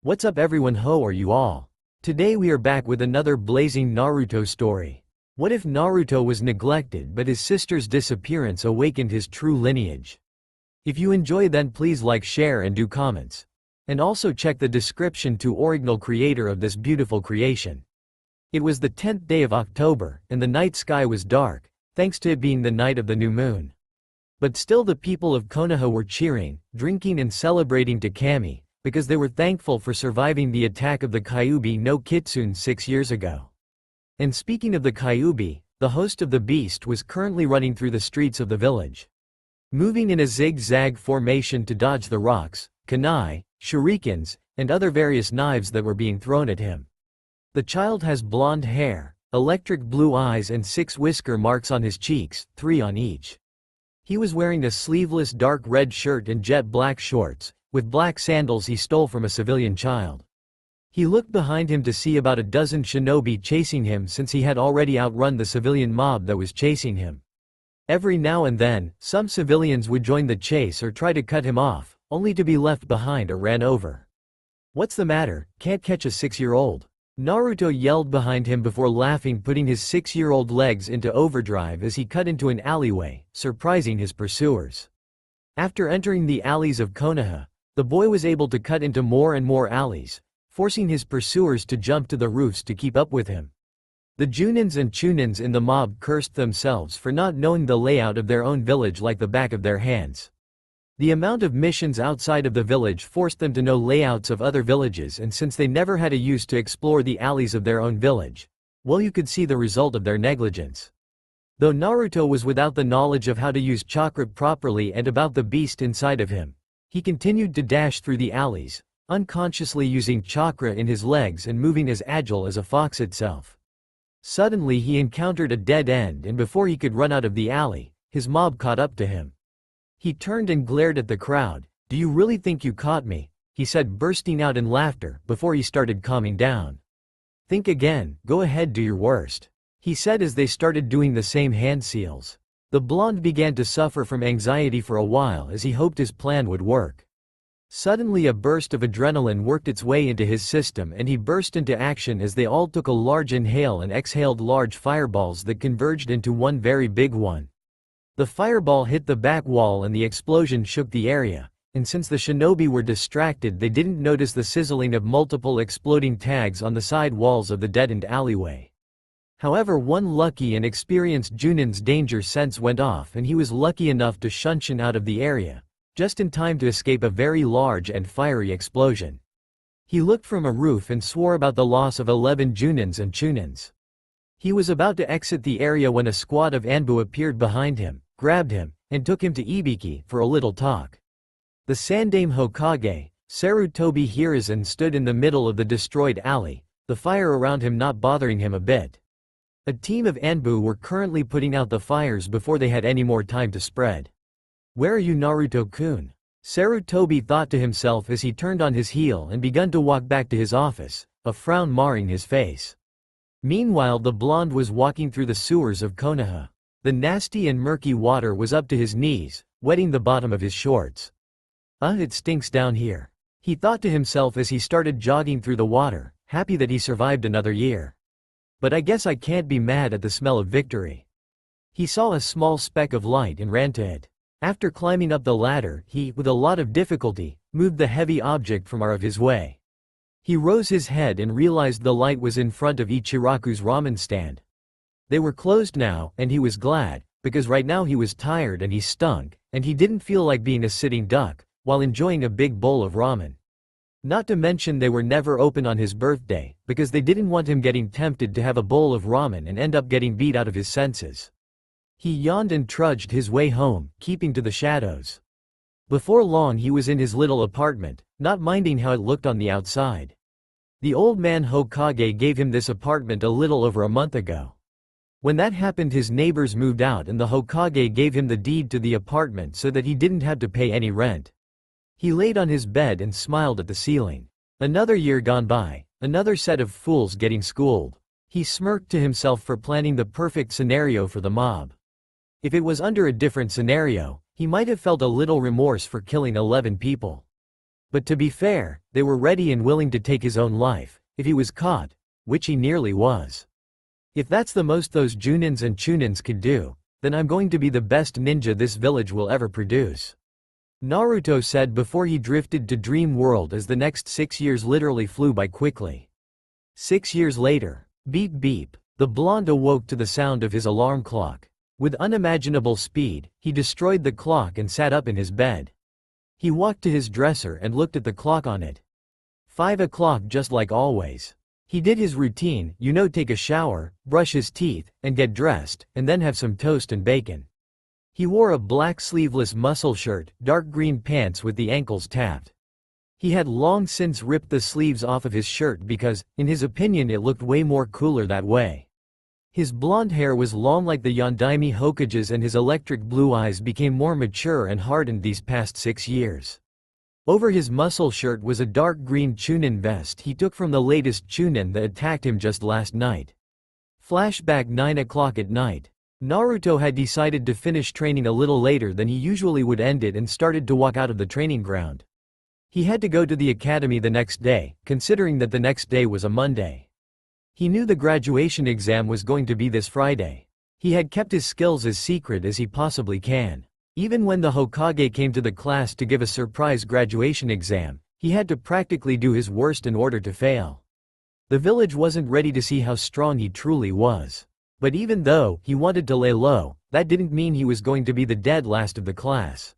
What's up everyone, how are you all? Today we are back with another blazing Naruto story. What if Naruto was neglected but his sister's disappearance awakened his true lineage? If you enjoy, then please like, share and do comments. And also check the description to original creator of this beautiful creation. It was the 10th day of October, and the night sky was dark, thanks to it being the night of the new moon. But still the people of Konoha were cheering, drinking and celebrating Takami, because they were thankful for surviving the attack of the Kyuubi no Kitsune 6 years ago. And speaking of the Kyuubi, the host of the beast was currently running through the streets of the village, moving in a zigzag formation to dodge the rocks, kunai, shurikens, and other various knives that were being thrown at him. The child has blonde hair, electric blue eyes and 6 whisker marks on his cheeks, 3 on each. He was wearing a sleeveless dark red shirt and jet black shorts, with black sandals he stole from a civilian child. He looked behind him to see about a dozen shinobi chasing him, since he had already outrun the civilian mob that was chasing him. Every now and then, some civilians would join the chase or try to cut him off, only to be left behind or ran over. "What's the matter, can't catch a 6-year-old?" Naruto yelled behind him before laughing, putting his 6-year-old legs into overdrive as he cut into an alleyway, surprising his pursuers. After entering the alleys of Konoha, the boy was able to cut into more and more alleys, forcing his pursuers to jump to the roofs to keep up with him. The Junins and Chunins in the mob cursed themselves for not knowing the layout of their own village like the back of their hands. The amount of missions outside of the village forced them to know layouts of other villages, and since they never had a use to explore the alleys of their own village, well, you could see the result of their negligence. Though Naruto was without the knowledge of how to use chakra properly and about the beast inside of him, he continued to dash through the alleys, unconsciously using chakra in his legs and moving as agile as a fox itself. Suddenly he encountered a dead end, and before he could run out of the alley, his mob caught up to him. He turned and glared at the crowd. "Do you really think you caught me?" he said, bursting out in laughter before he started calming down. "Think again, go ahead, do your worst," he said as they started doing the same hand seals. The blonde began to suffer from anxiety for a while as he hoped his plan would work. Suddenly a burst of adrenaline worked its way into his system, and he burst into action as they all took a large inhale and exhaled large fireballs that converged into one very big one. The fireball hit the back wall and the explosion shook the area, and since the shinobi were distracted, they didn't notice the sizzling of multiple exploding tags on the side walls of the deadened alleyway. However, one lucky and experienced Junin's danger sense went off, and he was lucky enough to shunshin out of the area, just in time to escape a very large and fiery explosion. He looked from a roof and swore about the loss of 11 Junins and Chunins. He was about to exit the area when a squad of Anbu appeared behind him, grabbed him, and took him to Ibiki for a little talk. The Sandaime Hokage, Sarutobi Hiruzen, stood in the middle of the destroyed alley, the fire around him not bothering him a bit. A team of Anbu were currently putting out the fires before they had any more time to spread. "Where are you, Naruto-kun?" Sarutobi thought to himself as he turned on his heel and begun to walk back to his office, a frown marring his face. Meanwhile, the blonde was walking through the sewers of Konoha. The nasty and murky water was up to his knees, wetting the bottom of his shorts. It stinks down here," he thought to himself as he started jogging through the water, happy that he survived another year. "But I guess I can't be mad at the smell of victory." He saw a small speck of light and ran to it. After climbing up the ladder, he, with a lot of difficulty, moved the heavy object from out of his way. He rose his head and realized the light was in front of Ichiraku's ramen stand. They were closed now, and he was glad, because right now he was tired and he stunk, and he didn't feel like being a sitting duck, while enjoying a big bowl of ramen. Not to mention they were never open on his birthday, because they didn't want him getting tempted to have a bowl of ramen and end up getting beat out of his senses. He yawned and trudged his way home, keeping to the shadows. Before long he was in his little apartment, not minding how it looked on the outside. The old man Hokage gave him this apartment a little over a month ago. When that happened, his neighbors moved out and the Hokage gave him the deed to the apartment so that he didn't have to pay any rent. He laid on his bed and smiled at the ceiling. Another year gone by, another set of fools getting schooled. He smirked to himself for planning the perfect scenario for the mob. If it was under a different scenario, he might have felt a little remorse for killing 11 people. But to be fair, they were ready and willing to take his own life, if he was caught, which he nearly was. If that's the most those Junins and Chunins could do, then I'm going to be the best ninja this village will ever produce. Naruto said before he drifted to Dream World as the next 6 years literally flew by quickly. 6 years later, beep beep, the blonde awoke to the sound of his alarm clock. With unimaginable speed, he destroyed the clock and sat up in his bed. He walked to his dresser and looked at the clock on it. 5 o'clock just like always. He did his routine, take a shower, brush his teeth, and get dressed, and then have some toast and bacon. He wore a black sleeveless muscle shirt, dark green pants with the ankles tapped. He had long since ripped the sleeves off of his shirt because, in his opinion, it looked way more cooler that way. His blonde hair was long like the Yondaime Hokage's and his electric blue eyes became more mature and hardened these past 6 years. Over his muscle shirt was a dark green Chunin vest he took from the latest Chunin that attacked him just last night. Flashback 9 o'clock at night. Naruto had decided to finish training a little later than he usually would end it and started to walk out of the training ground. He had to go to the academy the next day, considering that the next day was a Monday. He knew the graduation exam was going to be this Friday. He had kept his skills as secret as he possibly can. Even when the Hokage came to the class to give a surprise graduation exam, he had to practically do his worst in order to fail. The village wasn't ready to see how strong he truly was. But even though he wanted to lay low, that didn't mean he was going to be the dead last of the class.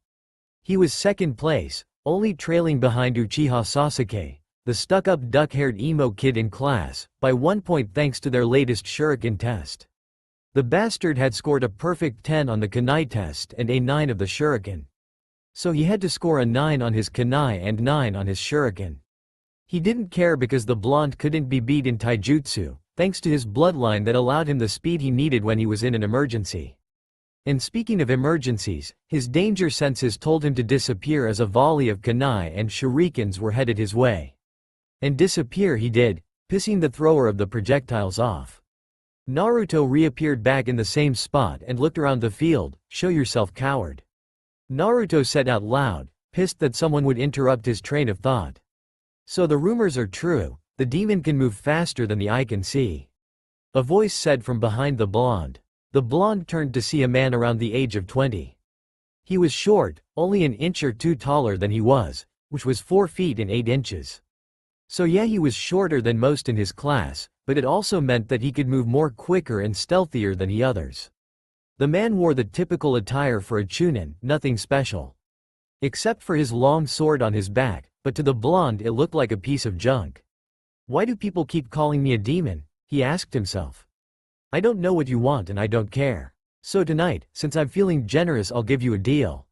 He was second place, only trailing behind Uchiha Sasuke, the stuck-up duck-haired emo kid in class, by 1 point thanks to their latest shuriken test. The bastard had scored a perfect 10 on the kunai test and a 9 of the shuriken. So he had to score a 9 on his kunai and 9 on his shuriken. He didn't care because the blonde couldn't be beat in taijutsu, thanks to his bloodline that allowed him the speed he needed when he was in an emergency. And speaking of emergencies, his danger senses told him to disappear as a volley of kunai and shurikens were headed his way. And disappear he did, pissing the thrower of the projectiles off. Naruto reappeared back in the same spot and looked around the field. "Show yourself, coward," Naruto said out loud, pissed that someone would interrupt his train of thought. So the rumors are true, the demon can move faster than the eye can see. A voice said from behind the blonde. The blonde turned to see a man around the age of 20. He was short, only an inch or two taller than he was, which was 4 feet and 8 inches. So yeah, he was shorter than most in his class, but it also meant that he could move more quicker and stealthier than the others. The man wore the typical attire for a Chunin, nothing special. Except for his long sword on his back, but to the blonde it looked like a piece of junk. "Why do people keep calling me a demon?" he asked himself. "I don't know what you want and I don't care. So tonight, since I'm feeling generous, I'll give you a deal.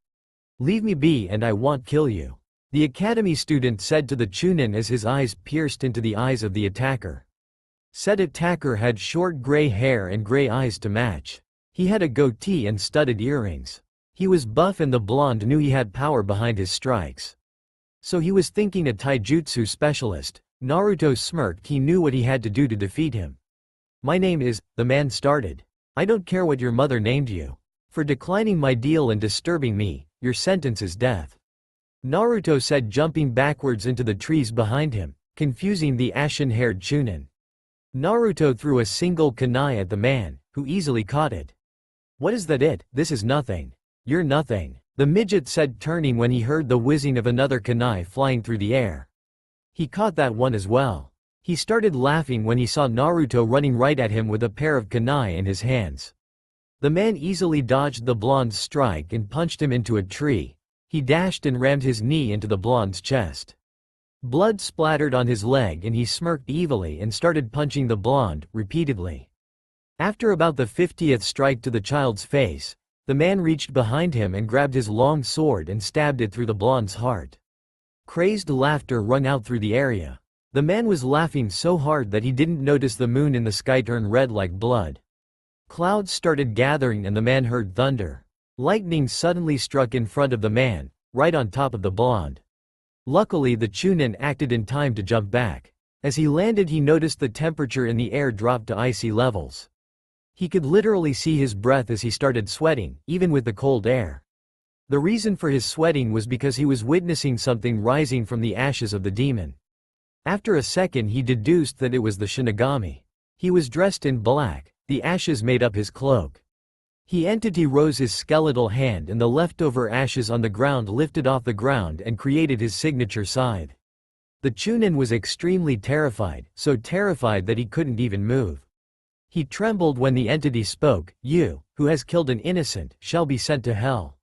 Leave me be and I won't kill you," the academy student said to the Chunin as his eyes pierced into the eyes of the attacker. Said attacker had short gray hair and gray eyes to match. He had a goatee and studded earrings. He was buff and the blonde knew he had power behind his strikes. So he was thinking a taijutsu specialist. Naruto smirked. He knew what he had to do to defeat him. "My name is," the man started. "I don't care what your mother named you. For declining my deal and disturbing me, your sentence is death," Naruto said, jumping backwards into the trees behind him, confusing the ashen-haired Chunin. Naruto threw a single kunai at the man, who easily caught it. "What is that? This is nothing. You're nothing," the midget said, turning when he heard the whizzing of another kunai flying through the air. He caught that one as well. He started laughing when he saw Naruto running right at him with a pair of kunai in his hands. The man easily dodged the blonde's strike and punched him into a tree. He dashed and rammed his knee into the blonde's chest. Blood splattered on his leg and he smirked evilly and started punching the blonde, repeatedly. After about the 50th strike to the child's face, the man reached behind him and grabbed his long sword and stabbed it through the blonde's heart. Crazed laughter rung out through the area. The man was laughing so hard that he didn't notice the moon in the sky turn red like blood. Clouds started gathering and the man heard thunder. Lightning suddenly struck in front of the man, right on top of the blonde. Luckily the Chunin acted in time to jump back. As he landed he noticed the temperature in the air dropped to icy levels. He could literally see his breath as he started sweating, even with the cold air. The reason for his sweating was because he was witnessing something rising from the ashes of the demon. After a second he deduced that it was the Shinigami. He was dressed in black, the ashes made up his cloak. The entity rose his skeletal hand and the leftover ashes on the ground lifted off the ground and created his signature scythe. The Chunin was extremely terrified, so terrified that he couldn't even move. He trembled when the entity spoke, "You, who has killed an innocent, shall be sent to hell,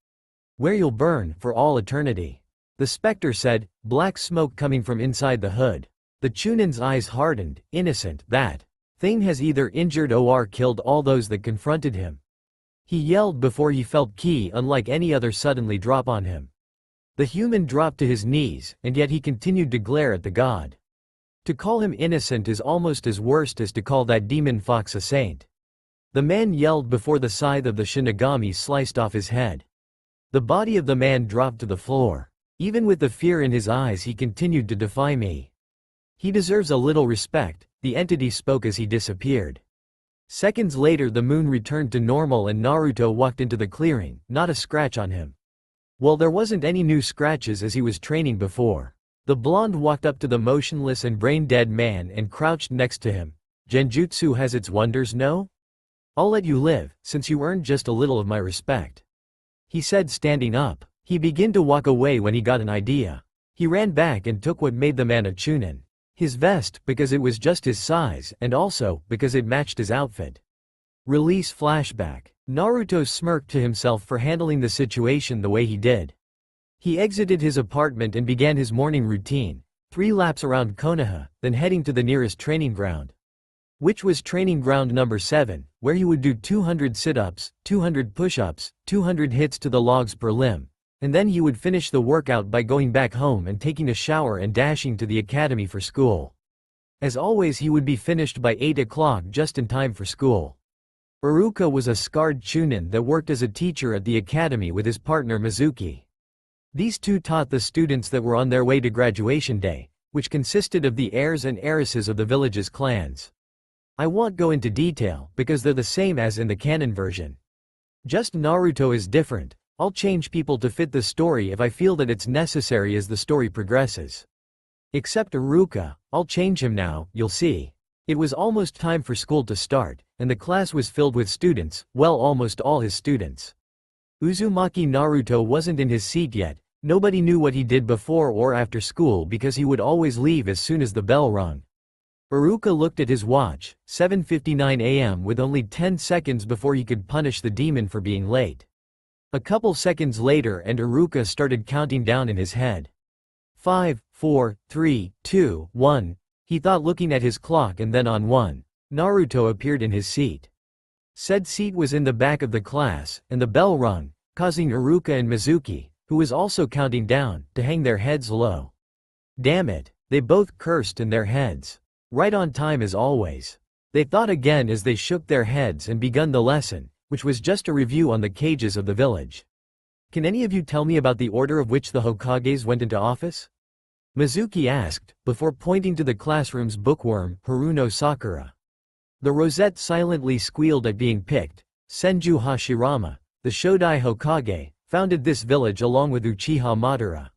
where you'll burn for all eternity." The specter said, black smoke coming from inside the hood. The Chunin's eyes hardened. Innocent, that thing has either injured or killed all those that confronted him. He yelled before he felt ki unlike any other suddenly drop on him. The human dropped to his knees, and yet he continued to glare at the god. To call him innocent is almost as worst as to call that demon fox a saint. The man yelled before the scythe of the Shinigami sliced off his head. The body of the man dropped to the floor. Even with the fear in his eyes he continued to defy me. He deserves a little respect, the entity spoke as he disappeared. Seconds later the moon returned to normal and Naruto walked into the clearing, not a scratch on him. Well, there wasn't any new scratches as he was training before. The blonde walked up to the motionless and brain-dead man and crouched next to him. "Genjutsu has its wonders, no? I'll let you live, since you earned just a little of my respect," he said, standing up. He began to walk away when he got an idea. He ran back and took what made the man a Chunin. His vest, because it was just his size, and also, because it matched his outfit. Release flashback. Naruto smirked to himself for handling the situation the way he did. He exited his apartment and began his morning routine, 3 laps around Konoha, then heading to the nearest training ground. Which was training ground number 7, where he would do 200 sit-ups, 200 push-ups, 200 hits to the logs per limb. And then he would finish the workout by going back home and taking a shower and dashing to the academy for school. As always he would be finished by 8 o'clock just in time for school. Iruka was a scarred Chunin that worked as a teacher at the academy with his partner Mizuki. These two taught the students that were on their way to graduation day, which consisted of the heirs and heiresses of the village's clans. I won't go into detail because they're the same as in the canon version. Just Naruto is different. I'll change people to fit the story if I feel that it's necessary as the story progresses. Except Iruka, I'll change him now, you'll see. It was almost time for school to start, and the class was filled with students, well, almost all his students. Uzumaki Naruto wasn't in his seat yet. Nobody knew what he did before or after school because he would always leave as soon as the bell rung. Iruka looked at his watch, 7:59 a.m. with only 10 seconds before he could punish the demon for being late. A couple seconds later and Iruka started counting down in his head. 5, 4, 3, 2, 1. He thought, looking at his clock, and then on 1. Naruto appeared in his seat. Said seat was in the back of the class, and the bell rung, causing Iruka and Mizuki, who was also counting down, to hang their heads low. Damn it, they both cursed in their heads. Right on time as always. They thought again as they shook their heads and begun the lesson, which was just a review on the cages of the village. Can any of you tell me about the order of which the Hokages went into office? Mizuki asked, before pointing to the classroom's bookworm, Haruno Sakura. The rosette silently squealed at being picked. Senju Hashirama, the Shodai Hokage, founded this village along with Uchiha Madara.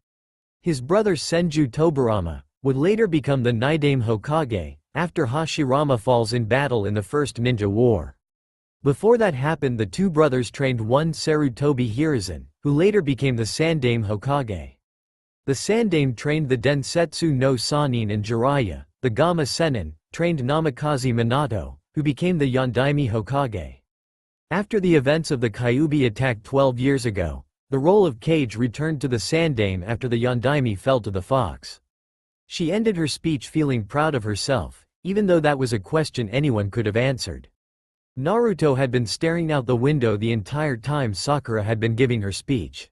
His brother Senju Tobirama would later become the Nidaime Hokage, after Hashirama falls in battle in the First Ninja War. Before that happened, the two brothers trained one Sarutobi Hiruzen, who later became the Sandaime Hokage. The Sandaime trained the Densetsu no Sannin and Jiraiya. The Gama Sennin trained Namikaze Minato, who became the Yondaime Hokage. After the events of the Kyuubi attack 12 years ago, the role of Kage returned to the Sandaime after the Yondaime fell to the Fox. She ended her speech feeling proud of herself, even though that was a question anyone could have answered. Naruto had been staring out the window the entire time Sakura had been giving her speech.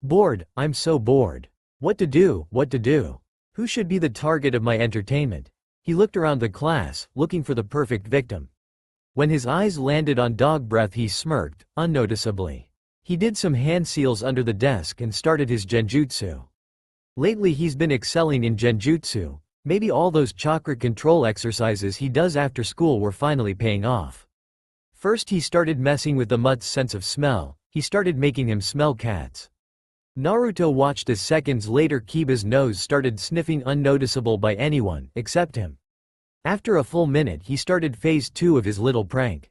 Bored, I'm so bored. What to do, what to do? Who should be the target of my entertainment? He looked around the class, looking for the perfect victim. When his eyes landed on Dog Breath he smirked, unnoticeably. He did some hand seals under the desk and started his genjutsu. Lately he's been excelling in genjutsu. Maybe all those chakra control exercises he does after school were finally paying off. First he started messing with the mutt's sense of smell. He started making him smell cats. Naruto watched as seconds later Kiba's nose started sniffing unnoticeable by anyone except him. After a full minute he started phase 2 of his little prank.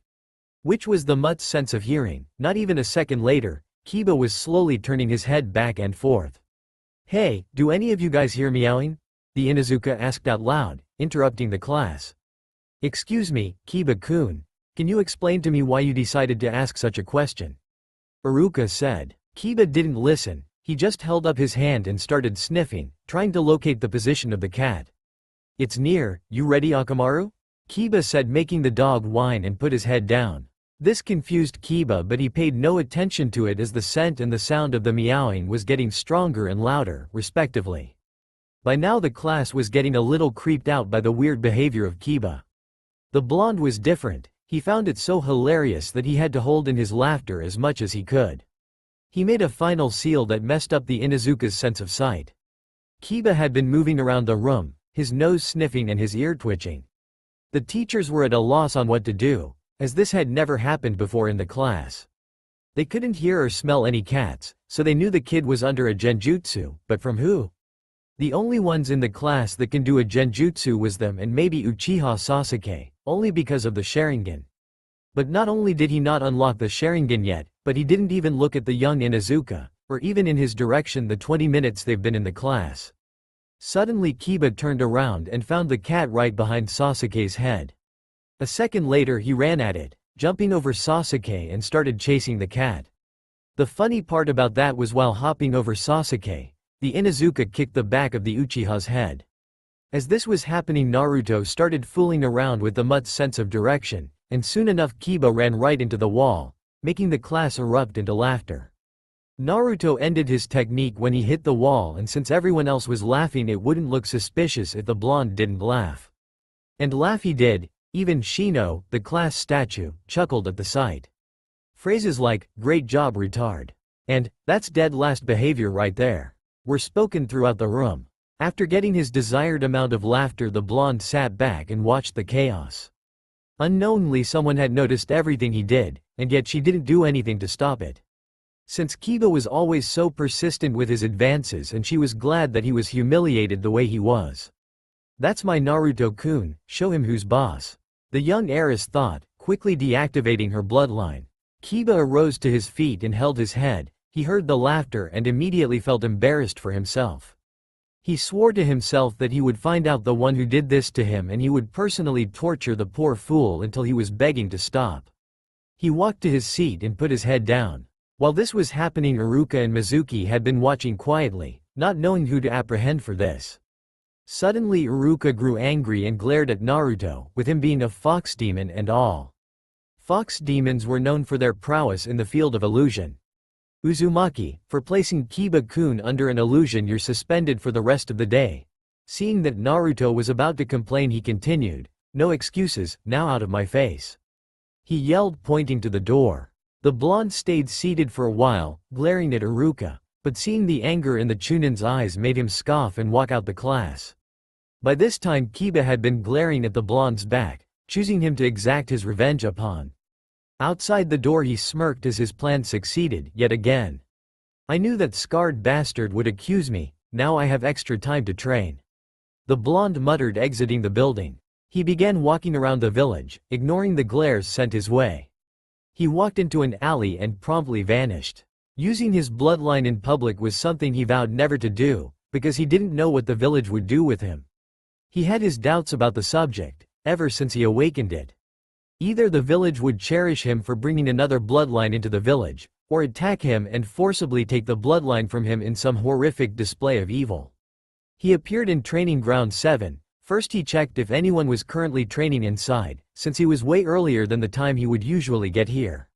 Which was the mutt's sense of hearing. Not even a second later, Kiba was slowly turning his head back and forth. "Hey, do any of you guys hear meowing?" the Inuzuka asked out loud, interrupting the class. "Excuse me, Kiba-kun, can you explain to me why you decided to ask such a question?" Iruka said. Kiba didn't listen, he just held up his hand and started sniffing, trying to locate the position of the cat. "It's near, you ready, Akamaru?" Kiba said, making the dog whine and put his head down. This confused Kiba, but he paid no attention to it as the scent and the sound of the meowing was getting stronger and louder, respectively. By now the class was getting a little creeped out by the weird behavior of Kiba. The blonde was different, he found it so hilarious that he had to hold in his laughter as much as he could. He made a final seal that messed up the Inuzuka's sense of sight. Kiba had been moving around the room, his nose sniffing and his ear twitching. The teachers were at a loss on what to do, as this had never happened before in the class. They couldn't hear or smell any cats, so they knew the kid was under a genjutsu, but from who? The only ones in the class that can do a genjutsu was them and maybe Uchiha Sasuke, only because of the Sharingan. But not only did he not unlock the Sharingan yet, but he didn't even look at the young Inuzuka, or even in his direction the 20 minutes they've been in the class. Suddenly Kiba turned around and found the cat right behind Sasuke's head. A second later he ran at it, jumping over Sasuke and started chasing the cat. The funny part about that was while hopping over Sasuke, the Inuzuka kicked the back of the Uchiha's head. As this was happening, Naruto started fooling around with the mutt's sense of direction, and soon enough Kiba ran right into the wall, making the class erupt into laughter. Naruto ended his technique when he hit the wall, and since everyone else was laughing it wouldn't look suspicious if the blonde didn't laugh. And laugh he did. Even Shino, the class statue, chuckled at the sight. Phrases like, "Great job retard," and, "That's dead last behavior right there," were spoken throughout the room. After getting his desired amount of laughter, the blonde sat back and watched the chaos. Unknowingly someone had noticed everything he did, and yet she didn't do anything to stop it. Since Kiba was always so persistent with his advances, and she was glad that he was humiliated the way he was. "That's my Naruto-kun, show him who's boss," the young heiress thought, quickly deactivating her bloodline. Kiba arose to his feet and held his head. He heard the laughter and immediately felt embarrassed for himself. He swore to himself that he would find out the one who did this to him and he would personally torture the poor fool until he was begging to stop. He walked to his seat and put his head down. While this was happening, Iruka and Mizuki had been watching quietly, not knowing who to apprehend for this. Suddenly Iruka grew angry and glared at Naruto, with him being a fox demon and all. Fox demons were known for their prowess in the field of illusion. "Uzumaki, for placing Kiba-kun under an illusion you're suspended for the rest of the day." Seeing that Naruto was about to complain, he continued, "No excuses, now out of my face," he yelled, pointing to the door. The blonde stayed seated for a while, glaring at Iruka, but seeing the anger in the Chunin's eyes made him scoff and walk out the class. By this time Kiba had been glaring at the blonde's back, choosing him to exact his revenge upon. Outside the door he smirked as his plan succeeded yet again. "I knew that scarred bastard would accuse me, now I have extra time to train," the blonde muttered, exiting the building. He began walking around the village, ignoring the glares sent his way. He walked into an alley and promptly vanished. Using his bloodline in public was something he vowed never to do, because he didn't know what the village would do with him. He had his doubts about the subject, ever since he awakened it. Either the village would cherish him for bringing another bloodline into the village, or attack him and forcibly take the bloodline from him in some horrific display of evil. He appeared in Training Ground 7. First he checked if anyone was currently training inside, since he was way earlier than the time he would usually get here.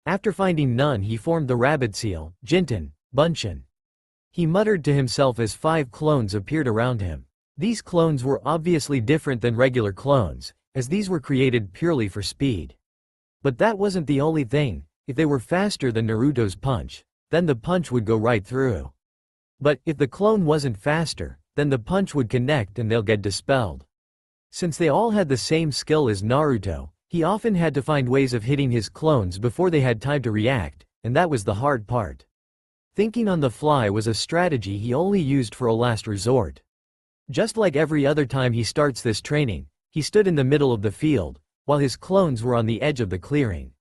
After finding none he formed the rabbit seal, Jinten, Bunshin. He muttered to himself as 5 clones appeared around him. These clones were obviously different than regular clones, as these were created purely for speed. But that wasn't the only thing. If they were faster than Naruto's punch, then the punch would go right through. But if the clone wasn't faster, then the punch would connect and they'll get dispelled. Since they all had the same skill as Naruto, he often had to find ways of hitting his clones before they had time to react, and that was the hard part. Thinking on the fly was a strategy he only used for a last resort. Just like every other time he starts this training, he stood in the middle of the field, while his clones were on the edge of the clearing.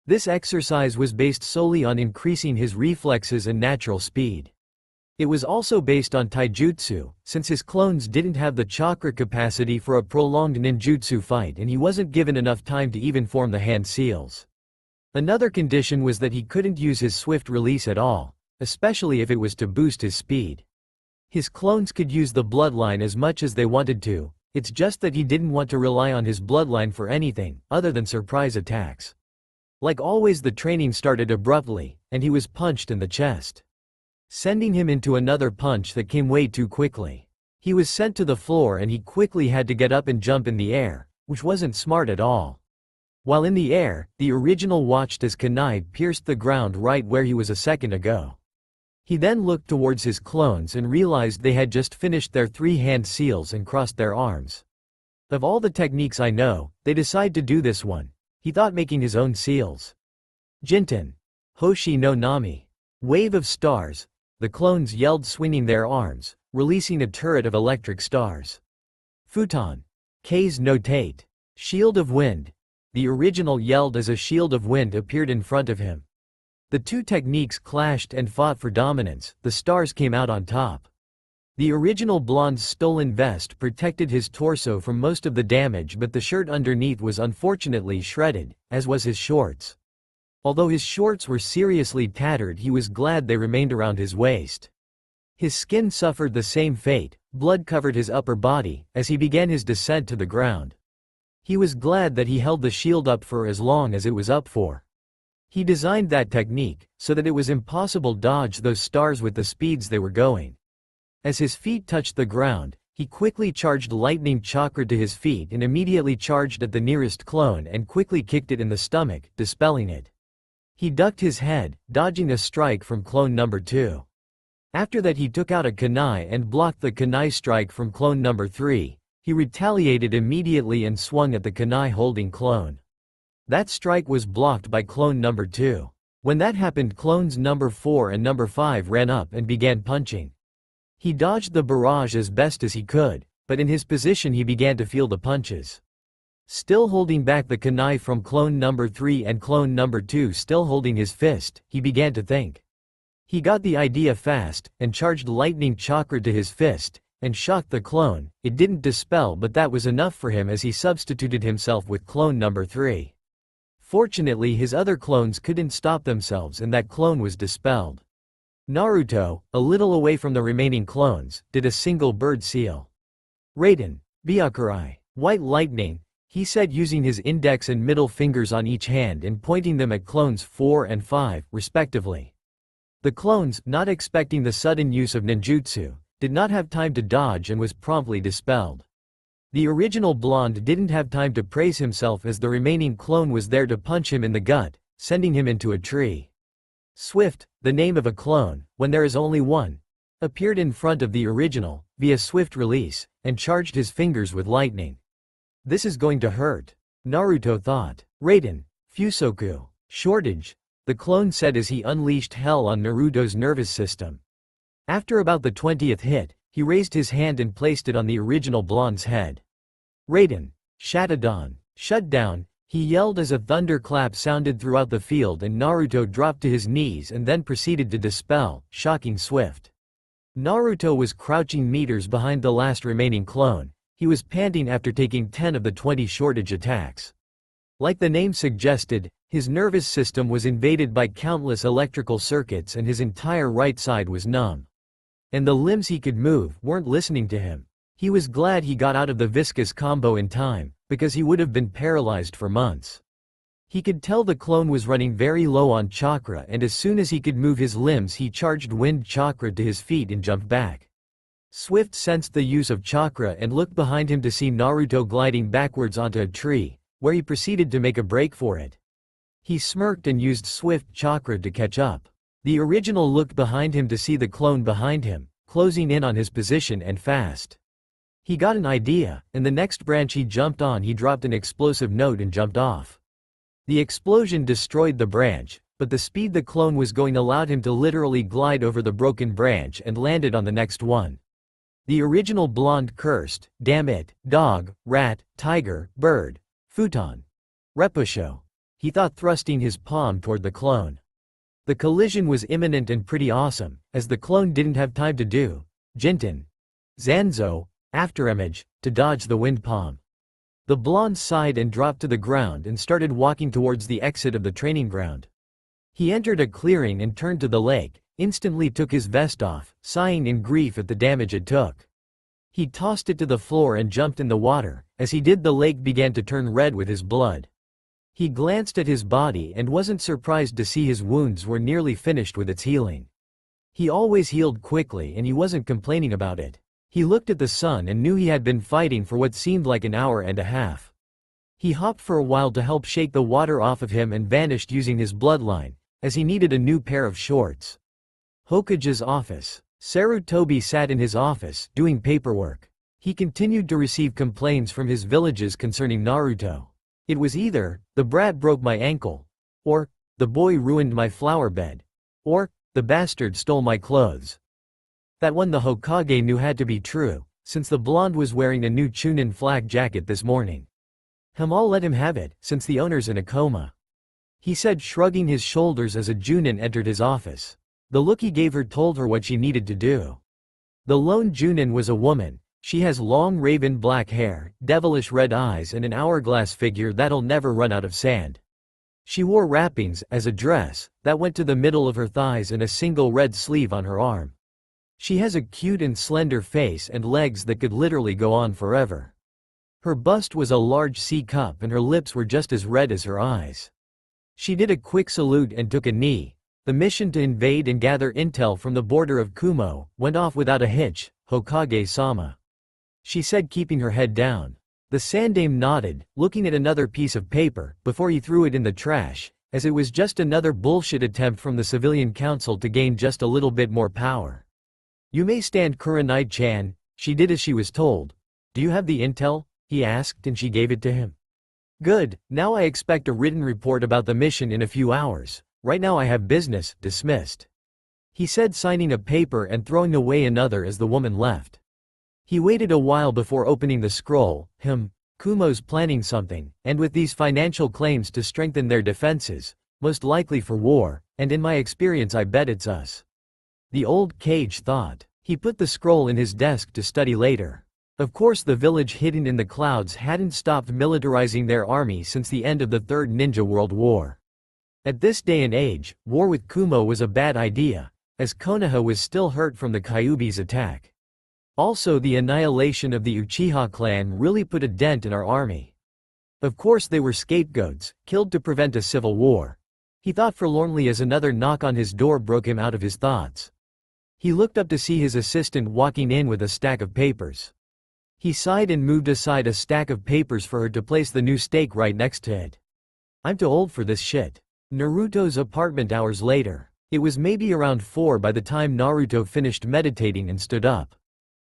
This exercise was based solely on increasing his reflexes and natural speed. It was also based on Taijutsu, since his clones didn't have the chakra capacity for a prolonged ninjutsu fight and he wasn't given enough time to even form the hand seals. Another condition was that he couldn't use his swift release at all, especially if it was to boost his speed. His clones could use the bloodline as much as they wanted to, it's just that he didn't want to rely on his bloodline for anything, other than surprise attacks. Like always, the training started abruptly, and he was punched in the chest, sending him into another punch that came way too quickly. He was sent to the floor and he quickly had to get up and jump in the air, which wasn't smart at all. While in the air, the original watched as kunai pierced the ground right where he was a second ago. He then looked towards his clones and realized they had just finished their 3-hand seals and crossed their arms. Of all the techniques I know, they decide to do this one, he thought, making his own seals. Jinten. Hoshi no Nami. Wave of stars. The clones yelled, swinging their arms, releasing a turret of electric stars. Futon. K's no Tate. Shield of wind. The original yelled as a shield of wind appeared in front of him. The two techniques clashed and fought for dominance. The stars came out on top. The original blonde's stolen vest protected his torso from most of the damage, but the shirt underneath was unfortunately shredded, as was his shorts. Although his shorts were seriously tattered, he was glad they remained around his waist. His skin suffered the same fate, blood covered his upper body, as he began his descent to the ground. He was glad that he held the shield up for as long as it was up for. He designed that technique, so that it was impossible to dodge those stars with the speeds they were going. As his feet touched the ground, he quickly charged lightning chakra to his feet and immediately charged at the nearest clone and quickly kicked it in the stomach, dispelling it. He ducked his head, dodging a strike from clone number 2. After that he took out a kunai and blocked the kunai strike from clone number 3, he retaliated immediately and swung at the kunai holding clone. That strike was blocked by clone number 2. When that happened, clones number 4 and number 5 ran up and began punching. He dodged the barrage as best as he could, but in his position he began to feel the punches. Still holding back the kunai from clone number 3 and clone number 2 still holding his fist, he began to think. He got the idea fast, and charged lightning chakra to his fist, and shocked the clone. It didn't dispel, but that was enough for him as he substituted himself with clone number 3. Fortunately, his other clones couldn't stop themselves and that clone was dispelled. Naruto, a little away from the remaining clones, did a single bird seal. Raiden. Byakurai. White lightning, he said, using his index and middle fingers on each hand and pointing them at clones 4 and 5, respectively. The clones, not expecting the sudden use of ninjutsu, did not have time to dodge and was promptly dispelled. The original blonde didn't have time to praise himself as the remaining clone was there to punch him in the gut, sending him into a tree. Swift, the name of a clone, when there is only one, appeared in front of the original, via swift release, and charged his fingers with lightning. This is going to hurt, Naruto thought. Raiden. Fusoku. Shortage, the clone said as he unleashed hell on Naruto's nervous system. After about the 20th hit, he raised his hand and placed it on the original blonde's head. Raiden. Shadowdawn. Shut down, he yelled as a thunderclap sounded throughout the field and Naruto dropped to his knees and then proceeded to dispel, shocking Swift. Naruto was crouching meters behind the last remaining clone. He was panting after taking 10 of the 20 shortage attacks. Like the name suggested, his nervous system was invaded by countless electrical circuits and his entire right side was numb. And the limbs he could move weren't listening to him. He was glad he got out of the viscous combo in time, because he would have been paralyzed for months. He could tell the clone was running very low on chakra and as soon as he could move his limbs he charged wind chakra to his feet and jumped back. Swift sensed the use of chakra and looked behind him to see Naruto gliding backwards onto a tree, where he proceeded to make a break for it. He smirked and used swift chakra to catch up. The original looked behind him to see the clone behind him, closing in on his position and fast. He got an idea, and the next branch he jumped on he dropped an explosive note and jumped off. The explosion destroyed the branch, but the speed the clone was going allowed him to literally glide over the broken branch and landed on the next one. The original blonde cursed, "Damn it, dog, rat, tiger, bird, futon. Repusho," he thought, thrusting his palm toward the clone. The collision was imminent and pretty awesome, as the clone didn't have time to do Jinten Zanzo afterimage to dodge the wind palm. The blonde sighed and dropped to the ground and started walking towards the exit of the training ground. He entered a clearing and turned to the lake, instantly took his vest off, sighing in grief at the damage it took. He tossed it to the floor and jumped in the water. As he did, the lake began to turn red with his blood. He glanced at his body and wasn't surprised to see his wounds were nearly finished with its healing. He always healed quickly and he wasn't complaining about it. He looked at the sun and knew he had been fighting for what seemed like an hour and a half. He hopped for a while to help shake the water off of him and vanished using his bloodline, as he needed a new pair of shorts. Hokage's office. Sarutobi sat in his office, doing paperwork. He continued to receive complaints from his villages concerning Naruto. It was either, "The brat broke my ankle," or, "The boy ruined my flower bed," or, "The bastard stole my clothes." That one the Hokage knew had to be true, since the blonde was wearing a new Chunin flak jacket this morning. I'll let him have it, since the owner's in a coma," he said, shrugging his shoulders as a Junin entered his office. The look he gave her told her what she needed to do. The lone Junin was a woman. She has long raven black hair, devilish red eyes and an hourglass figure that'll never run out of sand. She wore wrappings as a dress that went to the middle of her thighs and a single red sleeve on her arm. She has a cute and slender face and legs that could literally go on forever. Her bust was a large C cup and her lips were just as red as her eyes. She did a quick salute and took a knee. The mission to invade and gather intel from the border of Kumo went off without a hitch, Hokage-sama, she said, keeping her head down. The Sandame nodded, looking at another piece of paper, before he threw it in the trash, as it was just another bullshit attempt from the civilian council to gain just a little bit more power. "You may stand, Kurenai-chan," she did as she was told. "Do you have the intel?" he asked, and she gave it to him. "Good, now I expect a written report about the mission in a few hours. Right now I have business." Dismissed, he said, signing a paper and throwing away another as the woman left. He waited a while before opening the scroll. Kumo's planning something, and with these financial claims to strengthen their defenses, most likely for war, and in my experience I bet it's us. The old Cage thought. He put the scroll in his desk to study later. Of course, the village hidden in the clouds hadn't stopped militarizing their army since the end of the Third Ninja World War. At this day and age, war with Kumo was a bad idea, as Konoha was still hurt from the Kyuubi's attack. Also, the annihilation of the Uchiha clan really put a dent in our army. Of course, they were scapegoats, killed to prevent a civil war. He thought forlornly as another knock on his door broke him out of his thoughts. He looked up to see his assistant walking in with a stack of papers. He sighed and moved aside a stack of papers for her to place the new stake right next to it. "I'm too old for this shit." Naruto's apartment hours later. It was maybe around 4 by the time Naruto finished meditating and stood up.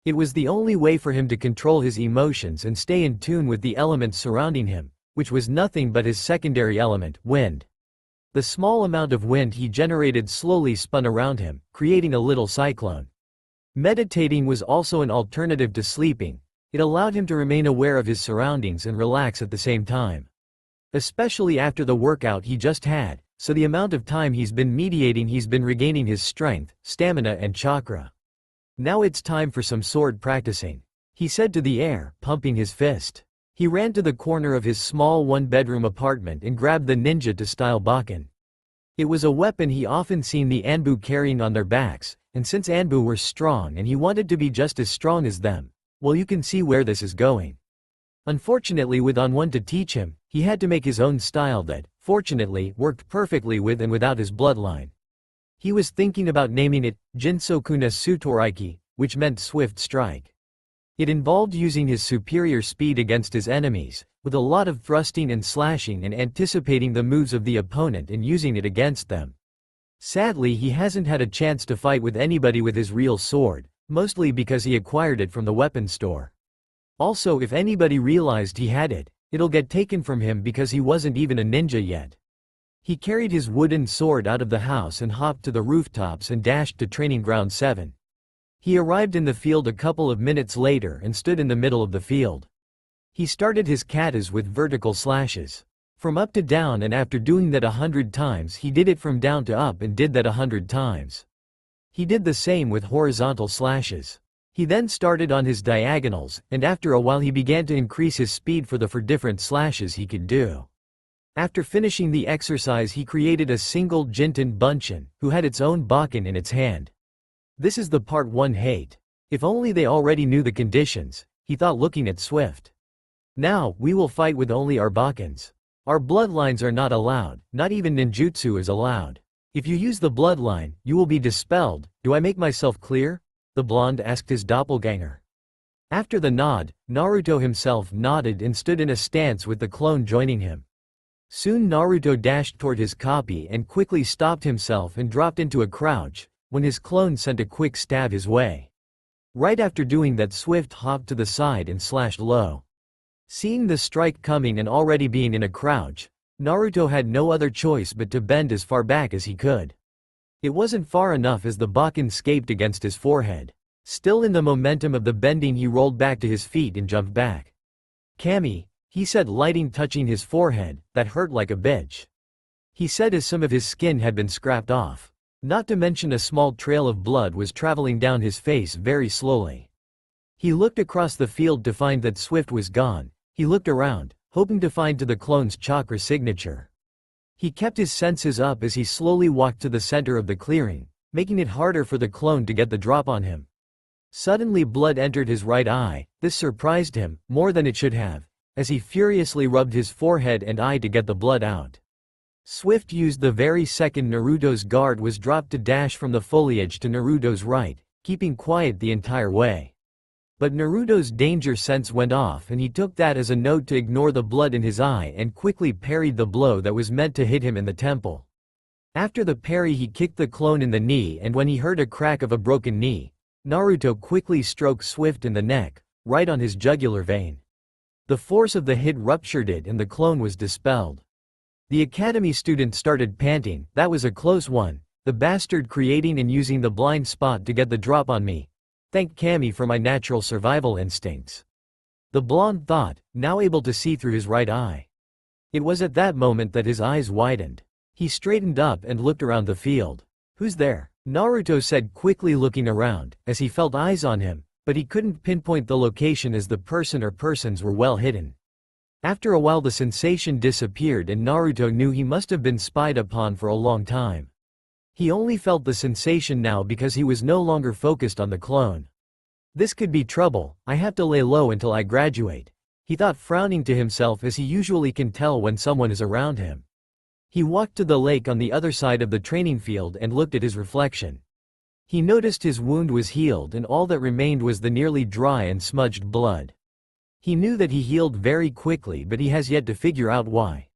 It was the only way for him to control his emotions and stay in tune with the elements surrounding him, which was nothing but his secondary element, wind. The small amount of wind he generated slowly spun around him, creating a little cyclone. Meditating was also an alternative to sleeping. It allowed him to remain aware of his surroundings and relax at the same time. Especially after the workout he just had, so the amount of time he's been meditating he's been regaining his strength, stamina and chakra. "Now it's time for some sword practicing," he said to the air, pumping his fist. He ran to the corner of his small one-bedroom apartment and grabbed the ninja-style bakken. It was a weapon he often seen the Anbu carrying on their backs, and since Anbu were strong and he wanted to be just as strong as them, well, you can see where this is going. Unfortunately, with one to teach him, he had to make his own style that, fortunately, worked perfectly with and without his bloodline. He was thinking about naming it Jinsokuna Sutoraiki, which meant swift strike. It involved using his superior speed against his enemies, with a lot of thrusting and slashing and anticipating the moves of the opponent and using it against them. Sadly, he hasn't had a chance to fight with anybody with his real sword, mostly because he acquired it from the weapon store. Also, if anybody realized he had it, it'll get taken from him because he wasn't even a ninja yet. He carried his wooden sword out of the house and hopped to the rooftops and dashed to training ground 7. He arrived in the field a couple of minutes later and stood in the middle of the field. He started his katas with vertical slashes. From up to down, and after doing that 100 times he did it from down to up and did that 100 times. He did the same with horizontal slashes. He then started on his diagonals, and after a while he began to increase his speed for different slashes he could do. After finishing the exercise he created a single Jinten Bunshin, who had its own Bakken in its hand. This is the part one hate. If only they already knew the conditions, he thought looking at Swift. Now, we will fight with only our Bakkens. Our bloodlines are not allowed, not even ninjutsu is allowed. If you use the bloodline, you will be dispelled. Do I make myself clear? The blonde asked his doppelganger. After the nod, Naruto himself nodded and stood in a stance with the clone joining him. Soon Naruto dashed toward his copy and quickly stopped himself and dropped into a crouch, when his clone sent a quick stab his way. Right after doing that, Swift hopped to the side and slashed low. Seeing the strike coming and already being in a crouch, Naruto had no other choice but to bend as far back as he could. It wasn't far enough as the Bakken scaped against his forehead. Still in the momentum of the bending he rolled back to his feet and jumped back. "Kami," he said, lighting touching his forehead, "that hurt like a bitch." He said as some of his skin had been scrapped off. Not to mention a small trail of blood was traveling down his face very slowly. He looked across the field to find that Swift was gone. He looked around, hoping to find the clone's chakra signature. He kept his senses up as he slowly walked to the center of the clearing, making it harder for the clone to get the drop on him. Suddenly blood entered his right eye. This surprised him, more than it should have, as he furiously rubbed his forehead and eye to get the blood out. Swift used the very second Naruto's guard was dropped to dash from the foliage to Naruto's right, keeping quiet the entire way. But Naruto's danger sense went off and he took that as a note to ignore the blood in his eye and quickly parried the blow that was meant to hit him in the temple. After the parry he kicked the clone in the knee, and when he heard a crack of a broken knee, Naruto quickly stroked Swift in the neck, right on his jugular vein. The force of the hit ruptured it and the clone was dispelled. The academy student started panting. "That was a close one. The bastard creating and using the blind spot to get the drop on me. Thank Kami for my natural survival instincts." The blonde thought, now able to see through his right eye. It was at that moment that his eyes widened. He straightened up and looked around the field. "Who's there?" Naruto said, quickly looking around, as he felt eyes on him, but he couldn't pinpoint the location as the person or persons were well hidden. After a while the sensation disappeared and Naruto knew he must have been spied upon for a long time. He only felt the sensation now because he was no longer focused on the clone. "This could be trouble. I have to lay low until I graduate," he thought, frowning to himself as he usually can tell when someone is around him. He walked to the lake on the other side of the training field and looked at his reflection. He noticed his wound was healed and all that remained was the nearly dry and smudged blood. He knew that he healed very quickly, but he has yet to figure out why.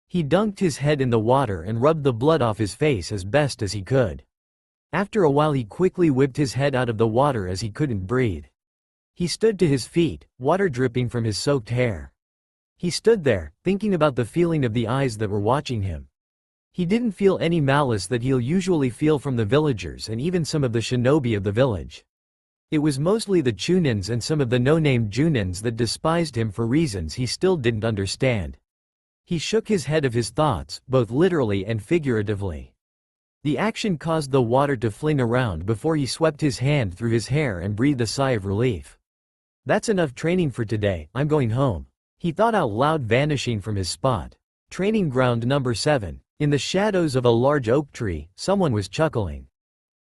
He dunked his head in the water and rubbed the blood off his face as best as he could. After a while he quickly whipped his head out of the water as he couldn't breathe. He stood to his feet, water dripping from his soaked hair. He stood there, thinking about the feeling of the eyes that were watching him. He didn't feel any malice that he'll usually feel from the villagers and even some of the shinobi of the village. It was mostly the Chunins and some of the no-name Junins that despised him for reasons he still didn't understand. He shook his head of his thoughts, both literally and figuratively. The action caused the water to fling around before he swept his hand through his hair and breathed a sigh of relief. "That's enough training for today, I'm going home," he thought out loud, vanishing from his spot. Training ground number 7. In the shadows of a large oak tree, someone was chuckling.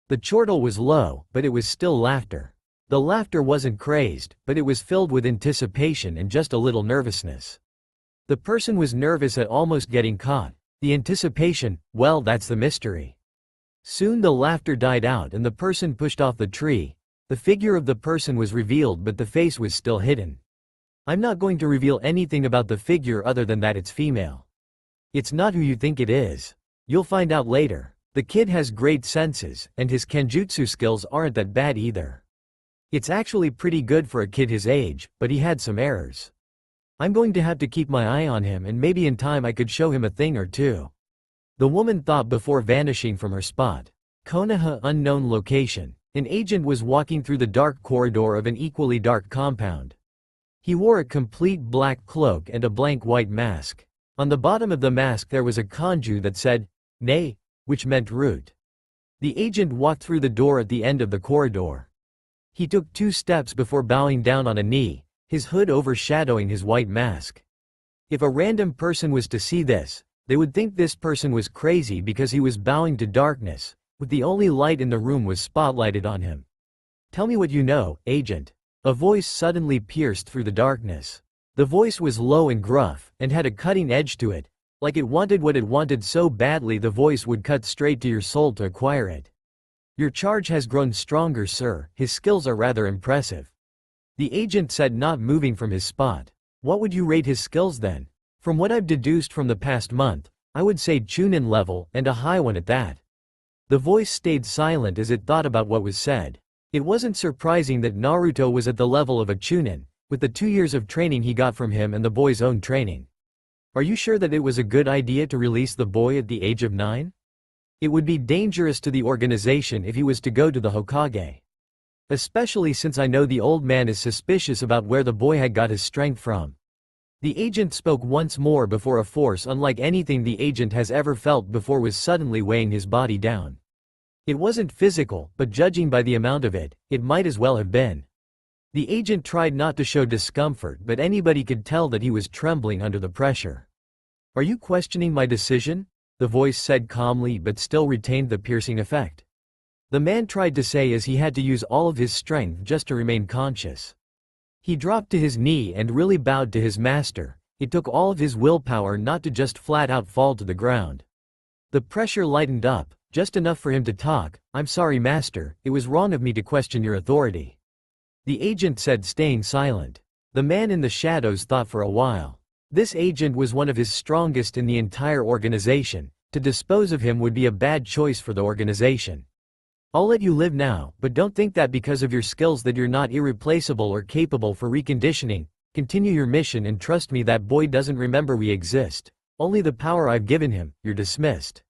The chortle was low, but it was still laughter. The laughter wasn't crazed, but it was filled with anticipation and just a little nervousness. The person was nervous at almost getting caught. The anticipation, well, that's the mystery. Soon the laughter died out and the person pushed off the tree. The figure of the person was revealed, but the face was still hidden. I'm not going to reveal anything about the figure other than that it's female. It's not who you think it is. You'll find out later. The kid has great senses, and his kenjutsu skills aren't that bad either. It's actually pretty good for a kid his age, but he had some errors. I'm going to have to keep my eye on him, and maybe in time I could show him a thing or two. The woman thought before vanishing from her spot. Konoha unknown location. An agent was walking through the dark corridor of an equally dark compound. He wore a complete black cloak and a blank white mask. On the bottom of the mask there was a kanju that said, "Nei," which meant root. The agent walked through the door at the end of the corridor. He took 2 steps before bowing down on a knee, his hood overshadowing his white mask. If a random person was to see this, they would think this person was crazy because he was bowing to darkness, with the only light in the room was spotlighted on him. "Tell me what you know, agent." A voice suddenly pierced through the darkness. The voice was low and gruff, and had a cutting edge to it, like it wanted what it wanted so badly the voice would cut straight to your soul to acquire it. "Your charge has grown stronger, sir. His skills are rather impressive," the agent said, not moving from his spot. "What would you rate his skills then?" "From what I've deduced from the past month, I would say Chunin level, and a high one at that." The voice stayed silent as it thought about what was said. It wasn't surprising that Naruto was at the level of a Chunin, with the 2 years of training he got from him and the boy's own training. "Are you sure that it was a good idea to release the boy at the age of 9? It would be dangerous to the organization if he was to go to the Hokage. Especially since I know the old man is suspicious about where the boy had got his strength from." The agent spoke once more before a force unlike anything the agent has ever felt before was suddenly weighing his body down. It wasn't physical, but judging by the amount of it, it might as well have been. The agent tried not to show discomfort, but anybody could tell that he was trembling under the pressure. "Are you questioning my decision?" the voice said calmly but still retained the piercing effect. The man tried to say as he had to use all of his strength just to remain conscious. He dropped to his knee and really bowed to his master. It took all of his willpower not to just flat out fall to the ground. The pressure lightened up, just enough for him to talk. "I'm sorry, master, it was wrong of me to question your authority," the agent said, staying silent. The man in the shadows thought for a while. This agent was one of his strongest in the entire organization. To dispose of him would be a bad choice for the organization. "I'll let you live now, but don't think that because of your skills that you're not irreplaceable or capable for reconditioning. Continue your mission and trust me, that boy doesn't remember we exist. Only the power I've given him. You're dismissed."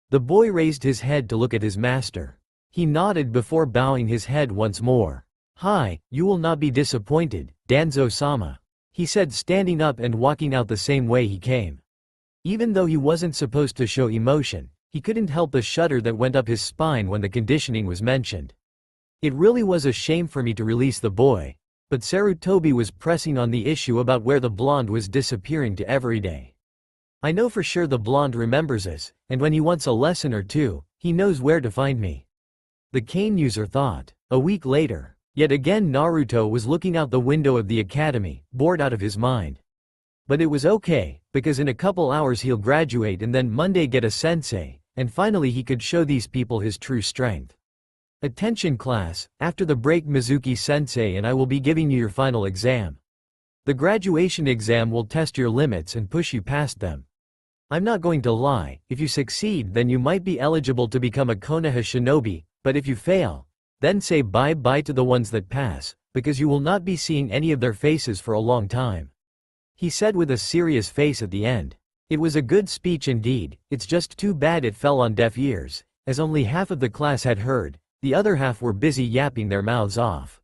The boy raised his head to look at his master. He nodded before bowing his head once more. "Hi, you will not be disappointed, Danzo-sama," he said, standing up and walking out the same way he came. Even though he wasn't supposed to show emotion, he couldn't help the shudder that went up his spine when the conditioning was mentioned. "It really was a shame for me to release the boy," but Sarutobi was pressing on the issue about where the blonde was disappearing to every day. "I know for sure the blonde remembers us, and when he wants a lesson or two, he knows where to find me," the cane user thought. A week later, yet again Naruto was looking out the window of the academy, bored out of his mind. But it was okay, because in a couple hours he'll graduate and then Monday get a sensei, and finally he could show these people his true strength. "Attention class, after the break Mizuki-sensei and I will be giving you your final exam. The graduation exam will test your limits and push you past them. I'm not going to lie, if you succeed then you might be eligible to become a Konoha shinobi, but if you fail, then say bye-bye to the ones that pass, because you will not be seeing any of their faces for a long time," he said with a serious face at the end. It was a good speech indeed. It's just too bad it fell on deaf ears, as only half of the class had heard, the other half were busy yapping their mouths off.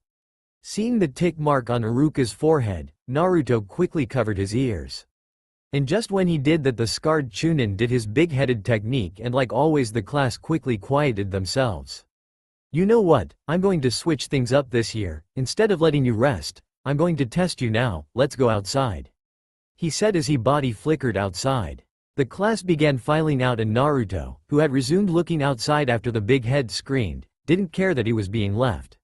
Seeing the tick mark on Iruka's forehead, Naruto quickly covered his ears. And just when he did that, the scarred Chunin did his big-headed technique, and like always the class quickly quieted themselves. "You know what, I'm going to switch things up this year. Instead of letting you rest, I'm going to test you now. Let's go outside," he said as he body flickered outside. The class began filing out and Naruto, who had resumed looking outside after the big head screamed, didn't care that he was being left.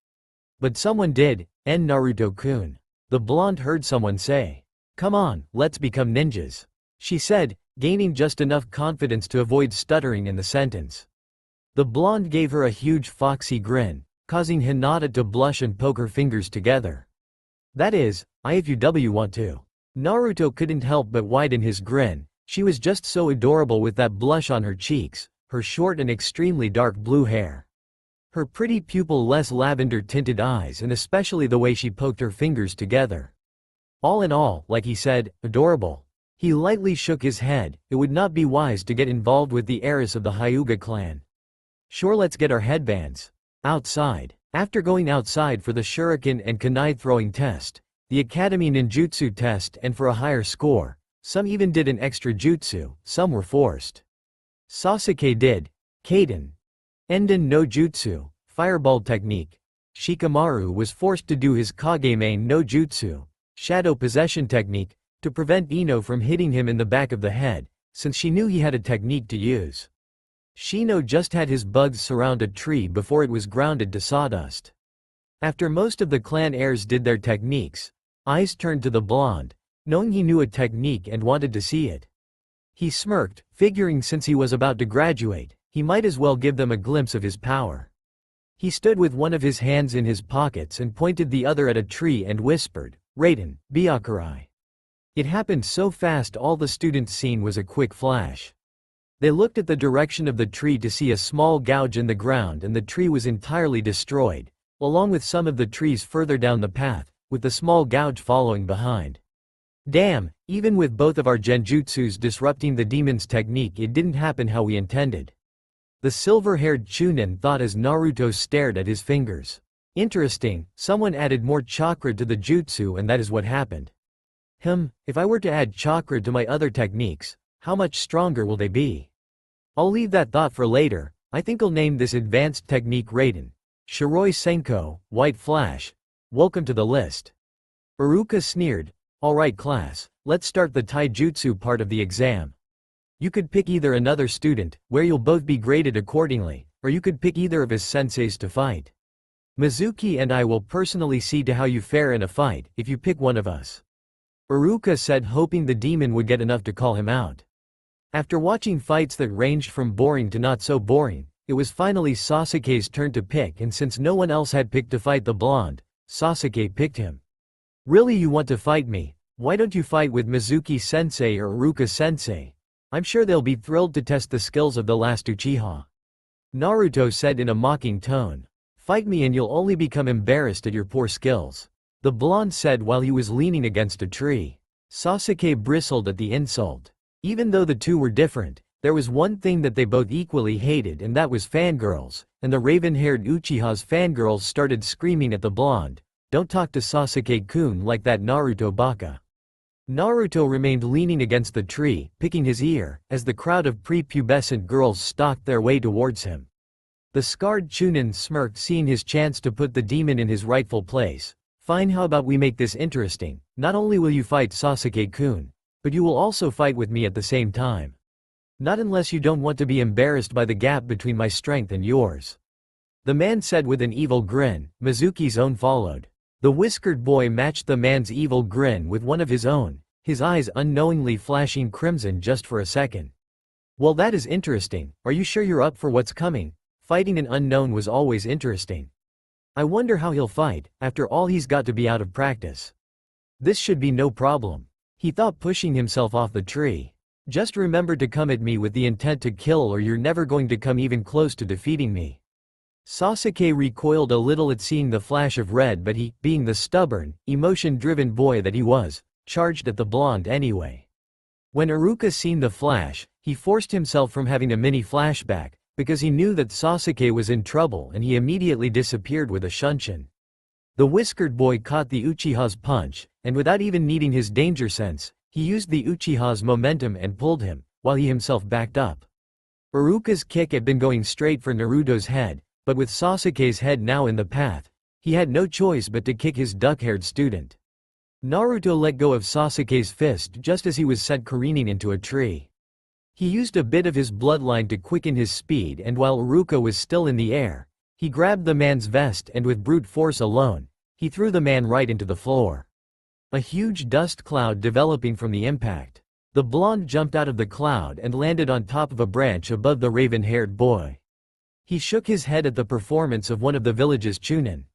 But someone did, and Naruto-kun. The blonde heard someone say, "Come on, let's become ninjas," she said, gaining just enough confidence to avoid stuttering in the sentence. The blonde gave her a huge foxy grin, causing Hinata to blush and poke her fingers together. "That is, if you want to." Naruto couldn't help but widen his grin. She was just so adorable with that blush on her cheeks, her short and extremely dark blue hair, her pretty pupil-less lavender-tinted eyes, and especially the way she poked her fingers together. All in all, like he said, adorable. He lightly shook his head. It would not be wise to get involved with the heiress of the Hyuga clan. Sure, let's get our headbands. Outside. After going outside for the shuriken and kunai throwing test, the academy ninjutsu test, and for a higher score, some even did an extra jutsu, some were forced. Sasuke did Kaden, Enden no Jutsu, Fireball Technique. Shikamaru was forced to do his Kageme no Jutsu, Shadow Possession Technique, to prevent Ino from hitting him in the back of the head, since she knew he had a technique to use. Shino just had his bugs surround a tree before it was grounded to sawdust. After most of the clan heirs did their techniques, eyes turned to the blonde, knowing he knew a technique and wanted to see it. He smirked, figuring since he was about to graduate, he might as well give them a glimpse of his power. He stood with one of his hands in his pockets and pointed the other at a tree and whispered, "Raiden, Byakurai." It happened so fast all the students seen was a quick flash. They looked at the direction of the tree to see a small gouge in the ground, and the tree was entirely destroyed, along with some of the trees further down the path, with the small gouge following behind. Damn, even with both of our genjutsus disrupting the demon's technique, it didn't happen how we intended. The silver-haired Chunin thought as Naruto stared at his fingers. Interesting, someone added more chakra to the jutsu and that is what happened. If I were to add chakra to my other techniques, how much stronger will they be? I'll leave that thought for later. I think I'll name this advanced technique Raiden. Shiroi Senko, White Flash. Welcome to the list. Iruka sneered. Alright class, let's start the taijutsu part of the exam. You could pick either another student, where you'll both be graded accordingly, or you could pick either of his senseis to fight. Mizuki and I will personally see to how you fare in a fight, if you pick one of us. Iruka said, hoping the demon would get enough to call him out. After watching fights that ranged from boring to not so boring, it was finally Sasuke's turn to pick, and since no one else had picked to fight the blonde, Sasuke picked him. Really, you want to fight me? Why don't you fight with Mizuki-sensei or Iruka-sensei? I'm sure they'll be thrilled to test the skills of the last Uchiha. Naruto said in a mocking tone. Fight me and you'll only become embarrassed at your poor skills. The blonde said while he was leaning against a tree. Sasuke bristled at the insult. Even though the two were different, there was one thing that they both equally hated, and that was fangirls, and the raven-haired Uchiha's fangirls started screaming at the blonde, "Don't talk to Sasuke-kun like that, Naruto baka." Naruto remained leaning against the tree, picking his ear, as the crowd of prepubescent girls stalked their way towards him. The scarred Chunin smirked, seeing his chance to put the demon in his rightful place. Fine, how about we make this interesting? Not only will you fight Sasuke-kun, but you will also fight with me at the same time. Not unless you don't want to be embarrassed by the gap between my strength and yours. The man said with an evil grin. Mizuki's own followed. The whiskered boy matched the man's evil grin with one of his own, his eyes unknowingly flashing crimson just for a second. Well, that is interesting. Are you sure you're up for what's coming? Fighting an unknown was always interesting. I wonder how he'll fight, after all he's got to be out of practice. This should be no problem, he thought, pushing himself off the tree. Just remember to come at me with the intent to kill, or you're never going to come even close to defeating me. Sasuke recoiled a little at seeing the flash of red, but he, being the stubborn, emotion-driven boy that he was, charged at the blonde anyway. When Iruka seen the flash, he forced himself from having a mini flashback, because he knew that Sasuke was in trouble, and he immediately disappeared with a shunshin. The whiskered boy caught the Uchiha's punch, and without even needing his danger sense, he used the Uchiha's momentum and pulled him, while he himself backed up. Iruka's kick had been going straight for Naruto's head, but with Sasuke's head now in the path, he had no choice but to kick his duck-haired student. Naruto let go of Sasuke's fist just as he was sent careening into a tree. He used a bit of his bloodline to quicken his speed, and while Iruka was still in the air, he grabbed the man's vest and with brute force alone, he threw the man right into the floor. A huge dust cloud developing from the impact. The blonde jumped out of the cloud and landed on top of a branch above the raven-haired boy. He shook his head at the performance of one of the village's Chunin.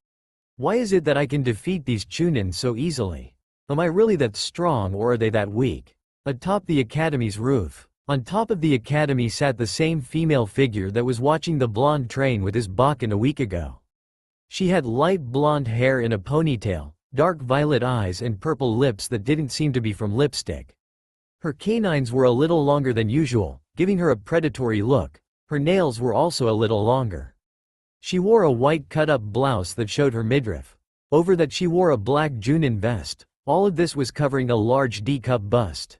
Why is it that I can defeat these Chunin so easily? Am I really that strong, or are they that weak? Atop the academy's roof. On top of the academy sat the same female figure that was watching the blonde train with his Bakken a week ago. She had light blonde hair in a ponytail, dark violet eyes and purple lips that didn't seem to be from lipstick. Her canines were a little longer than usual, giving her a predatory look. Her nails were also a little longer. She wore a white cut-up blouse that showed her midriff. Over that she wore a black Genin vest. All of this was covering a large D-cup bust.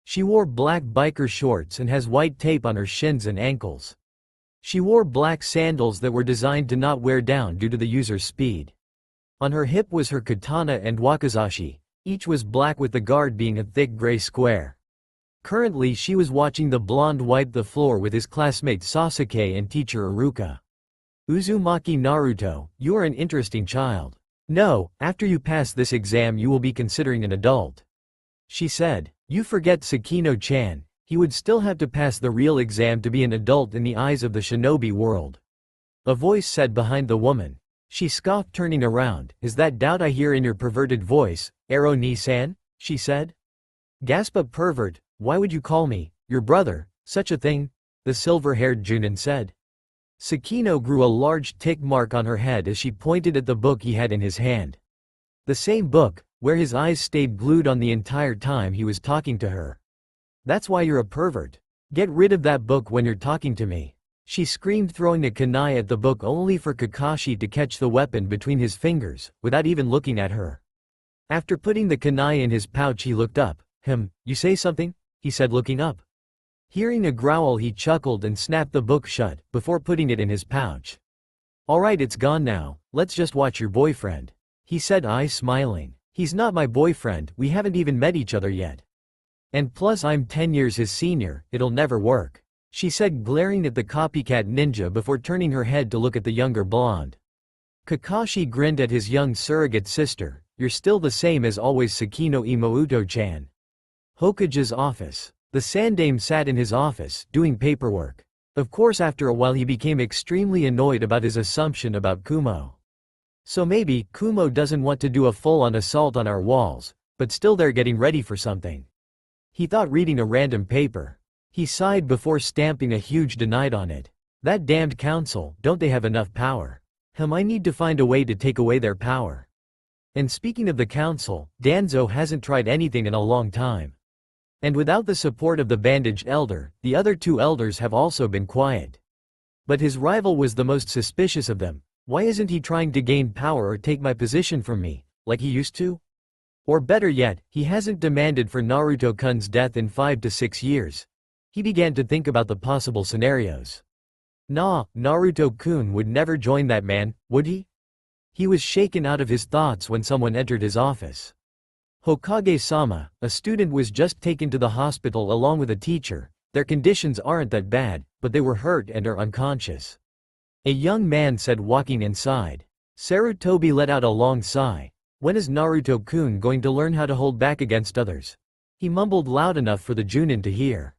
She wore black biker shorts and has white tape on her shins and ankles. She wore black sandals that were designed to not wear down due to the user's speed. On her hip was her katana and wakizashi. Each was black with the guard being a thick gray square. Currently she was watching the blonde wipe the floor with his classmate Sasuke and teacher Iruka. Uzumaki Naruto, you are an interesting child. No, after you pass this exam you will be considering an adult. She said. You forget Sakino-chan, he would still have to pass the real exam to be an adult in the eyes of the shinobi world. A voice said behind the woman. She scoffed, turning around. Is that doubt I hear in your perverted voice, Ero-ni-san? She said. Gasp, a pervert, why would you call me, your brother, such a thing? The silver-haired Junin said. Sakino grew a large tick mark on her head as she pointed at the book he had in his hand. The same book, where his eyes stayed glued on the entire time he was talking to her. That's why you're a pervert. Get rid of that book when you're talking to me. She screamed, throwing a kunai at the book only for Kakashi to catch the weapon between his fingers, without even looking at her. After putting the kunai in his pouch he looked up. You say something? He said, looking up. Hearing a growl he chuckled and snapped the book shut, before putting it in his pouch. Alright, it's gone now, let's just watch your boyfriend. He said, eyes smiling. He's not my boyfriend, we haven't even met each other yet. And plus I'm 10 years his senior, it'll never work. She said, glaring at the copycat ninja before turning her head to look at the younger blonde. Kakashi grinned at his young surrogate sister. You're still the same as always, Sakino Imouto-chan. Hokage's office. The sandame sat in his office, doing paperwork. Of course after a while he became extremely annoyed about his assumption about Kumo. So maybe, Kumo doesn't want to do a full-on assault on our walls, but still they're getting ready for something. He thought, reading a random paper. He sighed before stamping a huge denied on it. That damned council, don't they have enough power? I need to find a way to take away their power. And speaking of the council, Danzo hasn't tried anything in a long time. And without the support of the bandaged elder, the other two elders have also been quiet. But his rival was the most suspicious of them. Why isn't he trying to gain power or take my position from me, like he used to? Or better yet, he hasn't demanded for Naruto-kun's death in 5 to 6 years. He began to think about the possible scenarios. Nah, Naruto-kun would never join that man, would he? He was shaken out of his thoughts when someone entered his office. Hokage-sama, a student, was just taken to the hospital along with a teacher. Their conditions aren't that bad, but they were hurt and are unconscious. A young man said, walking inside. Sarutobi let out a long sigh. When is Naruto-kun going to learn how to hold back against others? He mumbled loud enough for the Junin to hear.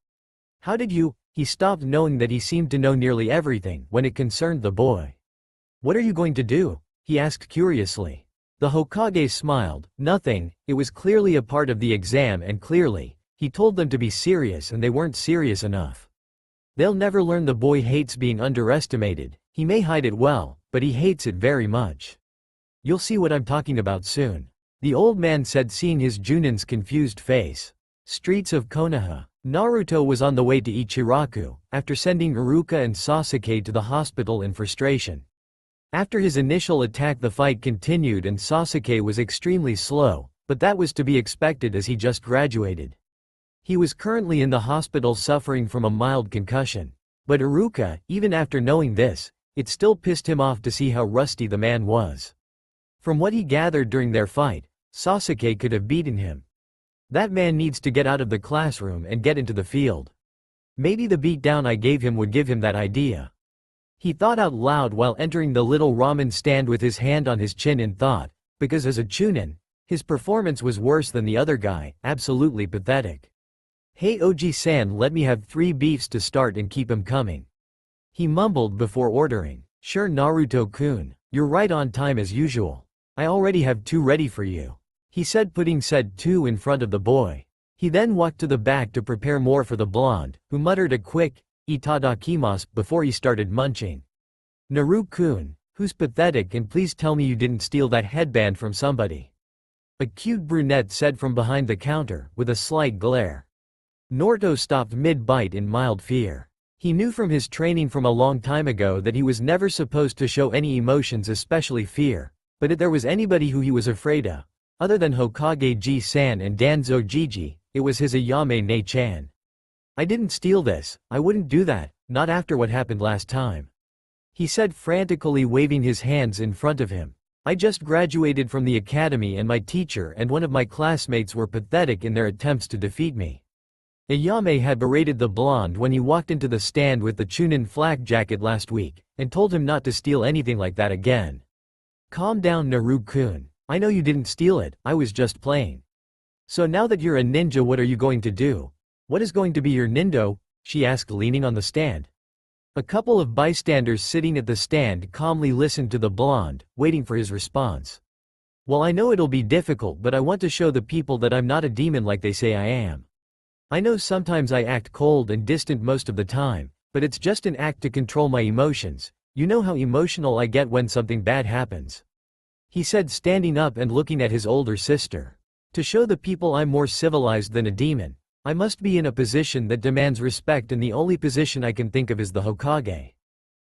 How did you? He stopped, knowing that he seemed to know nearly everything when it concerned the boy. What are you going to do? He asked curiously. The Hokage smiled. Nothing, it was clearly a part of the exam, and clearly, he told them to be serious and they weren't serious enough. They'll never learn. The boy hates being underestimated. He may hide it well, but he hates it very much. You'll see what I'm talking about soon. The old man said, seeing his Junin's confused face. Streets of Konoha. Naruto was on the way to Ichiraku, after sending Iruka and Sasuke to the hospital in frustration. After his initial attack the fight continued and Sasuke was extremely slow, but that was to be expected as he just graduated. He was currently in the hospital suffering from a mild concussion. But Iruka, even after knowing this, it still pissed him off to see how rusty the man was. From what he gathered during their fight, Sasuke could have beaten him. That man needs to get out of the classroom and get into the field. Maybe the beatdown I gave him would give him that idea. He thought out loud while entering the little ramen stand with his hand on his chin in thought, because as a Chunin, his performance was worse than the other guy, absolutely pathetic. Hey Oji-san, let me have 3 beefs to start and keep 'em coming. He mumbled before ordering. Sure Naruto-kun, you're right on time as usual. I already have 2 ready for you. He said, putting said 2 in front of the boy. He then walked to the back to prepare more for the blonde, who muttered a quick, "Itadakimasu," before he started munching. Naru-kun, who's pathetic, and please tell me you didn't steal that headband from somebody. A cute brunette said from behind the counter, with a slight glare. Naruto stopped mid-bite in mild fear. He knew from his training from a long time ago that he was never supposed to show any emotions, especially fear, but if there was anybody who he was afraid of, other than Hokage Ji-san and Danzo Jiji, it was his Ayame Ne-chan. "I didn't steal this, I wouldn't do that, not after what happened last time," he said, frantically waving his hands in front of him. "I just graduated from the academy and my teacher and one of my classmates were pathetic in their attempts to defeat me." Ayame had berated the blonde when he walked into the stand with the Chunin flak jacket last week, and told him not to steal anything like that again. "Calm down, Naruto-kun. I know you didn't steal it, I was just playing." "So now that you're a ninja, what are you going to do? What is going to be your nindo?" she asked, leaning on the stand. A couple of bystanders sitting at the stand calmly listened to the blonde, waiting for his response. "Well, I know it'll be difficult, but I want to show the people that I'm not a demon like they say I am. I know sometimes I act cold and distant most of the time, but it's just an act to control my emotions. You know how emotional I get when something bad happens," he said, standing up and looking at his older sister. "To show the people I'm more civilized than a demon, I must be in a position that demands respect, and the only position I can think of is the Hokage,"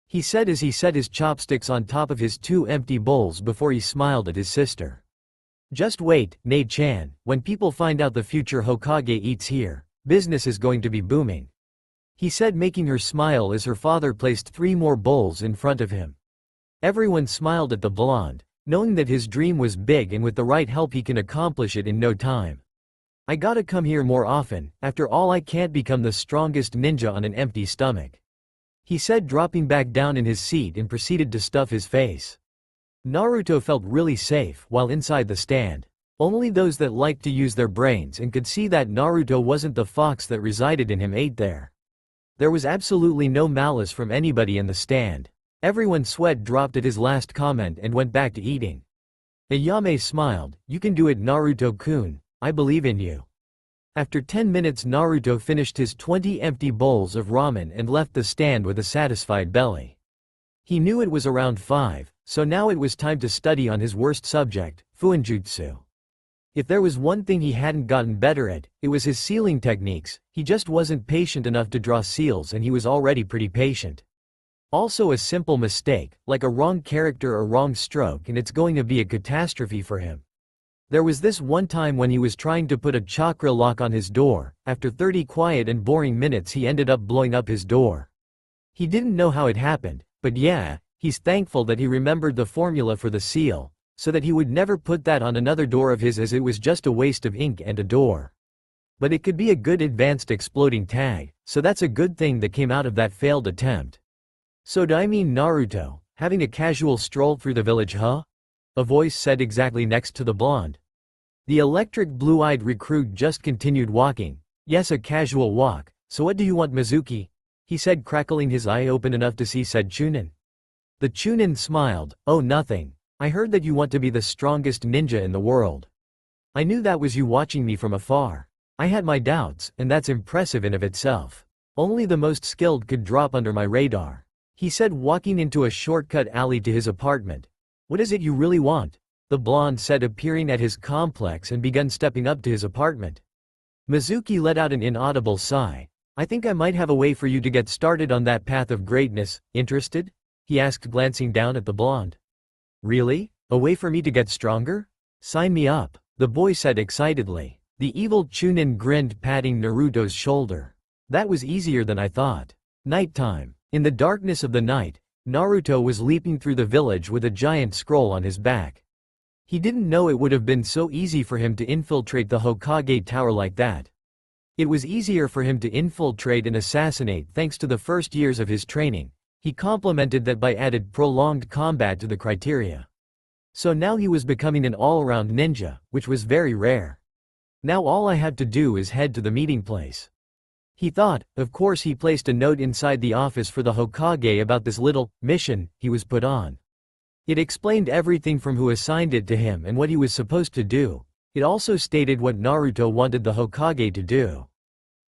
he said as he set his chopsticks on top of his two empty bowls before he smiled at his sister. "Just wait, Ne-chan, when people find out the future Hokage eats here, business is going to be booming," he said, making her smile as her father placed 3 more bowls in front of him. Everyone smiled at the blonde, knowing that his dream was big and with the right help he can accomplish it in no time. "I gotta come here more often, after all I can't become the strongest ninja on an empty stomach," he said, dropping back down in his seat and proceeded to stuff his face. Naruto felt really safe while inside the stand. Only those that liked to use their brains and could see that Naruto wasn't the fox that resided in him ate there. There was absolutely no malice from anybody in the stand. Everyone's sweat dropped at his last comment and went back to eating. Ayame smiled. "You can do it, Naruto-kun, I believe in you." After 10 minutes, Naruto finished his 20 empty bowls of ramen and left the stand with a satisfied belly. He knew it was around 5, so now it was time to study on his worst subject, Fuinjutsu. If there was one thing he hadn't gotten better at, it was his sealing techniques. He just wasn't patient enough to draw seals, and he was already pretty patient. Also, a simple mistake, like a wrong character or wrong stroke, and it's going to be a catastrophe for him. There was this one time when he was trying to put a chakra lock on his door. After 30 quiet and boring minutes, he ended up blowing up his door. He didn't know how it happened, but yeah, he's thankful that he remembered the formula for the seal, so that he would never put that on another door of his, as it was just a waste of ink and a door. But it could be a good advanced exploding tag, so that's a good thing that came out of that failed attempt. "So do I mean Naruto, having a casual stroll through the village, huh?" a voice said exactly next to the blonde. The electric blue-eyed recruit just continued walking. "Yes, a casual walk. So what do you want, Mizuki?" he said, crackling his eye open enough to see said Chunin. The Chunin smiled. "Oh, nothing. I heard that you want to be the strongest ninja in the world. I knew that was you watching me from afar. I had my doubts, and that's impressive in of itself. Only the most skilled could drop under my radar," he said, walking into a shortcut alley to his apartment. "What is it you really want?" the blonde said, appearing at his complex and began stepping up to his apartment. Mizuki let out an inaudible sigh. "I think I might have a way for you to get started on that path of greatness. Interested?" he asked, glancing down at the blonde. "Really? A way for me to get stronger? Sign me up," the boy said excitedly. The evil Chunin grinned, patting Naruto's shoulder. "That was easier than I thought." Nighttime. In the darkness of the night, Naruto was leaping through the village with a giant scroll on his back. He didn't know it would have been so easy for him to infiltrate the Hokage tower like that. It was easier for him to infiltrate and assassinate thanks to the first years of his training. He complemented that by added prolonged combat to the criteria. So now he was becoming an all-around ninja, which was very rare. Now all I had to do is head to the meeting place, he thought. Of course, he placed a note inside the office for the Hokage about this little mission he was put on. It explained everything from who assigned it to him and what he was supposed to do. It also stated what Naruto wanted the Hokage to do.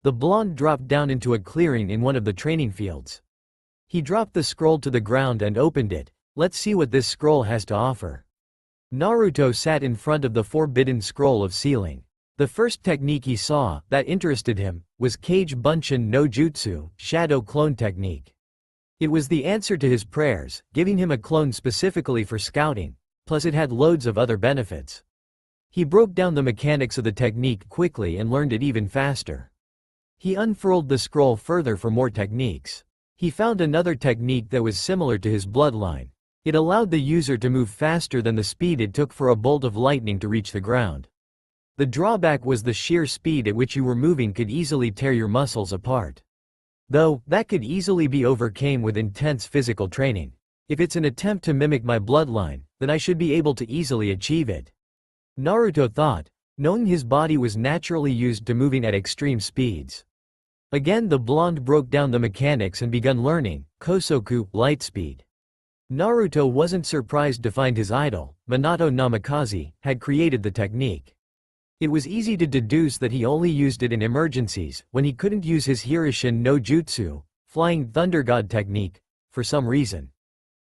The blonde dropped down into a clearing in one of the training fields. He dropped the scroll to the ground and opened it. "Let's see what this scroll has to offer." Naruto sat in front of the forbidden scroll of sealing. The first technique he saw, that interested him, was Kage Bunshin no Jutsu, shadow clone technique. It was the answer to his prayers, giving him a clone specifically for scouting, plus it had loads of other benefits. He broke down the mechanics of the technique quickly and learned it even faster. He unfurled the scroll further for more techniques. He found another technique that was similar to his bloodline. It allowed the user to move faster than the speed it took for a bolt of lightning to reach the ground. The drawback was the sheer speed at which you were moving could easily tear your muscles apart. Though, that could easily be overcome with intense physical training. If it's an attempt to mimic my bloodline, then I should be able to easily achieve it. Naruto thought, knowing his body was naturally used to moving at extreme speeds. Again the blonde broke down the mechanics and began learning, Kosoku, light speed. Naruto wasn't surprised to find his idol, Minato Namikaze, had created the technique. It was easy to deduce that he only used it in emergencies, when he couldn't use his Hirishin no Jutsu, flying thunder god technique, for some reason.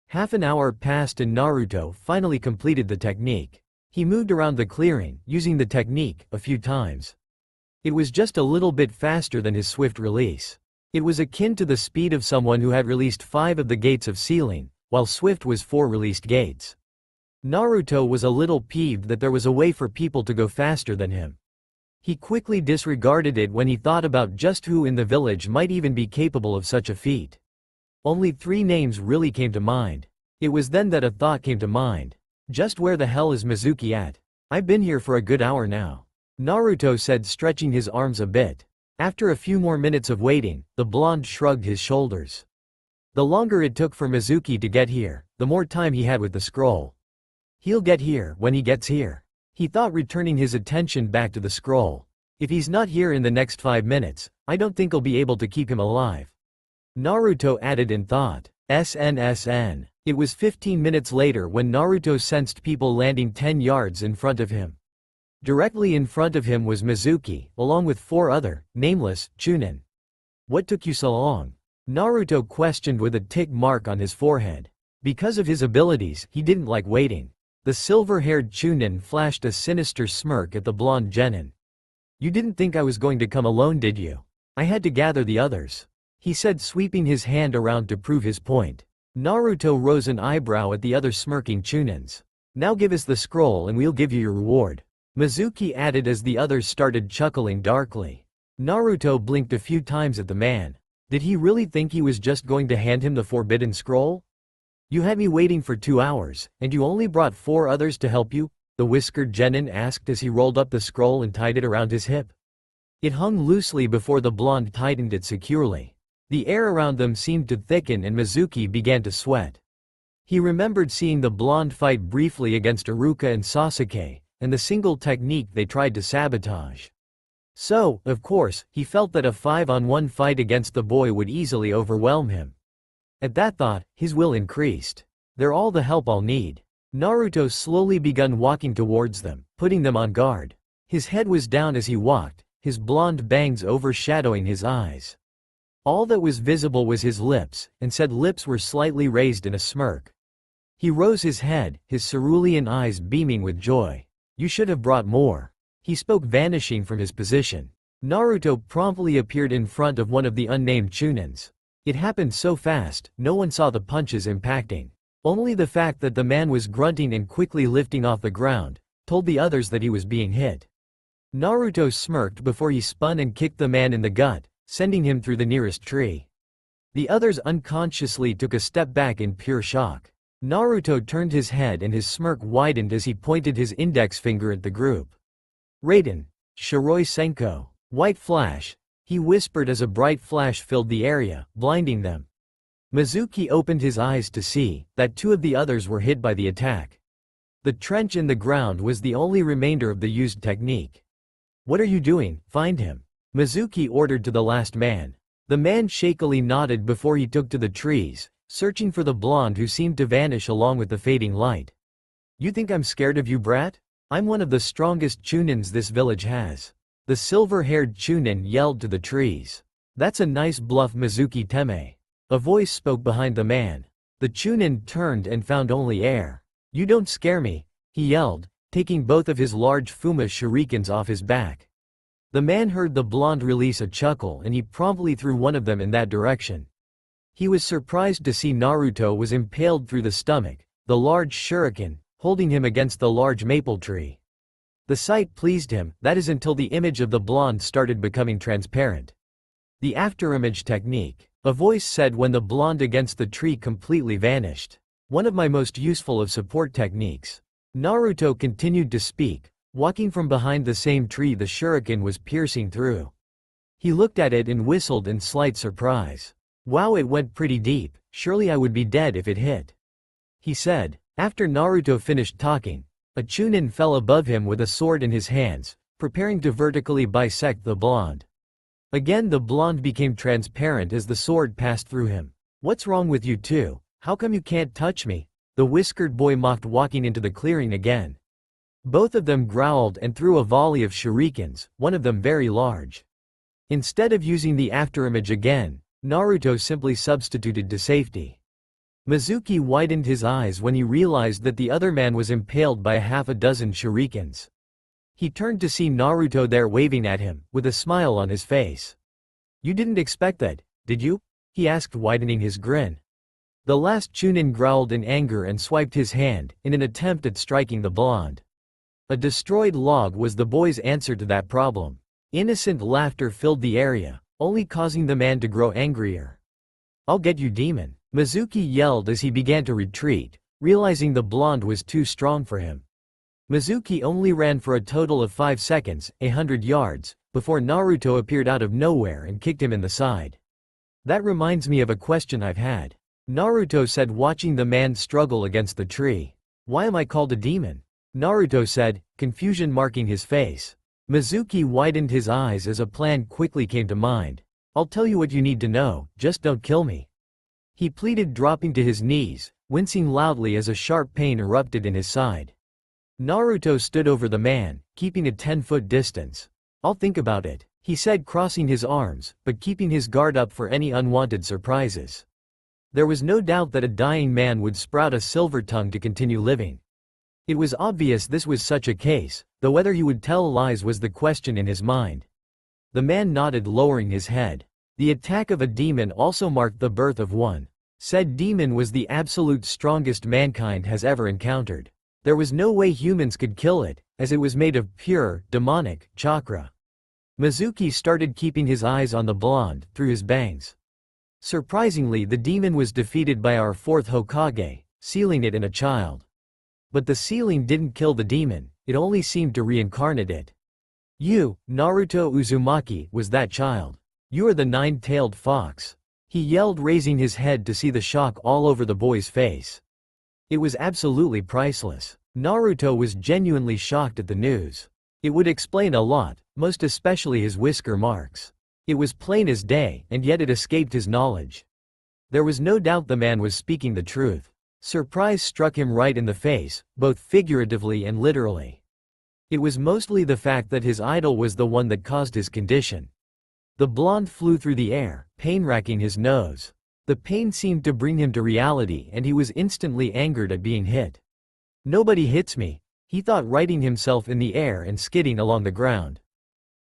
Half an hour passed and Naruto finally completed the technique. He moved around the clearing, using the technique, a few times. It was just a little bit faster than his swift release. It was akin to the speed of someone who had released 5 of the gates of sealing, while swift was 4 released gates. Naruto was a little peeved that there was a way for people to go faster than him. He quickly disregarded it when he thought about just who in the village might even be capable of such a feat. Only 3 names really came to mind. It was then that a thought came to mind. Just where the hell is Mizuki at? I've been here for a good hour now. Naruto said, stretching his arms a bit. After a few more minutes of waiting, the blonde shrugged his shoulders. The longer it took for Mizuki to get here, the more time he had with the scroll. He'll get here when he gets here. He thought, returning his attention back to the scroll. If he's not here in the next 5 minutes, I don't think I'll be able to keep him alive. Naruto added in thought. SNSN. It was 15 minutes later when Naruto sensed people landing 10 yards in front of him. Directly in front of him was Mizuki, along with 4 other, nameless, Chunin. What took you so long? Naruto questioned with a tick mark on his forehead. Because of his abilities, he didn't like waiting. The silver-haired Chunin flashed a sinister smirk at the blonde Genin. You didn't think I was going to come alone, did you? I had to gather the others. He said, sweeping his hand around to prove his point. Naruto rose an eyebrow at the other smirking Chunins. Now give us the scroll and we'll give you your reward. Mizuki added as the others started chuckling darkly. Naruto blinked a few times at the man. Did he really think he was just going to hand him the forbidden scroll? You had me waiting for 2 hours, and you only brought 4 others to help you? The whiskered Genin asked as he rolled up the scroll and tied it around his hip. It hung loosely before the blonde tightened it securely. The air around them seemed to thicken and Mizuki began to sweat. He remembered seeing the blonde fight briefly against Iruka and Sasuke, and the single technique they tried to sabotage. So, of course, he felt that a 5-on-1 fight against the boy would easily overwhelm him. At that thought, his will increased. They're all the help I'll need. Naruto slowly began walking towards them, putting them on guard. His head was down as he walked, his blonde bangs overshadowing his eyes. All that was visible was his lips, and said lips were slightly raised in a smirk. He rose his head, his cerulean eyes beaming with joy. You should have brought more. He spoke, vanishing from his position. Naruto promptly appeared in front of one of the unnamed Chunins. It happened so fast, no one saw the punches impacting. Only the fact that the man was grunting and quickly lifting off the ground told the others that he was being hit. Naruto smirked before he spun and kicked the man in the gut, sending him through the nearest tree. The others unconsciously took a step back in pure shock. Naruto turned his head and his smirk widened as he pointed his index finger at the group. Raiden. Shiroi Senko. White flash. He whispered as a bright flash filled the area, blinding them. Mizuki opened his eyes to see that 2 of the others were hit by the attack. The trench in the ground was the only remainder of the used technique. What are you doing? Find him. Mizuki ordered to the last man. The man shakily nodded before he took to the trees, searching for the blonde who seemed to vanish along with the fading light. You think I'm scared of you, brat? I'm one of the strongest Chunins this village has. The silver-haired Chunin yelled to the trees. That's a nice bluff, Mizuki Teme. A voice spoke behind the man. The Chunin turned and found only air. You don't scare me, he yelled, taking both of his large Fuma shurikens off his back. The man heard the blonde release a chuckle and he promptly threw one of them in that direction. He was surprised to see Naruto was impaled through the stomach, the large shuriken, holding him against the large maple tree. The sight pleased him, that is until the image of the blonde started becoming transparent. The afterimage technique, a voice said when the blonde against the tree completely vanished. One of my most useful of support techniques. Naruto continued to speak, walking from behind the same tree the shuriken was piercing through. He looked at it and whistled in slight surprise. Wow, it went pretty deep, surely I would be dead if it hit. He said. After Naruto finished talking, a Chunin fell above him with a sword in his hands, preparing to vertically bisect the blonde. Again the blonde became transparent as the sword passed through him. What's wrong with you two? How come you can't touch me? The whiskered boy mocked, walking into the clearing again. Both of them growled and threw a volley of shurikens, one of them very large. Instead of using the afterimage again, Naruto simply substituted to safety. Mizuki widened his eyes when he realized that the other man was impaled by half a dozen shurikens. He turned to see Naruto there waving at him, with a smile on his face. You didn't expect that, did you? He asked, widening his grin. The last Chunin growled in anger and swiped his hand, in an attempt at striking the blonde. A destroyed log was the boy's answer to that problem. Innocent laughter filled the area, only causing the man to grow angrier. I'll get you, demon. Mizuki yelled as he began to retreat, realizing the blonde was too strong for him. Mizuki only ran for a total of 5 seconds, 100 yards, before Naruto appeared out of nowhere and kicked him in the side. That reminds me of a question I've had. Naruto said, watching the man struggle against the tree. Why am I called a demon? Naruto said, confusion marking his face. Mizuki widened his eyes as a plan quickly came to mind. I'll tell you what you need to know, just don't kill me. He pleaded, dropping to his knees, wincing loudly as a sharp pain erupted in his side. Naruto stood over the man, keeping a 10-foot distance. I'll think about it, he said, crossing his arms, but keeping his guard up for any unwanted surprises. There was no doubt that a dying man would sprout a silver tongue to continue living. It was obvious this was such a case, though whether he would tell lies was the question in his mind. The man nodded, lowering his head. The attack of a demon also marked the birth of one. Said demon was the absolute strongest mankind has ever encountered. There was no way humans could kill it, as it was made of pure, demonic, chakra. Mizuki started keeping his eyes on the blonde, through his bangs. Surprisingly, the demon was defeated by our 4th Hokage, sealing it in a child. But the sealing didn't kill the demon, it only seemed to reincarnate it. You, Naruto Uzumaki, was that child. You are the 9-tailed fox. He yelled, raising his head to see the shock all over the boy's face. It was absolutely priceless. Naruto was genuinely shocked at the news. It would explain a lot, most especially his whisker marks. It was plain as day, and yet it escaped his knowledge. There was no doubt the man was speaking the truth. Surprise struck him right in the face, both figuratively and literally. It was mostly the fact that his idol was the one that caused his condition. The blonde flew through the air, pain-racking his nose. The pain seemed to bring him to reality and he was instantly angered at being hit. Nobody hits me, he thought, righting himself in the air and skidding along the ground.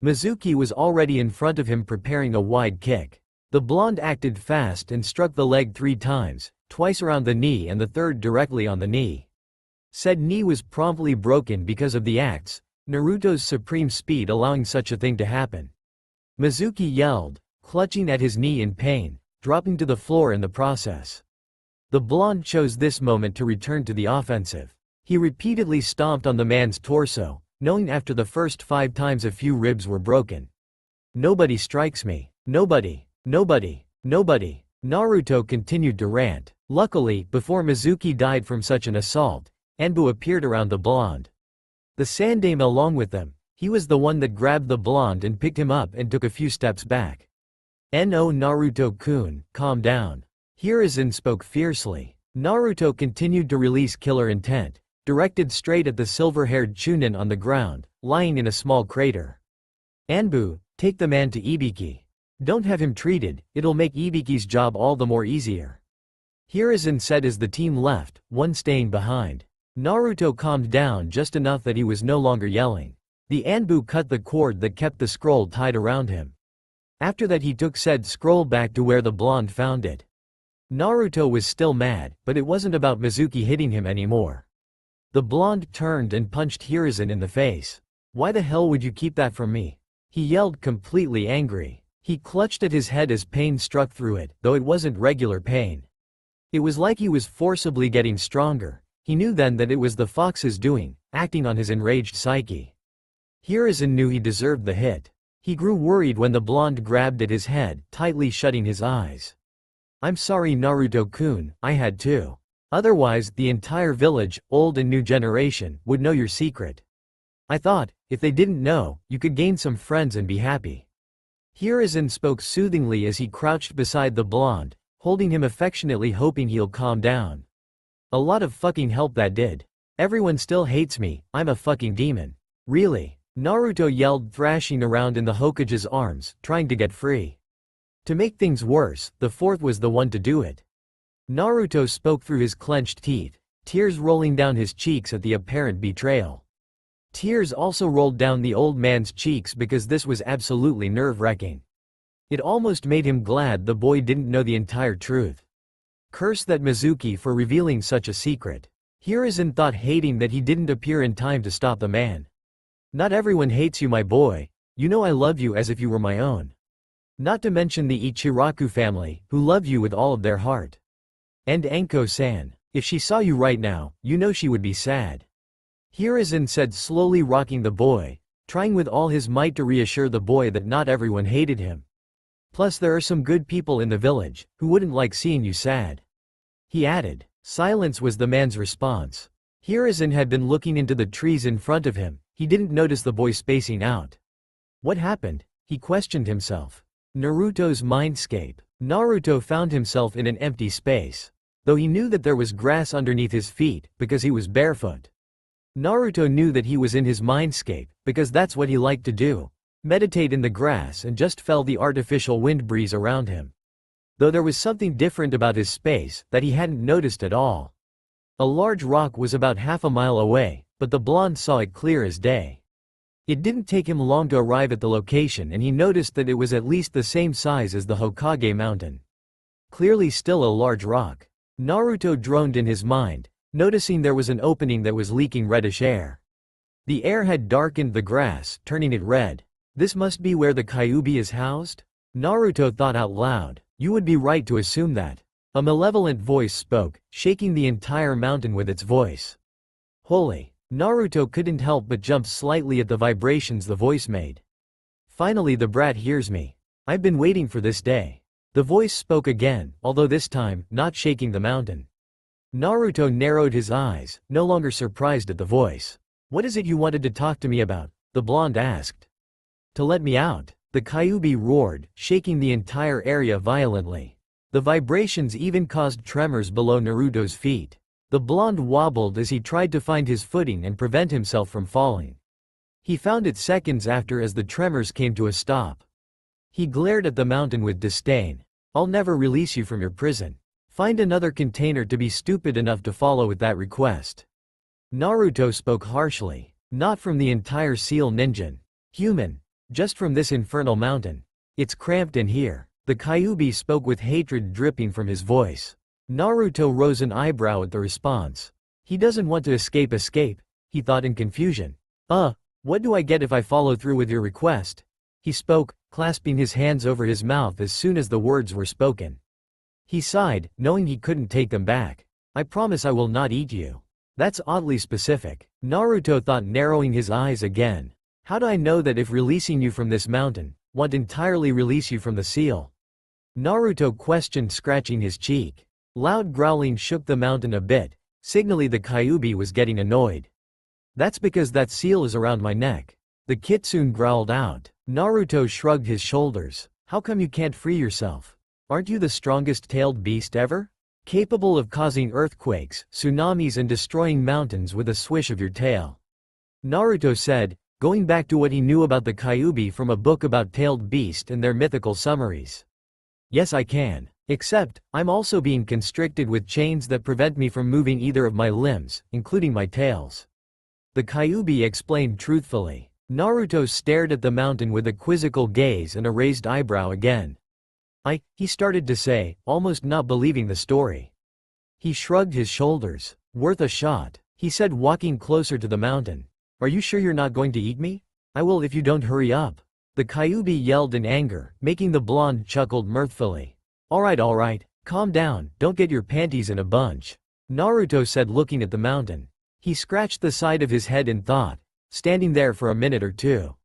Mizuki was already in front of him, preparing a wide kick. The blonde acted fast and struck the leg 3 times, twice around the knee and the third directly on the knee. Said knee was promptly broken because of the axe, Naruto's supreme speed allowing such a thing to happen. Mizuki yelled, clutching at his knee in pain, dropping to the floor in the process. The blonde chose this moment to return to the offensive. He repeatedly stomped on the man's torso, knowing after the first 5 times a few ribs were broken. Nobody strikes me. Nobody. Nobody. Nobody. Naruto continued to rant. Luckily, before Mizuki died from such an assault, Anbu appeared around the blonde. The Sandame along with them. He was the one that grabbed the blonde and picked him up and took a few steps back. No, Naruto-kun, calm down. Hiruzen spoke fiercely. Naruto continued to release killer intent, directed straight at the silver-haired Chunin on the ground, lying in a small crater. Anbu, take the man to Ibiki. Don't have him treated, it'll make Ibiki's job all the more easier. Hiruzen said as the team left, one staying behind. Naruto calmed down just enough that he was no longer yelling. The Anbu cut the cord that kept the scroll tied around him. After that he took said scroll back to where the blonde found it. Naruto was still mad, but it wasn't about Mizuki hitting him anymore. The blonde turned and punched Hiruzen in the face. "Why the hell would you keep that from me?" he yelled, completely angry. He clutched at his head as pain struck through it, though it wasn't regular pain. It was like he was forcibly getting stronger. He knew then that it was the fox's doing, acting on his enraged psyche. Hiruzen knew he deserved the hit. He grew worried when the blonde grabbed at his head, tightly shutting his eyes. "I'm sorry Naruto-kun, I had to. Otherwise, the entire village, old and new generation, would know your secret. I thought, if they didn't know, you could gain some friends and be happy." Hiruzen spoke soothingly as he crouched beside the blonde, holding him affectionately, hoping he'll calm down. "A lot of fucking help that did. Everyone still hates me, I'm a fucking demon." "Really?" Naruto yelled, thrashing around in the Hokage's arms, trying to get free. To make things worse, the fourth was the one to do it. Naruto spoke through his clenched teeth, tears rolling down his cheeks at the apparent betrayal. Tears also rolled down the old man's cheeks because this was absolutely nerve-wracking. It almost made him glad the boy didn't know the entire truth. Curse that Mizuki for revealing such a secret. Hiruzen thought, hating that he didn't appear in time to stop the man. "Not everyone hates you, my boy. You know I love you as if you were my own. Not to mention the Ichiraku family, who love you with all of their heart. And Anko-san. If she saw you right now, you know she would be sad." Hiruzen said, slowly rocking the boy, trying with all his might to reassure the boy that not everyone hated him. "Plus there are some good people in the village, who wouldn't like seeing you sad," he added. Silence was the man's response. Hiruzen had been looking into the trees in front of him. He didn't notice the boy spacing out. What happened? He questioned himself. Naruto's mindscape. Naruto found himself in an empty space. Though he knew that there was grass underneath his feet, because he was barefoot. Naruto knew that he was in his mindscape, because that's what he liked to do. Meditate in the grass and just felt the artificial wind breeze around him. Though there was something different about his space, that he hadn't noticed at all. A large rock was about half a mile away, but the blonde saw it clear as day. It didn't take him long to arrive at the location, and he noticed that it was at least the same size as the Hokage mountain. Clearly still a large rock. Naruto droned in his mind, noticing there was an opening that was leaking reddish air. The air had darkened the grass, turning it red. This must be where the Kyuubi is housed? Naruto thought out loud. You would be right to assume that. A malevolent voice spoke, shaking the entire mountain with its voice. Holy! Naruto couldn't help but jump slightly at the vibrations the voice made. Finally the brat hears me. I've been waiting for this day. The voice spoke again, although this time, not shaking the mountain. Naruto narrowed his eyes, no longer surprised at the voice. What is it you wanted to talk to me about? The blonde asked. To let me out. The Kyuubi roared, shaking the entire area violently. The vibrations even caused tremors below Naruto's feet. The blonde wobbled as he tried to find his footing and prevent himself from falling. He found it seconds after as the tremors came to a stop. He glared at the mountain with disdain. I'll never release you from your prison. Find another container to be stupid enough to follow with that request. Naruto spoke harshly. Not from the entire seal ninja. Human. Just from this infernal mountain. It's cramped in here. The Kyuubi spoke with hatred dripping from his voice. Naruto rose an eyebrow at the response. He doesn't want to escape, he thought in confusion. What do I get if I follow through with your request? He spoke, clasping his hands over his mouth as soon as the words were spoken. He sighed, knowing he couldn't take them back. I promise I will not eat you. That's oddly specific. Naruto thought, narrowing his eyes again. How do I know that if releasing you from this mountain, won't entirely release you from the seal? Naruto questioned, scratching his cheek. Loud growling shook the mountain a bit, signaling the Kyuubi was getting annoyed. That's because that seal is around my neck. The kitsune growled out. Naruto shrugged his shoulders. How come you can't free yourself? Aren't you the strongest tailed beast ever? Capable of causing earthquakes, tsunamis and destroying mountains with a swish of your tail. Naruto said, going back to what he knew about the Kyuubi from a book about tailed beast and their mythical summaries. Yes, I can. Except, I'm also being constricted with chains that prevent me from moving either of my limbs, including my tails. The Kyuubi explained truthfully. Naruto stared at the mountain with a quizzical gaze and a raised eyebrow again. He started to say, almost not believing the story. He shrugged his shoulders. Worth a shot, he said, walking closer to the mountain. Are you sure you're not going to eat me? I will if you don't hurry up. The Kyuubi yelled in anger, making the blonde chuckle mirthfully. Alright, calm down, don't get your panties in a bunch, Naruto said, looking at the mountain. He scratched the side of his head in thought, standing there for a minute or two.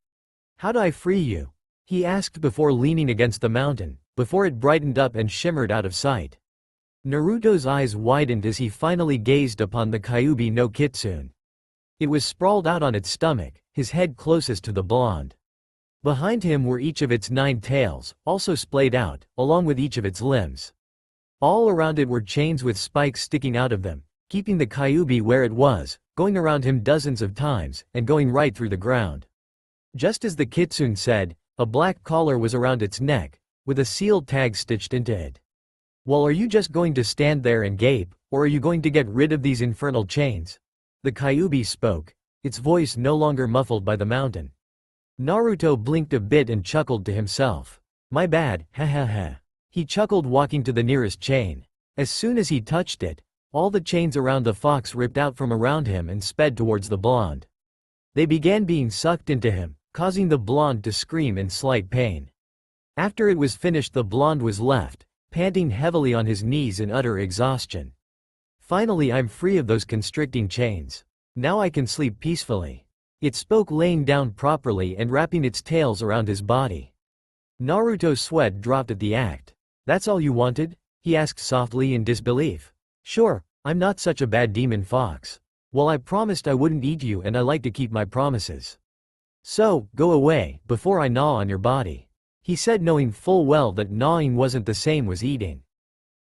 How do I free you? He asked before leaning against the mountain, before it brightened up and shimmered out of sight. Naruto's eyes widened as he finally gazed upon the Kyuubi no Kitsune. It was sprawled out on its stomach, his head closest to the blonde. Behind him were each of its 9 tails, also splayed out, along with each of its limbs. All around it were chains with spikes sticking out of them, keeping the Kyuubi where it was, going around him dozens of times, and going right through the ground. Just as the Kitsune said, a black collar was around its neck, with a seal tag stitched into it. Well, are you just going to stand there and gape, or are you going to get rid of these infernal chains? The Kyuubi spoke, its voice no longer muffled by the mountain. Naruto blinked a bit and chuckled to himself. My bad, ha ha ha. He chuckled, walking to the nearest chain. As soon as he touched it, all the chains around the fox ripped out from around him and sped towards the blonde. They began being sucked into him, causing the blonde to scream in slight pain. After it was finished, the blonde was left, panting heavily on his knees in utter exhaustion. Finally, I'm free of those constricting chains. Now I can sleep peacefully. It spoke, laying down properly and wrapping its tails around his body. Naruto's sweat dropped at the act. That's all you wanted? He asked softly in disbelief. Sure, I'm not such a bad demon fox. Well, I promised I wouldn't eat you, and I like to keep my promises. So, go away, before I gnaw on your body, he said, knowing full well that gnawing wasn't the same as eating.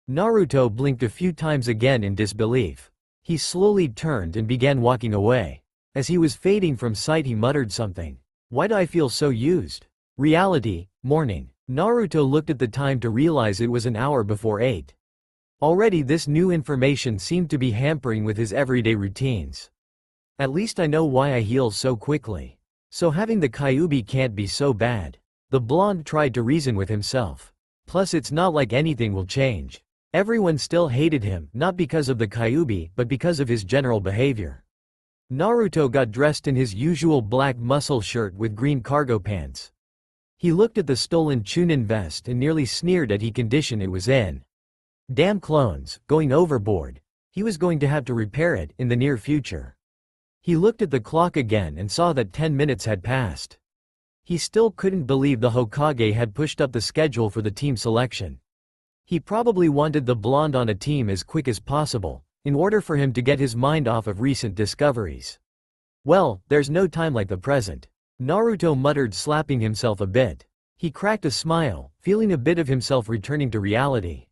Naruto blinked a few times again in disbelief. He slowly turned and began walking away. As he was fading from sight, he muttered something. Why do I feel so used? Reality, morning. Naruto looked at the time to realize it was an hour before 8. Already this new information seemed to be hampering with his everyday routines. At least I know why I heal so quickly. So having the Kyuubi can't be so bad. The blonde tried to reason with himself. Plus, it's not like anything will change. Everyone still hated him, not because of the Kyuubi, but because of his general behavior. Naruto got dressed in his usual black muscle shirt with green cargo pants. He looked at the stolen Chunin vest and nearly sneered at the condition it was in. Damn clones, going overboard. He was going to have to repair it in the near future. He looked at the clock again and saw that 10 minutes had passed. He still couldn't believe the Hokage had pushed up the schedule for the team selection. He probably wanted the blonde on a team as quick as possible, in order for him to get his mind off of recent discoveries. Well, there's no time like the present, Naruto muttered, slapping himself a bit. He cracked a smile, feeling a bit of himself returning to reality.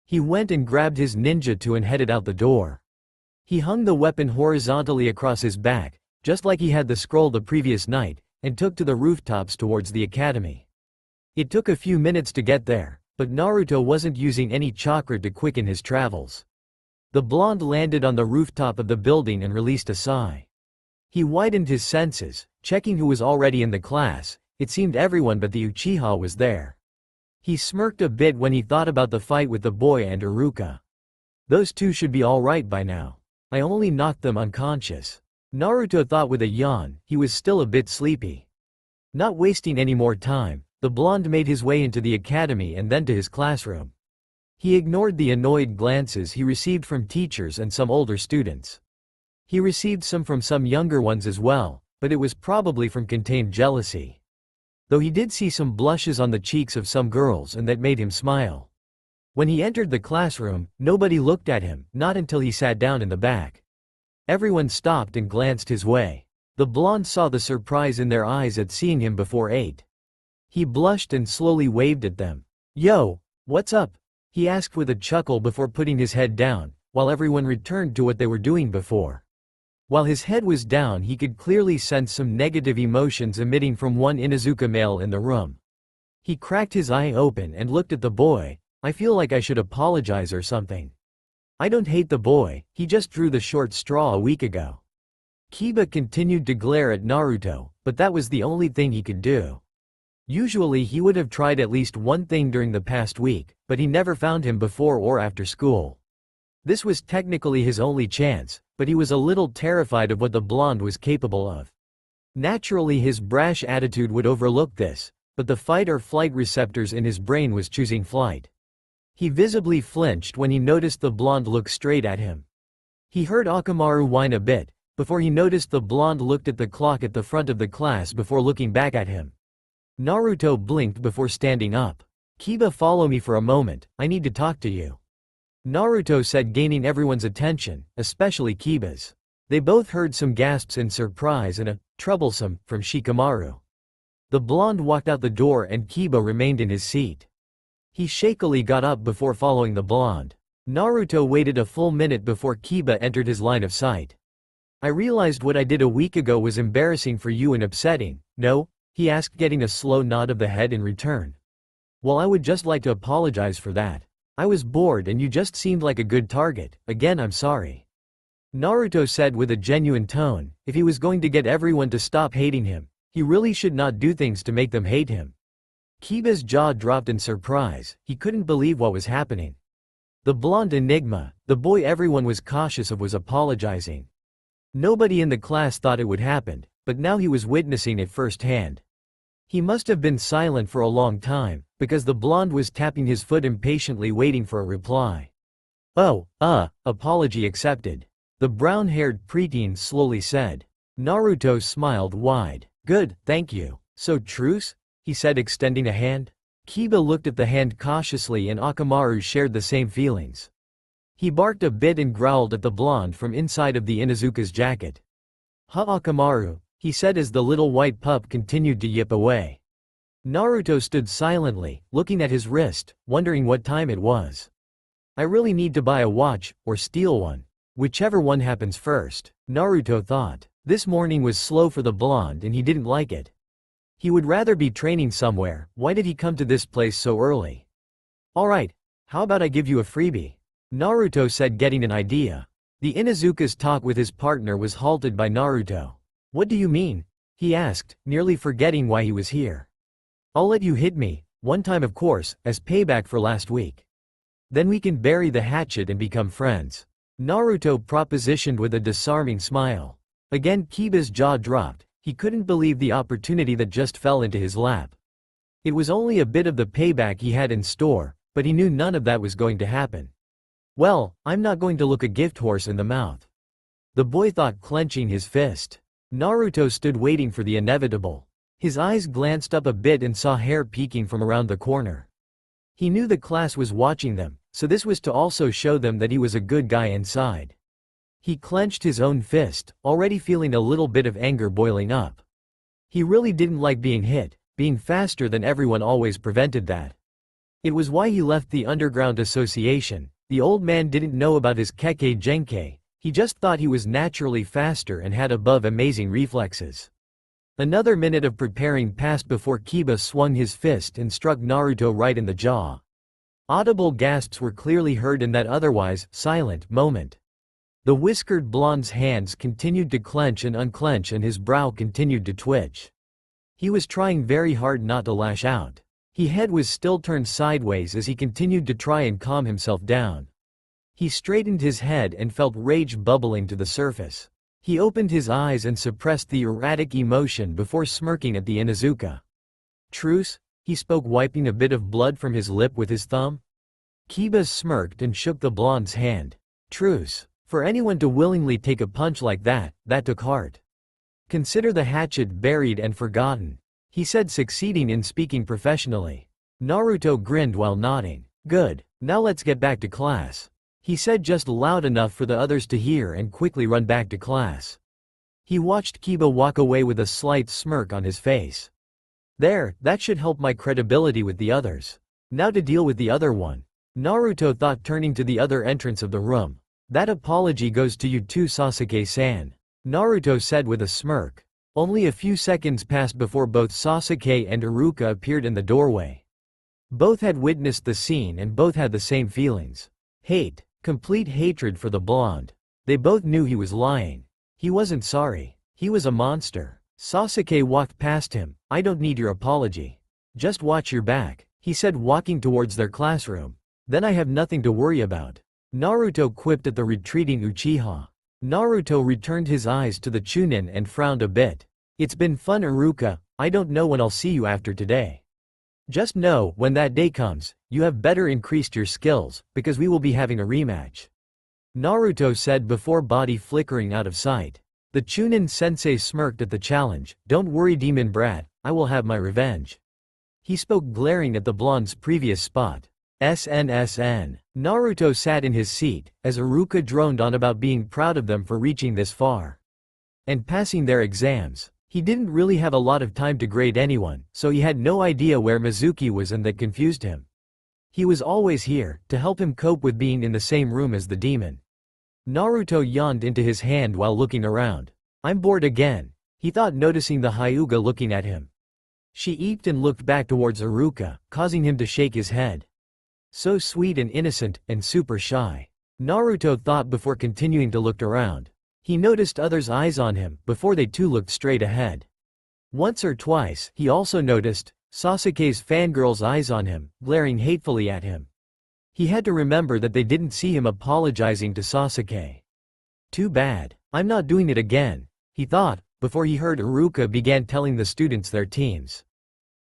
He went and grabbed his ninjutsu and headed out the door. He hung the weapon horizontally across his back, just like he had the scroll the previous night, and took to the rooftops towards the academy. It took a few minutes to get there, but Naruto wasn't using any chakra to quicken his travels. The blonde landed on the rooftop of the building and released a sigh. He widened his senses, checking who was already in the class. It seemed everyone but the Uchiha was there. He smirked a bit when he thought about the fight with the boy and Iruka. Those two should be alright by now. I only knocked them unconscious. Naruto thought with a yawn. He was still a bit sleepy. Not wasting any more time, the blonde made his way into the academy and then to his classroom. He ignored the annoyed glances he received from teachers and some older students. He received some from some younger ones as well, but it was probably from contained jealousy. Though he did see some blushes on the cheeks of some girls, and that made him smile. When he entered the classroom, nobody looked at him, not until he sat down in the back. Everyone stopped and glanced his way. The blonde saw the surprise in their eyes at seeing him before 8. He blushed and slowly waved at them. Yo, what's up? He asked with a chuckle before putting his head down, while everyone returned to what they were doing before. While his head was down, he could clearly sense some negative emotions emitting from one Inuzuka male in the room. He cracked his eye open and looked at the boy, I feel like I should apologize or something. I don't hate the boy, he just drew the short straw a week ago. Kiba continued to glare at Naruto, but that was the only thing he could do. Usually he would have tried at least one thing during the past week, but he never found him before or after school. This was technically his only chance, but he was a little terrified of what the blonde was capable of. Naturally his brash attitude would overlook this, but the fight or flight receptors in his brain was choosing flight. He visibly flinched when he noticed the blonde look straight at him. He heard Akamaru whine a bit, before he noticed the blonde looked at the clock at the front of the class before looking back at him. Naruto blinked before standing up. Kiba, follow me for a moment, I need to talk to you. Naruto said, gaining everyone's attention, especially Kiba's. They both heard some gasps in surprise and a troublesome from Shikamaru. The blonde walked out the door and Kiba remained in his seat. He shakily got up before following the blonde. Naruto waited a full minute before Kiba entered his line of sight. I realized what I did a week ago was embarrassing for you and upsetting, no? He asked, getting a slow nod of the head in return. Well, I would just like to apologize for that. I was bored and you just seemed like a good target. Again, I'm sorry. Naruto said with a genuine tone, if he was going to get everyone to stop hating him, he really should not do things to make them hate him. Kiba's jaw dropped in surprise, he couldn't believe what was happening. The blonde enigma, the boy everyone was cautious of, was apologizing. Nobody in the class thought it would happen, but now he was witnessing it firsthand. He must have been silent for a long time, because the blonde was tapping his foot impatiently waiting for a reply. Oh, apology accepted. The brown-haired preteen slowly said. Naruto smiled wide. Good, thank you. So truce? He said, extending a hand. Kiba looked at the hand cautiously and Akamaru shared the same feelings. He barked a bit and growled at the blonde from inside of the Inuzuka's jacket. Akamaru, he said as the little white pup continued to yip away. Naruto stood silently, looking at his wrist, wondering what time it was. I really need to buy a watch, or steal one. Whichever one happens first, Naruto thought. This morning was slow for the blonde and he didn't like it. He would rather be training somewhere. Why did he come to this place so early? Alright, how about I give you a freebie? Naruto said, getting an idea. The Inuzuka's talk with his partner was halted by Naruto. What do you mean? He asked, nearly forgetting why he was here. I'll let you hit me, one time of course, as payback for last week. Then we can bury the hatchet and become friends. Naruto propositioned with a disarming smile. Again Kiba's jaw dropped, he couldn't believe the opportunity that just fell into his lap. It was only a bit of the payback he had in store, but he knew none of that was going to happen. Well, I'm not going to look a gift horse in the mouth. The boy thought, clenching his fist. Naruto stood waiting for the inevitable. His eyes glanced up a bit and saw hair peeking from around the corner. He knew the class was watching them, so this was to also show them that he was a good guy inside. He clenched his own fist, already feeling a little bit of anger boiling up. He really didn't like being hit, being faster than everyone always prevented that. It was why he left the underground association. The old man didn't know about his Kekkei Genkei, he just thought he was naturally faster and had above amazing reflexes. Another minute of preparing passed before Kiba swung his fist and struck Naruto right in the jaw. Audible gasps were clearly heard in that otherwise silent moment. The whiskered blonde's hands continued to clench and unclench and his brow continued to twitch. He was trying very hard not to lash out. His head was still turned sideways as he continued to try and calm himself down. He straightened his head and felt rage bubbling to the surface. He opened his eyes and suppressed the erratic emotion before smirking at the Inuzuka. Truce? He spoke, wiping a bit of blood from his lip with his thumb. Kiba smirked and shook the blonde's hand. Truce. For anyone to willingly take a punch like that took heart. Consider the hatchet buried and forgotten, he said, succeeding in speaking professionally. Naruto grinned while nodding. Good, now let's get back to class, he said, just loud enough for the others to hear, and quickly run back to class. He watched Kiba walk away with a slight smirk on his face. There, that should help my credibility with the others. Now to deal with the other one, Naruto thought, turning to the other entrance of the room. That apology goes to you too, Sasuke-san, Naruto said with a smirk. Only a few seconds passed before both Sasuke and Iruka appeared in the doorway. Both had witnessed the scene and both had the same feelings. Hate, complete hatred for the blonde. They both knew he was lying. He wasn't sorry. He was a monster. Sasuke walked past him. "I don't need your apology. Just watch your back," he said, walking towards their classroom. "Then I have nothing to worry about." Naruto quipped at the retreating Uchiha. Naruto returned his eyes to the Chunin and frowned a bit. "It's been fun, Iruka. I don't know when I'll see you after today. Just know, when that day comes, you have better increased your skills, because we will be having a rematch," Naruto said before body flickering out of sight. The Chunin sensei smirked at the challenge. "Don't worry, demon brat, I will have my revenge." He spoke, glaring at the blonde's previous spot. SNSN. Naruto sat in his seat, as Iruka droned on about being proud of them for reaching this far and passing their exams. He didn't really have a lot of time to grade anyone, so he had no idea where Mizuki was, and that confused him. He was always here, to help him cope with being in the same room as the demon. Naruto yawned into his hand while looking around. "I'm bored again," he thought, noticing the Hyuga looking at him. She eeped and looked back towards Iruka, causing him to shake his head. So sweet and innocent, and super shy, Naruto thought before continuing to look around. He noticed others' eyes on him, before they too looked straight ahead. Once or twice, he also noticed Sasuke's fangirl's eyes on him, glaring hatefully at him. He had to remember that they didn't see him apologizing to Sasuke. "Too bad. I'm not doing it again," he thought, before he heard Iruka began telling the students their teams.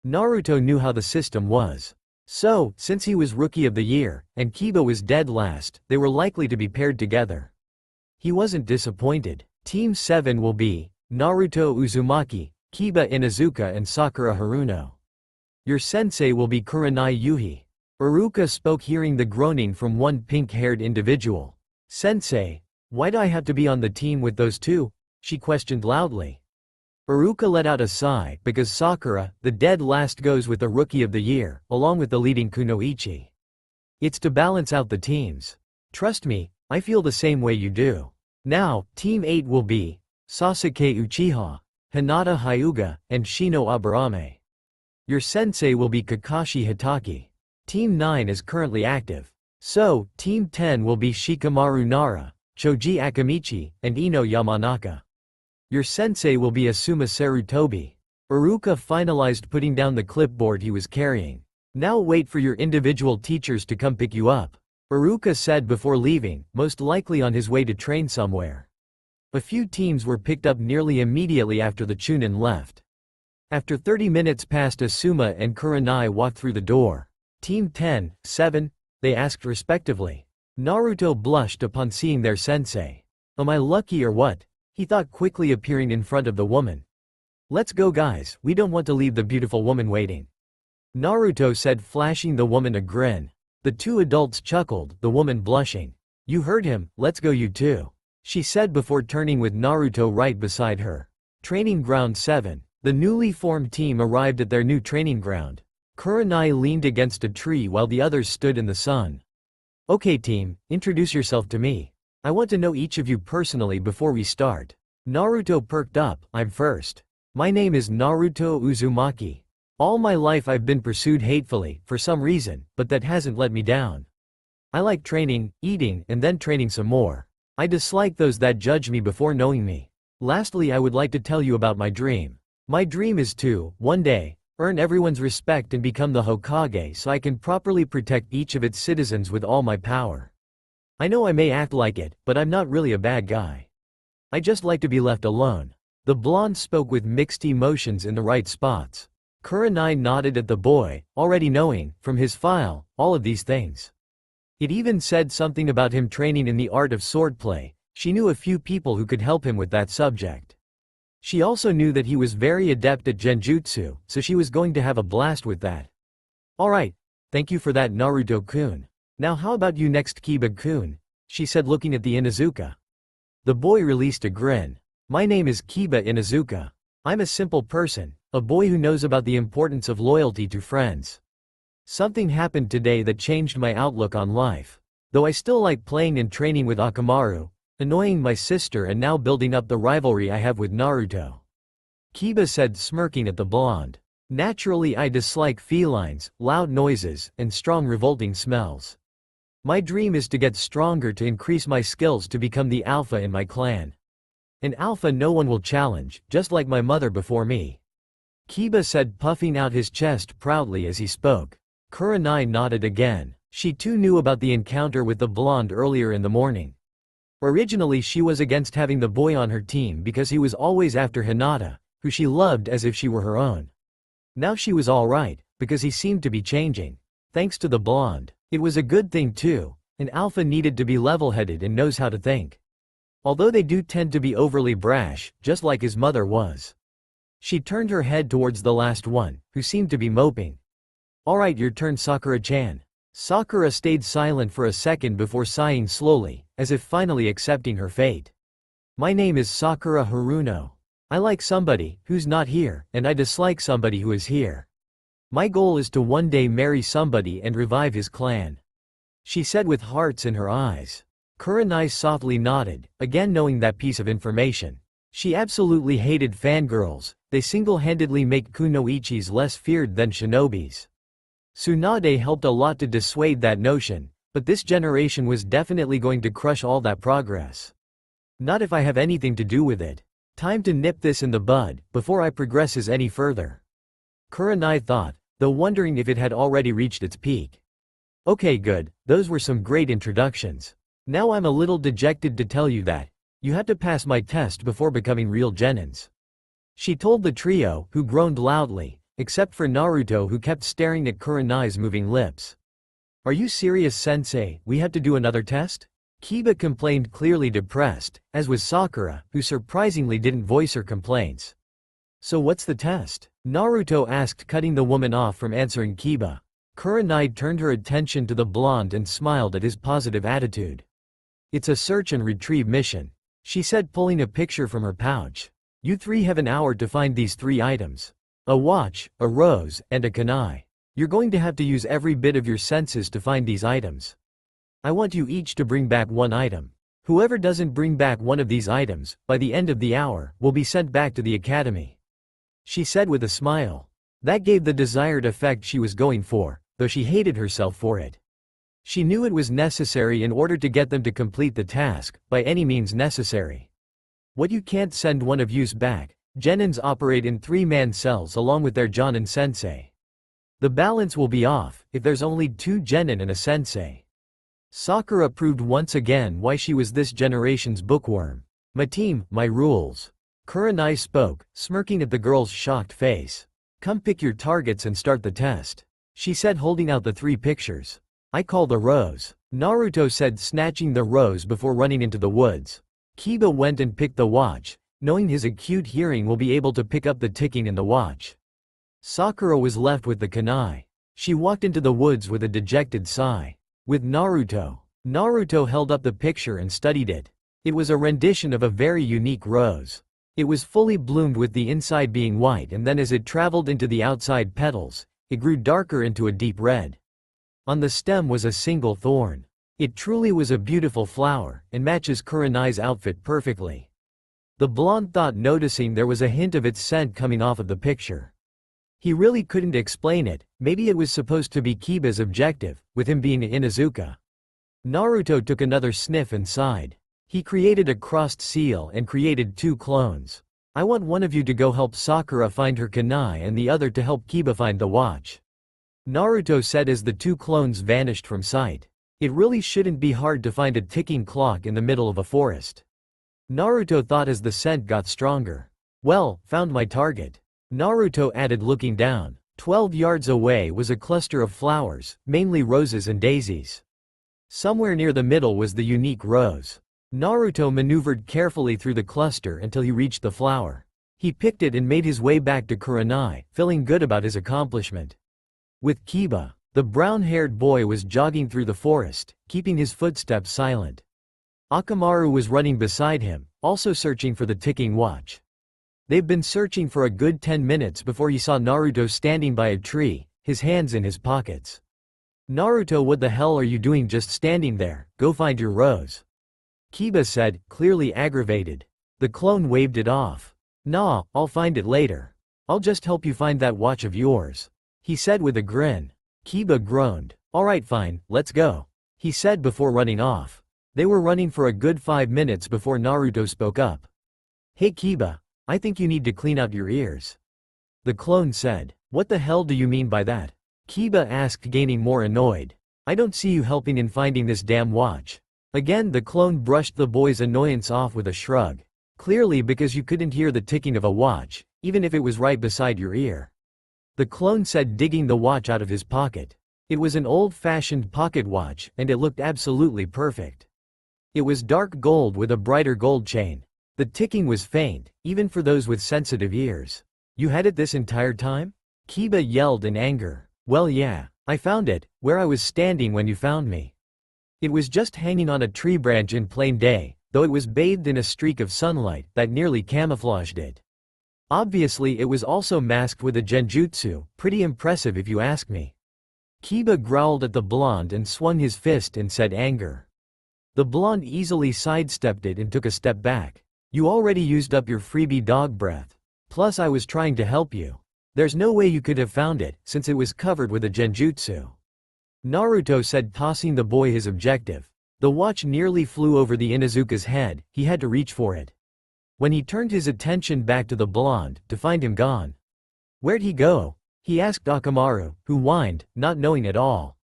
Naruto knew how the system was. So, since he was Rookie of the Year, and Kiba was dead last, they were likely to be paired together. He wasn't disappointed. Team 7 will be Naruto Uzumaki, Kiba Inuzuka and Sakura Haruno. Your sensei will be Kurenai Yuhi. Iruka spoke, hearing the groaning from one pink-haired individual. "Sensei, why do I have to be on the team with those two?" she questioned loudly. Iruka let out a sigh, because Sakura, the dead last, goes with the Rookie of the Year, along with the leading Kunoichi. It's to balance out the teams. Trust me, I feel the same way you do. Now, Team 8 will be Sasuke Uchiha, Hinata Hyuga, and Shino Aburame. Your sensei will be Kakashi Hitaki. Team 9 is currently active. So, Team 10 will be Shikamaru Nara, Choji Akamichi, and Ino Yamanaka. Your sensei will be Asuma Sarutobi. Iruka finalized putting down the clipboard he was carrying. Now wait for your individual teachers to come pick you up, Iruka said before leaving, most likely on his way to train somewhere. A few teams were picked up nearly immediately after the Chunin left. After 30 minutes passed, Asuma and Kurenai walked through the door. Team 10, 7, they asked respectively. Naruto blushed upon seeing their sensei. Am I lucky or what? He thought, quickly appearing in front of the woman. Let's go guys, we don't want to leave the beautiful woman waiting, Naruto said, flashing the woman a grin. The two adults chuckled, the woman blushing. You heard him, let's go you too, she said before turning with Naruto right beside her. Training Ground 7. The newly formed team arrived at their new training ground. Kurenai leaned against a tree while the others stood in the sun. Okay team, introduce yourself to me. I want to know each of you personally before we start. Naruto perked up. I'm first. My name is Naruto Uzumaki. All my life I've been pursued hatefully, for some reason, but that hasn't let me down. I like training, eating, and then training some more. I dislike those that judge me before knowing me. Lastly, I would like to tell you about my dream. My dream is to, one day, earn everyone's respect and become the Hokage so I can properly protect each of its citizens with all my power. I know I may act like it, but I'm not really a bad guy. I just like to be left alone. The blonde spoke with mixed emotions in the right spots. Kurenai nodded at the boy, already knowing, from his file, all of these things. It even said something about him training in the art of swordplay. She knew a few people who could help him with that subject. She also knew that he was very adept at genjutsu, so she was going to have a blast with that. Alright, thank you for that, Naruto-kun. Now how about you next, Kiba-kun? She said, looking at the Inuzuka. The boy released a grin. My name is Kiba Inuzuka. I'm a simple person, a boy who knows about the importance of loyalty to friends. Something happened today that changed my outlook on life. Though I still like playing and training with Akamaru, annoying my sister, and now building up the rivalry I have with Naruto. Kiba said, smirking at the blonde. Naturally, I dislike felines, loud noises, and strong revolting smells. My dream is to get stronger to increase my skills to become the alpha in my clan. An alpha no one will challenge, just like my mother before me. Kiba said, puffing out his chest proudly as he spoke. Kurenai nodded again. She too knew about the encounter with the blonde earlier in the morning. Originally she was against having the boy on her team because he was always after Hinata, who she loved as if she were her own. Now she was alright, because he seemed to be changing. Thanks to the blonde. It was a good thing too. An alpha needed to be level-headed and knows how to think. Although they do tend to be overly brash, just like his mother was. She turned her head towards the last one, who seemed to be moping. Alright, your turn, Sakura-chan. Sakura stayed silent for a second before sighing slowly, as if finally accepting her fate. My name is Sakura Haruno. I like somebody who's not here, and I dislike somebody who is here. My goal is to one day marry somebody and revive his clan. She said with hearts in her eyes. Kurenai softly nodded, again knowing that piece of information. She absolutely hated fangirls, they single-handedly make kunoichis less feared than shinobis. Tsunade helped a lot to dissuade that notion, but this generation was definitely going to crush all that progress. Not if I have anything to do with it. Time to nip this in the bud, before I progresses any further. Kurenai thought, though wondering if it had already reached its peak. Okay, good, those were some great introductions. Now I'm a little dejected to tell you that you had to pass my test before becoming real Genins. She told the trio, who groaned loudly, except for Naruto, who kept staring at Kurenai's moving lips. Are you serious, sensei? We have to do another test? Kiba complained, clearly depressed, as was Sakura, who surprisingly didn't voice her complaints. So what's the test? Naruto asked, cutting the woman off from answering Kiba. Kurenai turned her attention to the blonde and smiled at his positive attitude. It's a search and retrieve mission, she said, pulling a picture from her pouch. You three have an hour to find these 3 items. A watch, a rose, and a kunai. You're going to have to use every bit of your senses to find these items. I want you each to bring back 1 item. Whoever doesn't bring back one of these items, by the end of the hour, will be sent back to the academy. She said with a smile. That gave the desired effect she was going for, though she hated herself for it. She knew it was necessary in order to get them to complete the task, by any means necessary. What you can't send one of you's back. Genins operate in 3-man cells along with their Jonin sensei. The balance will be off if there's only 2 Genin and a sensei. Sakura proved once again why she was this generation's bookworm. My team, my rules. Kurenai spoke, smirking at the girl's shocked face. Come pick your targets and start the test, she said, holding out the 3 pictures. I call the rose, Naruto said, snatching the rose before running into the woods. Kiba went and picked the watch, knowing his acute hearing will be able to pick up the ticking in the watch. Sakura was left with the kunai. She walked into the woods with a dejected sigh. With Naruto. Naruto held up the picture and studied it. It was a rendition of a very unique rose. It was fully bloomed with the inside being white, and then as it traveled into the outside petals, it grew darker into a deep red. On the stem was a single thorn. It truly was a beautiful flower, and matches Kurenai's outfit perfectly. The blonde thought, noticing there was a hint of its scent coming off of the picture. He really couldn't explain it, maybe it was supposed to be Kiba's objective, with him being Inuzuka. Naruto took another sniff and sighed. He created a crossed seal and created 2 clones. I want one of you to go help Sakura find her kunai and the other to help Kiba find the watch, Naruto said as the 2 clones vanished from sight. It really shouldn't be hard to find a ticking clock in the middle of a forest, Naruto thought as the scent got stronger. Well, found my target, Naruto added, looking down. 12 yards away was a cluster of flowers, mainly roses and daisies. Somewhere near the middle was the unique rose. Naruto maneuvered carefully through the cluster until he reached the flower. He picked it and made his way back to Kurenai, feeling good about his accomplishment. With Kiba, the brown-haired boy was jogging through the forest, keeping his footsteps silent. Akamaru was running beside him, also searching for the ticking watch. They've been searching for a good 10 minutes before he saw Naruto standing by a tree, his hands in his pockets. Naruto, what the hell are you doing just standing there? Go find your rose, Kiba said, clearly aggravated. The clone waved it off. Nah, I'll find it later. I'll just help you find that watch of yours," he said with a grin. Kiba groaned. "Alright fine, let's go," he said before running off. They were running for a good 5 minutes before Naruto spoke up. "Hey Kiba, I think you need to clean out your ears," the clone said. "What the hell do you mean by that?" Kiba asked, gaining more annoyed. "I don't see you helping in finding this damn watch." Again the clone brushed the boy's annoyance off with a shrug. "Clearly because you couldn't hear the ticking of a watch, even if it was right beside your ear," the clone said, digging the watch out of his pocket. It was an old-fashioned pocket watch, and it looked absolutely perfect. It was dark gold with a brighter gold chain. The ticking was faint, even for those with sensitive ears. "You had it this entire time?" Kiba yelled in anger. "Well yeah, I found it, where I was standing when you found me. It was just hanging on a tree branch in plain day, though it was bathed in a streak of sunlight that nearly camouflaged it. Obviously it was also masked with a genjutsu, pretty impressive if you ask me." Kiba growled at the blonde and swung his fist and said anger. The blonde easily sidestepped it and took a step back. "You already used up your freebie dog breath. Plus I was trying to help you. There's no way you could have found it, since it was covered with a genjutsu," Naruto said, tossing the boy his objective. The watch nearly flew over the Inuzuka's head, he had to reach for it. When he turned his attention back to the blonde, to find him gone. "Where'd he go?" he asked Akamaru, who whined, not knowing at all.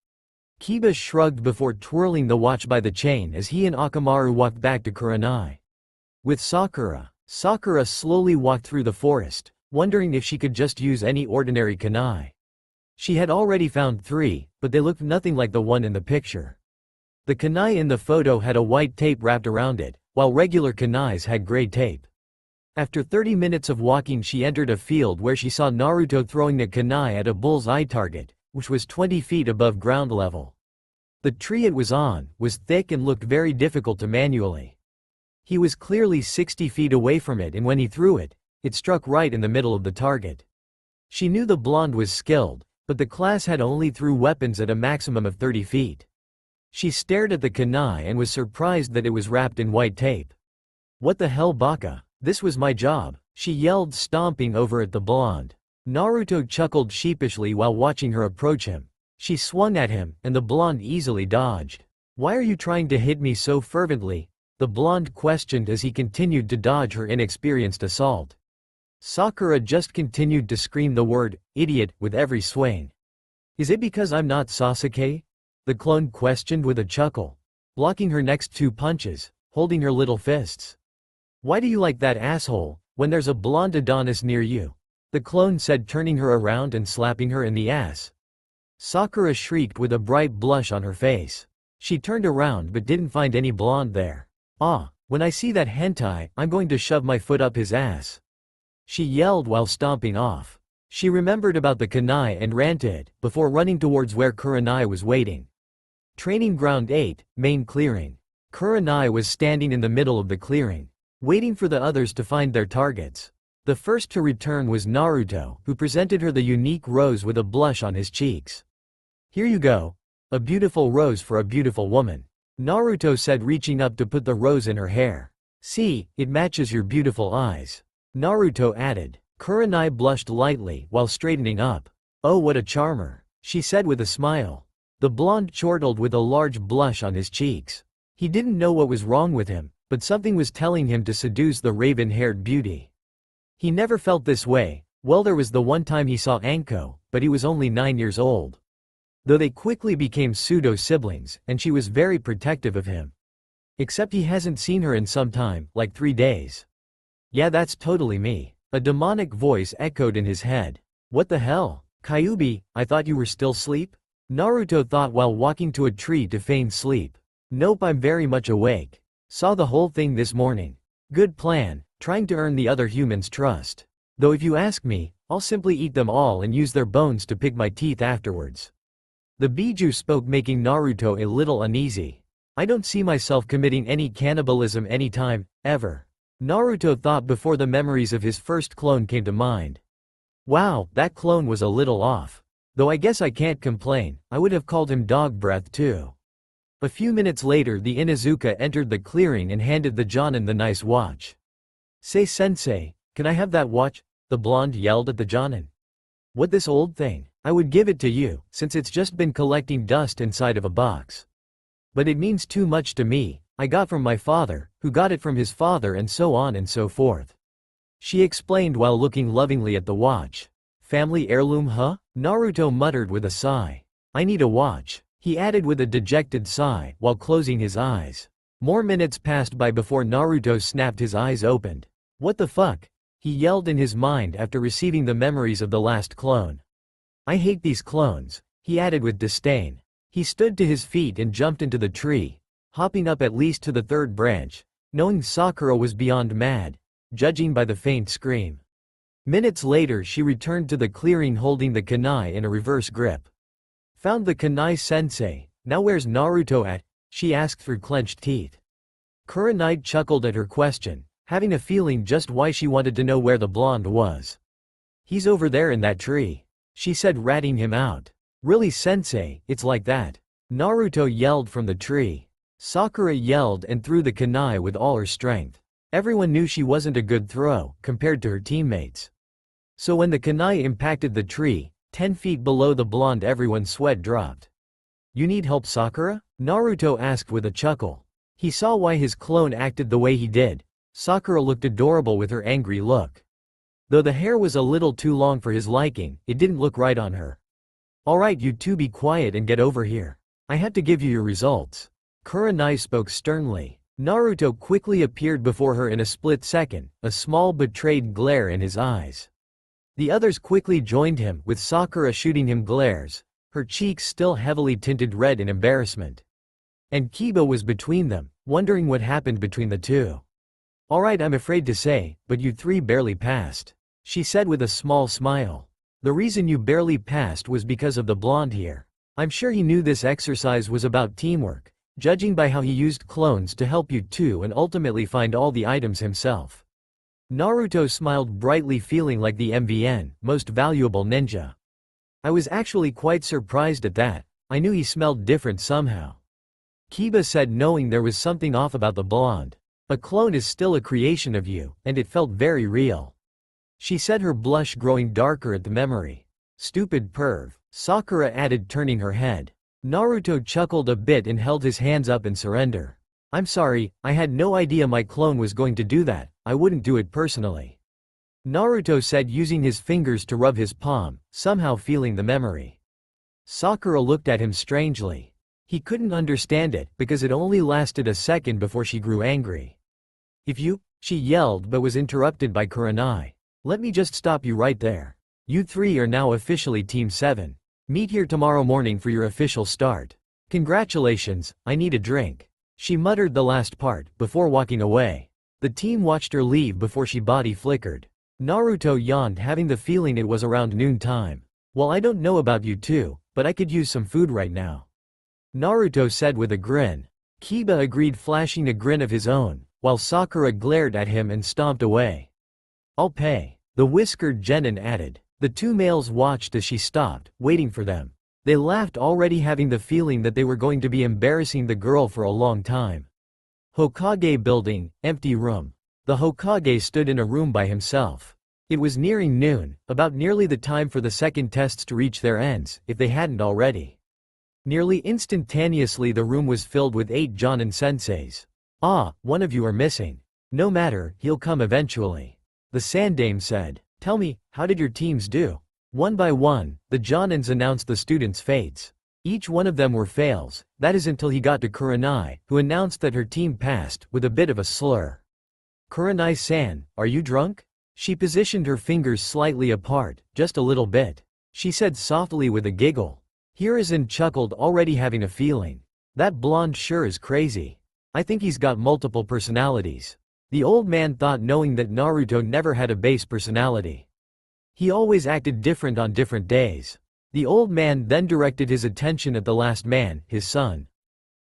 Kiba shrugged before twirling the watch by the chain as he and Akamaru walked back to Kurenai. With Sakura, Sakura slowly walked through the forest, wondering if she could just use any ordinary kunai. She had already found 3, but they looked nothing like the one in the picture. The kunai in the photo had a white tape wrapped around it, while regular kunais had gray tape. After 30 minutes of walking she entered a field where she saw Naruto throwing a kunai at a bull's-eye target, which was 20 feet above ground level. The tree it was on was thick and looked very difficult to manually. He was clearly 60 feet away from it, and when he threw it, it struck right in the middle of the target. She knew the blonde was skilled, but the class had only threw weapons at a maximum of 30 feet. She stared at the kunai and was surprised that it was wrapped in white tape. "What the hell, Baka? This was my job," she yelled, stomping over at the blonde. Naruto chuckled sheepishly while watching her approach him. She swung at him, and the blonde easily dodged. "Why are you trying to hit me so fervently?" the blonde questioned as he continued to dodge her inexperienced assault. Sakura just continued to scream the word, "idiot," with every swing. "Is it because I'm not Sasuke?" the clone questioned with a chuckle, blocking her next 2 punches, holding her little fists. "Why do you like that asshole, when there's a blonde Adonis near you?" the clone said, turning her around and slapping her in the ass. Sakura shrieked with a bright blush on her face. She turned around but didn't find any blonde there. "Ah, when I see that hentai, I'm going to shove my foot up his ass," she yelled while stomping off. She remembered about the kunai and ran to it, before running towards where Kurenai was waiting. Training Ground 8, Main Clearing. Kurenai was standing in the middle of the clearing, waiting for the others to find their targets. The first to return was Naruto, who presented her the unique rose with a blush on his cheeks. "Here you go. A beautiful rose for a beautiful woman," Naruto said, reaching up to put the rose in her hair. "See, it matches your beautiful eyes," Naruto added. Kurenai blushed lightly while straightening up. "Oh, what a charmer," she said with a smile. The blonde chortled with a large blush on his cheeks. He didn't know what was wrong with him, but something was telling him to seduce the raven-haired beauty. He never felt this way. Well, there was the one time he saw Anko, but he was only 9 years old. Though they quickly became pseudo-siblings, and she was very protective of him. Except he hasn't seen her in some time, like 3 days. "Yeah, that's totally me," a demonic voice echoed in his head. "What the hell? Kyuubi, I thought you were still asleep?" Naruto thought while walking to a tree to feign sleep. "Nope, I'm very much awake. Saw the whole thing this morning. Good plan, trying to earn the other humans' trust. Though if you ask me, I'll simply eat them all and use their bones to pick my teeth afterwards." The Biju spoke, making Naruto a little uneasy. "I don't see myself committing any cannibalism anytime, ever," Naruto thought before the memories of his first clone came to mind. Wow, that clone was a little off. Though I guess I can't complain, I would have called him dog breath too. A few minutes later the Inuzuka entered the clearing and handed the Jonin the nice watch. "Say sensei, can I have that watch?" the blonde yelled at the Genin. What, this old thing? I would give it to you, since it's just been collecting dust inside of a box. But it means too much to me. I got from my father, who got it from his father, and so on and so forth. She explained while looking lovingly at the watch. Family heirloom, huh? Naruto muttered with a sigh. I need a watch, he added with a dejected sigh while closing his eyes. More minutes passed by before Naruto snapped his eyes opened. What the fuck? He yelled in his mind after receiving the memories of the last clone. I hate these clones, he added with disdain. He stood to his feet and jumped into the tree, hopping up at least to the third branch, knowing Sakura was beyond mad, judging by the faint scream. Minutes later she returned to the clearing holding the kunai in a reverse grip. Found the kunai-sensei, now where's Naruto at? She asked through clenched teeth. Kunoichi chuckled at her question, having a feeling just why she wanted to know where the blonde was. He's over there in that tree, she said, ratting him out. Really, sensei, it's like that? Naruto yelled from the tree. Sakura yelled and threw the kunai with all her strength. Everyone knew she wasn't a good throw, compared to her teammates. So when the kunai impacted the tree, 10 feet below the blonde, everyone's sweat dropped. You need help, Sakura? Naruto asked with a chuckle. He saw why his clone acted the way he did. Sakura looked adorable with her angry look. Though the hair was a little too long for his liking, it didn't look right on her. Alright, you two be quiet and get over here. I have to give you your results. Kunoichi spoke sternly. Naruto quickly appeared before her in a split second, a small betrayed glare in his eyes. The others quickly joined him, with Sakura shooting him glares, her cheeks still heavily tinted red in embarrassment. And Kiba was between them, wondering what happened between the two. Alright, I'm afraid to say, but you three barely passed, she said with a small smile. The reason you barely passed was because of the blonde here. I'm sure he knew this exercise was about teamwork, judging by how he used clones to help you two and ultimately find all the items himself. Naruto smiled brightly, feeling like the MVN, most valuable ninja. I was actually quite surprised at that. I knew he smelled different somehow. Kiba said, knowing there was something off about the blonde. A clone is still a creation of you, and it felt very real. She said, her blush growing darker at the memory. Stupid perv, Sakura added, turning her head. Naruto chuckled a bit and held his hands up in surrender. I'm sorry, I had no idea my clone was going to do that. I wouldn't do it personally, Naruto said, using his fingers to rub his palm, somehow feeling the memory. Sakura looked at him strangely. He couldn't understand it, because it only lasted a second before she grew angry. If you, she yelled, but was interrupted by Kunoichi. Let me just stop you right there. You three are now officially Team 7. Meet here tomorrow morning for your official start. Congratulations, I need a drink. She muttered the last part, before walking away. The team watched her leave before she body flickered. Naruto yawned, having the feeling it was around noon time. Well, I don't know about you two, but I could use some food right now, Naruto said with a grin. Kiba agreed, flashing a grin of his own, while Sakura glared at him and stomped away. I'll pay, the whiskered Genin added. The two males watched as she stopped, waiting for them. They laughed, already having the feeling that they were going to be embarrassing the girl for a long time. Hokage building, empty room. The Hokage stood in a room by himself. It was nearing noon, about nearly the time for the second tests to reach their ends, if they hadn't already. Nearly instantaneously the room was filled with 8 Genin senseis. Ah, one of you are missing. No matter, he'll come eventually, the Sandame said. Tell me, how did your teams do? One by one, the Jonins announced the students' fates. Each one of them were fails, that is until he got to Kunoichi, who announced that her team passed, with a bit of a slur. Kunoichi-san, are you drunk? She positioned her fingers slightly apart, just a little bit. She said softly with a giggle. Hiruzen chuckled, already having a feeling. That blonde sure is crazy. I think he's got multiple personalities. The old man thought, knowing that Naruto never had a base personality. He always acted different on different days. The old man then directed his attention at the last man, his son,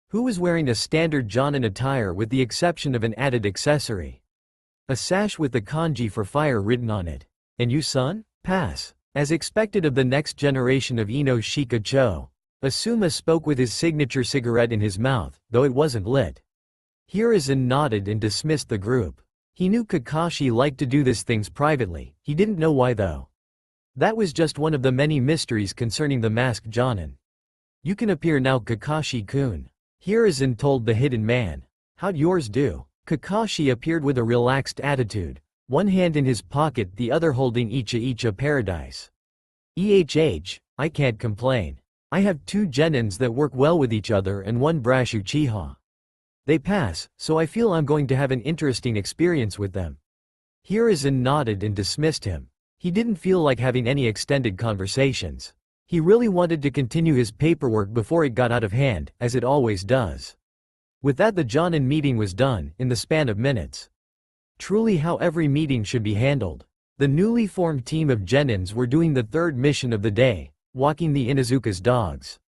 who was wearing a standard Jonin attire with the exception of an added accessory. A sash with the kanji for fire written on it. And you, son? Pass. As expected of the next generation of Ino Shikacho, Asuma spoke with his signature cigarette in his mouth, though it wasn't lit. Hiruzen nodded and dismissed the group. He knew Kakashi liked to do these things privately, he didn't know why though. That was just one of the many mysteries concerning the masked Genin. You can appear now, Kakashi-kun. Hiruzen told the hidden man. How'd yours do? Kakashi appeared with a relaxed attitude, one hand in his pocket, the other holding Icha Paradise. I can't complain. I have 2 Genins that work well with each other and 1 brash Uchiha. They pass, so I feel I'm going to have an interesting experience with them. Hiruzen nodded and dismissed him. He didn't feel like having any extended conversations. He really wanted to continue his paperwork before it got out of hand, as it always does. With that, the Jonin meeting was done, in the span of minutes. Truly how every meeting should be handled. The newly formed team of Genins were doing the 3rd mission of the day, walking the Inuzuka's dogs.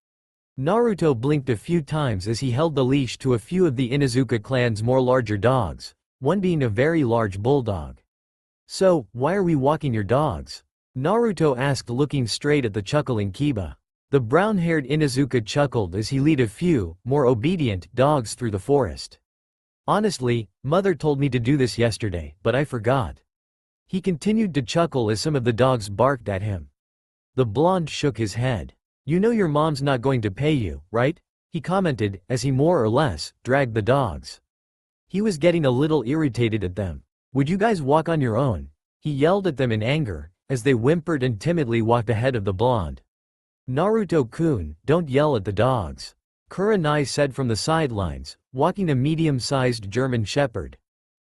Naruto blinked a few times as he held the leash to a few of the Inuzuka clan's more larger dogs, one being a very large bulldog. So, why are we walking your dogs? Naruto asked, looking straight at the chuckling Kiba. The brown-haired Inuzuka chuckled as he led a few, more obedient, dogs through the forest. Honestly, mother told me to do this yesterday, but I forgot. He continued to chuckle as some of the dogs barked at him. The blonde shook his head. You know your mom's not going to pay you, right? He commented, as he more or less dragged the dogs. He was getting a little irritated at them. Would you guys walk on your own? He yelled at them in anger, as they whimpered and timidly walked ahead of the blonde. Naruto-kun, don't yell at the dogs. Kuronai said from the sidelines, walking a medium-sized German shepherd.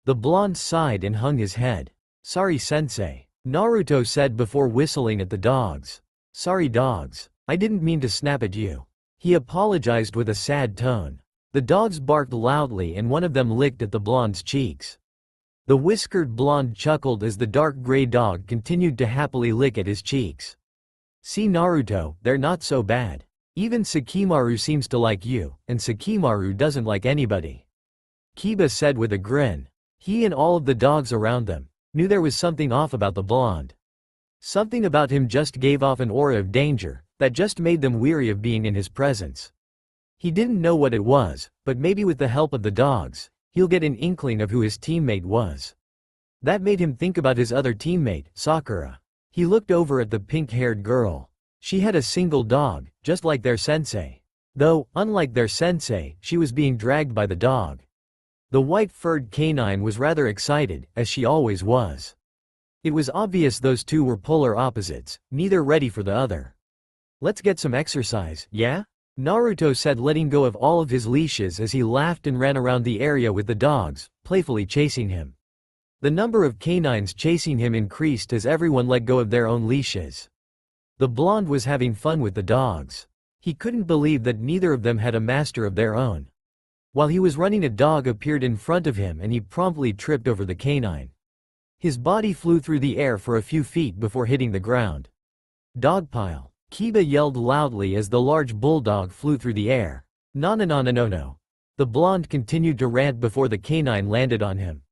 The blonde sighed and hung his head. Sorry sensei, Naruto said before whistling at the dogs. Sorry dogs, I didn't mean to snap at you. He apologized with a sad tone. The dogs barked loudly and one of them licked at the blonde's cheeks. The whiskered blonde chuckled as the dark gray dog continued to happily lick at his cheeks. See Naruto, they're not so bad. Even Sakimaru seems to like you, and Sakimaru doesn't like anybody. Kiba said with a grin. He and all of the dogs around them knew there was something off about the blonde. Something about him just gave off an aura of danger that just made them weary of being in his presence. He didn't know what it was, but maybe with the help of the dogs, he'll get an inkling of who his teammate was. That made him think about his other teammate, Sakura. He looked over at the pink-haired girl. She had a single dog, just like their sensei. Though, unlike their sensei, she was being dragged by the dog. The white-furred canine was rather excited, as she always was. It was obvious those two were polar opposites, neither ready for the other. Let's get some exercise, yeah? Naruto said, letting go of all of his leashes as he laughed and ran around the area with the dogs, playfully chasing him. The number of canines chasing him increased as everyone let go of their own leashes. The blonde was having fun with the dogs. He couldn't believe that neither of them had a master of their own. While he was running, a dog appeared in front of him and he promptly tripped over the canine. His body flew through the air for a few feet before hitting the ground. Dogpile. Kiba yelled loudly as the large bulldog flew through the air. No. The blonde continued to rant before the canine landed on him.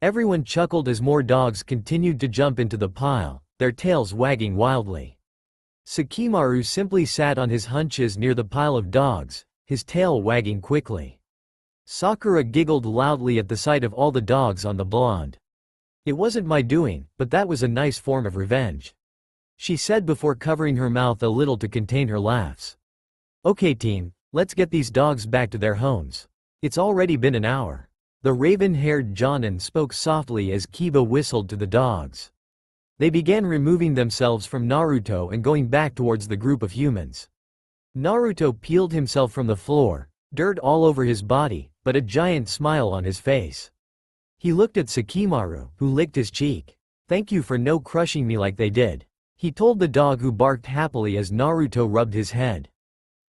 Everyone chuckled as more dogs continued to jump into the pile, their tails wagging wildly. Sakimaru simply sat on his haunches near the pile of dogs, his tail wagging quickly. Sakura giggled loudly at the sight of all the dogs on the blonde. It wasn't my doing, but that was a nice form of revenge, she said before covering her mouth a little to contain her laughs. Okay team, let's get these dogs back to their homes. It's already been an hour. The raven-haired Jonin spoke softly as Kiba whistled to the dogs. They began removing themselves from Naruto and going back towards the group of humans. Naruto peeled himself from the floor, dirt all over his body, but a giant smile on his face. He looked at Sakimaru, who licked his cheek. Thank you for no crushing me like they did, he told the dog, who barked happily as Naruto rubbed his head.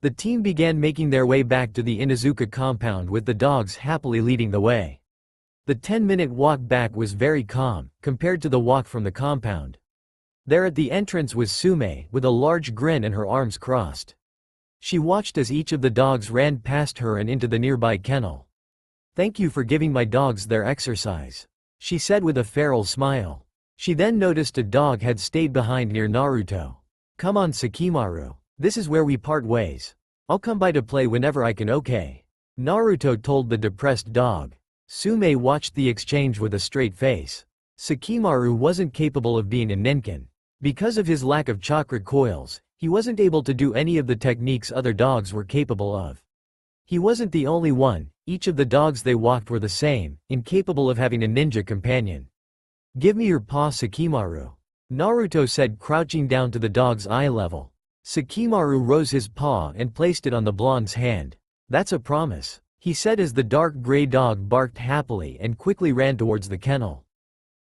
The team began making their way back to the Inuzuka compound with the dogs happily leading the way. The 10-minute walk back was very calm, compared to the walk from the compound. There at the entrance was Sume, with a large grin and her arms crossed. She watched as each of the dogs ran past her and into the nearby kennel. Thank you for giving my dogs their exercise, she said with a feral smile. She then noticed a dog had stayed behind near Naruto. Come on Sakimaru. This is where we part ways. I'll come by to play whenever I can, okay? Naruto told the depressed dog. Sume watched the exchange with a straight face. Sakimaru wasn't capable of being a ninkin. Because of his lack of chakra coils, he wasn't able to do any of the techniques other dogs were capable of. He wasn't the only one, each of the dogs they walked were the same, incapable of having a ninja companion. "Give me your paw, Sakimaru," Naruto said, crouching down to the dog's eye level. Sakimaru rose his paw and placed it on the blonde's hand. "That's a promise," he said as the dark gray dog barked happily and quickly ran towards the kennel.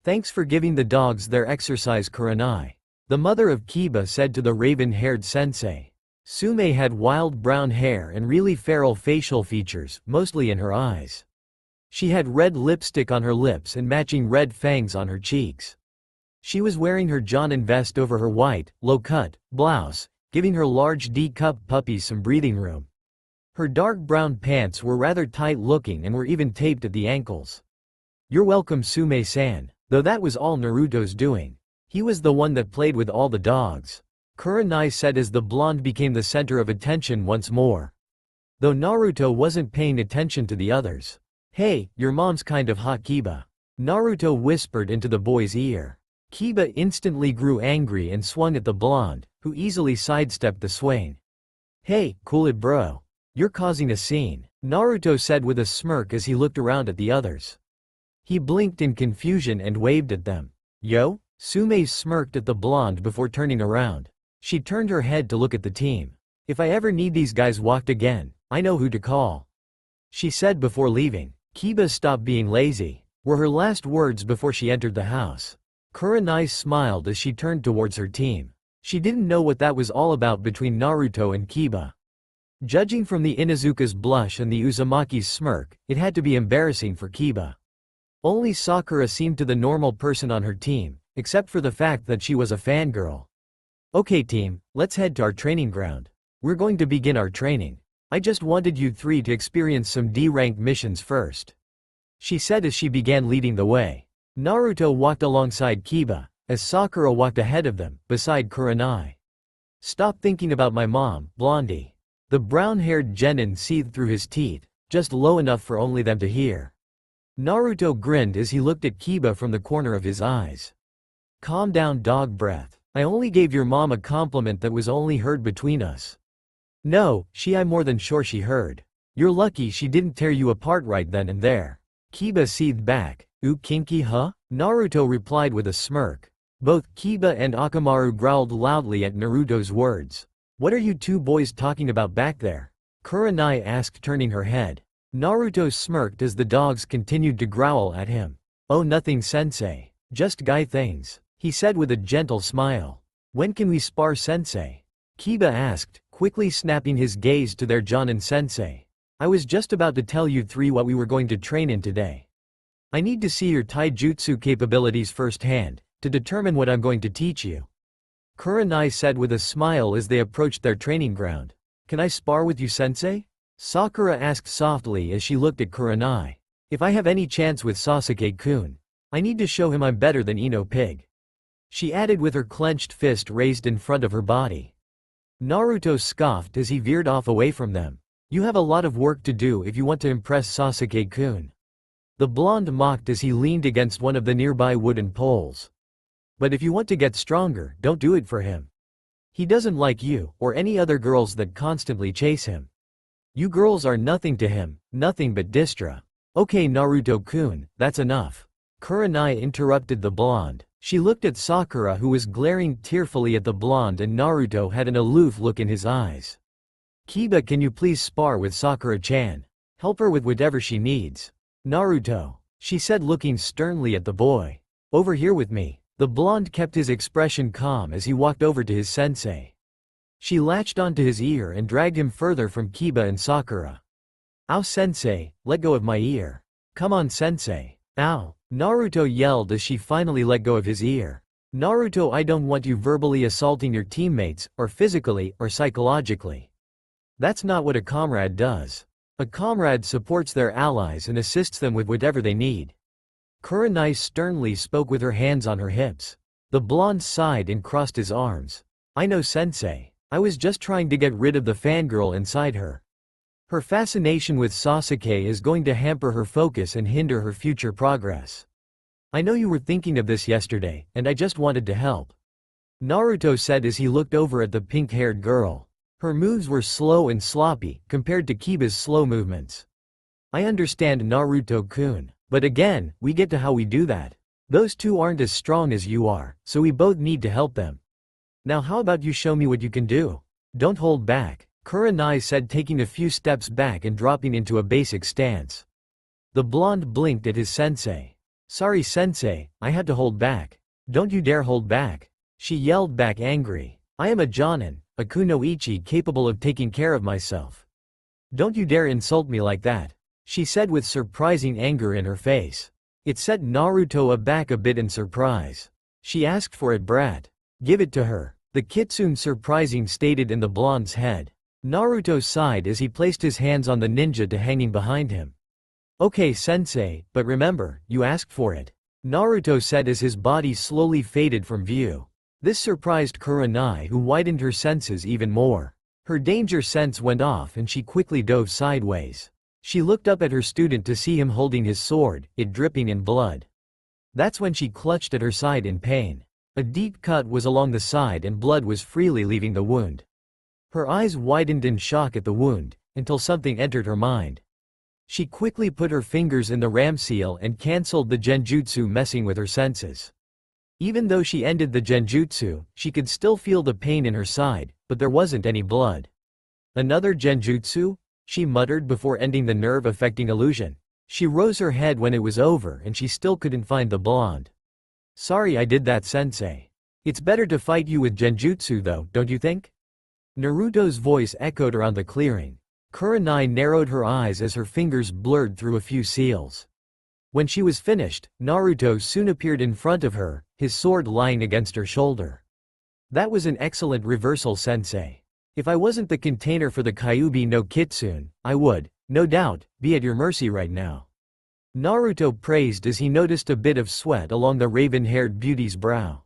"Thanks for giving the dogs their exercise, Kuronai," the mother of Kiba said to the raven-haired sensei. Sume had wild brown hair and really feral facial features, mostly in her eyes. She had red lipstick on her lips and matching red fangs on her cheeks. She was wearing her Genin vest over her white, low-cut, blouse, giving her large D-cup puppies some breathing room. Her dark brown pants were rather tight-looking and were even taped at the ankles. "You're welcome, Sume-san," though that was all Naruto's doing. He was the one that played with all the dogs, Kuronai said as the blonde became the center of attention once more. Though Naruto wasn't paying attention to the others. "Hey, your mom's kind of hot, Kiba," Naruto whispered into the boy's ear. Kiba instantly grew angry and swung at the blonde, who easily sidestepped the swing. "Hey, cool it bro. You're causing a scene," Naruto said with a smirk as he looked around at the others. He blinked in confusion and waved at them. "Yo?" Sume smirked at the blonde before turning around. She turned her head to look at the team. "If I ever need these guys walked again, I know who to call," she said before leaving. "Kiba, stop being lazy," were her last words before she entered the house. Kuronai smiled as she turned towards her team. She didn't know what that was all about between Naruto and Kiba. Judging from the Inuzuka's blush and the Uzumaki's smirk, it had to be embarrassing for Kiba. Only Sakura seemed to the normal person on her team, except for the fact that she was a fangirl. "Okay team, let's head to our training ground. We're going to begin our training. I just wanted you three to experience some D-rank missions first," she said as she began leading the way. Naruto walked alongside Kiba, as Sakura walked ahead of them, beside Kuronai. "Stop thinking about my mom, Blondie." The brown-haired Genin seethed through his teeth, just low enough for only them to hear. Naruto grinned as he looked at Kiba from the corner of his eyes. "Calm down, dog breath. I only gave your mom a compliment that was only heard between us." "No, I'm more than sure she heard. You're lucky she didn't tear you apart right then and there." Kiba seethed back. "Ooh, kinky huh?" Naruto replied with a smirk. Both Kiba and Akamaru growled loudly at Naruto's words. "What are you two boys talking about back there?" Kuronai asked, turning her head. Naruto smirked as the dogs continued to growl at him. "Oh, nothing sensei. Just guy things," he said with a gentle smile. "When can we spar, sensei?" Kiba asked, quickly snapping his gaze to their Jonin sensei. "I was just about to tell you three what we were going to train in today. I need to see your taijutsu capabilities firsthand, to determine what I'm going to teach you," Kuronai said with a smile as they approached their training ground. "Can I spar with you, sensei?" Sakura asked softly as she looked at Kuronai. "If I have any chance with Sasuke-kun, I need to show him I'm better than Ino Pig," she added with her clenched fist raised in front of her body. Naruto scoffed as he veered off away from them. "You have a lot of work to do if you want to impress Sasuke-kun," the blonde mocked as he leaned against one of the nearby wooden poles. "But if you want to get stronger, don't do it for him. He doesn't like you, or any other girls that constantly chase him. You girls are nothing to him, nothing but distra." "Okay Naruto-kun, that's enough," Kuronai interrupted the blonde. She looked at Sakura who was glaring tearfully at the blonde and Naruto had an aloof look in his eyes. "Kiba, can you please spar with Sakura-chan? Help her with whatever she needs." "Naruto," she said looking sternly at the boy. "Over here with me." The blonde kept his expression calm as he walked over to his sensei. She latched onto his ear and dragged him further from Kiba and Sakura. "Ow sensei, let go of my ear." "Come on sensei." "Ow," Naruto yelled as she finally let go of his ear. "Naruto, I don't want you verbally assaulting your teammates, or physically, or psychologically. That's not what a comrade does. A comrade supports their allies and assists them with whatever they need." Kuronai sternly spoke with her hands on her hips. The blonde sighed and crossed his arms. "I know sensei. I was just trying to get rid of the fangirl inside her." Her fascination with Sasuke is going to hamper her focus and hinder her future progress. I know you were thinking of this yesterday, and I just wanted to help. Naruto said as he looked over at the pink-haired girl. Her moves were slow and sloppy, compared to Kiba's slow movements. I understand, Naruto-kun. But again, we get to how we do that. Those two aren't as strong as you are, so we both need to help them. Now how about you show me what you can do? Don't hold back, Kunoichi said, taking a few steps back and dropping into a basic stance. The blonde blinked at his sensei. Sorry sensei, I had to hold back. Don't you dare hold back. She yelled back, angry. I am a Genin, a Kunoichi capable of taking care of myself. Don't you dare insult me like that, she said with surprising anger in her face. It set Naruto aback a bit in surprise. She asked for it, brat. Give it to her, the kitsune surprising stated in the blonde's head. Naruto sighed as he placed his hands on the ninja to hanging behind him. Okay sensei, but remember, you asked for it, Naruto said as his body slowly faded from view. This surprised Kunoichi, who widened her senses even more. Her danger sense went off and she quickly dove sideways. She looked up at her student to see him holding his sword, it dripping in blood. That's when she clutched at her side in pain. A deep cut was along the side and blood was freely leaving the wound. Her eyes widened in shock at the wound, until something entered her mind. She quickly put her fingers in the ram seal and cancelled the genjutsu, messing with her senses. Even though she ended the genjutsu, she could still feel the pain in her side, but there wasn't any blood. Another genjutsu? She muttered before ending the nerve-affecting illusion. She rose her head when it was over and she still couldn't find the blonde. Sorry I did that sensei. It's better to fight you with genjutsu though, don't you think? Naruto's voice echoed around the clearing. Kunoichi narrowed her eyes as her fingers blurred through a few seals. When she was finished, Naruto soon appeared in front of her, his sword lying against her shoulder. That was an excellent reversal, sensei. If I wasn't the container for the Kyuubi no Kitsune, I would, no doubt, be at your mercy right now. Naruto praised as he noticed a bit of sweat along the raven-haired beauty's brow.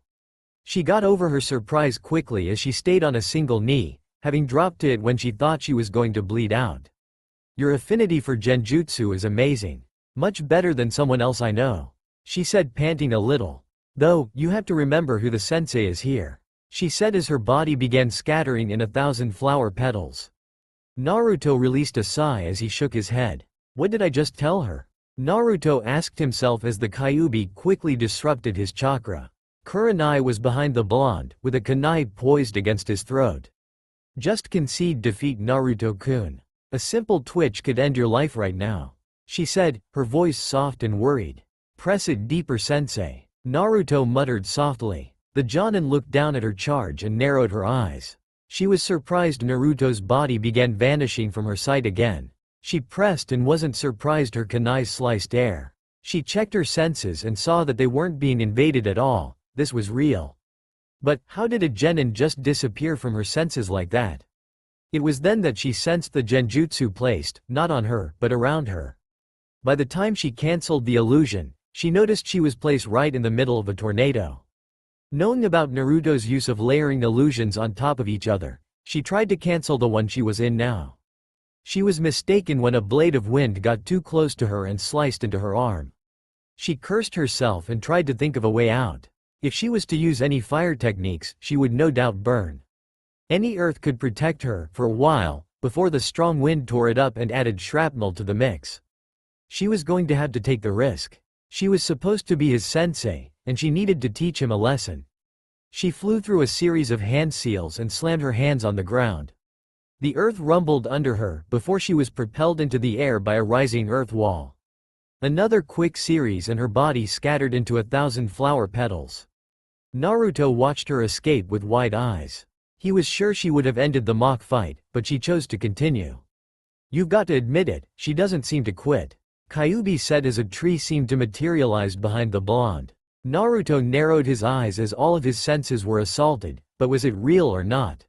She got over her surprise quickly as she stayed on a single knee, having dropped to it when she thought she was going to bleed out. Your affinity for genjutsu is amazing. Much better than someone else I know, she said, panting a little. Though, you have to remember who the sensei is here, she said as her body began scattering in 1,000 flower petals. Naruto released a sigh as he shook his head. What did I just tell her? Naruto asked himself as the Kyuubi quickly disrupted his chakra. Kunoichi was behind the blonde, with a kunai poised against his throat. Just concede defeat, Naruto-kun. A simple twitch could end your life right now, she said, her voice soft and worried. Press it deeper, sensei, Naruto muttered softly. The Genin looked down at her charge and narrowed her eyes. She was surprised Naruto's body began vanishing from her sight again. She pressed and wasn't surprised her kunai sliced air. She checked her senses and saw that they weren't being invaded at all, this was real. But, how did a Genin just disappear from her senses like that? It was then that she sensed the genjutsu placed, not on her, but around her. By the time she cancelled the illusion, she noticed she was placed right in the middle of a tornado. Knowing about Naruto's use of layering illusions on top of each other, she tried to cancel the one she was in now. She was mistaken when a blade of wind got too close to her and sliced into her arm. She cursed herself and tried to think of a way out. If she was to use any fire techniques, she would no doubt burn. Any earth could protect her for a while, before the strong wind tore it up and added shrapnel to the mix. She was going to have to take the risk. She was supposed to be his sensei, and she needed to teach him a lesson. She flew through a series of hand seals and slammed her hands on the ground. The earth rumbled under her before she was propelled into the air by a rising earth wall. Another quick series and her body scattered into 1,000 flower petals. Naruto watched her escape with wide eyes. He was sure she would have ended the mock fight, but she chose to continue. You've got to admit it, she doesn't seem to quit, Kyuubi said as a tree seemed to materialize behind the blonde. Naruto narrowed his eyes as all of his senses were assaulted, but was it real or not?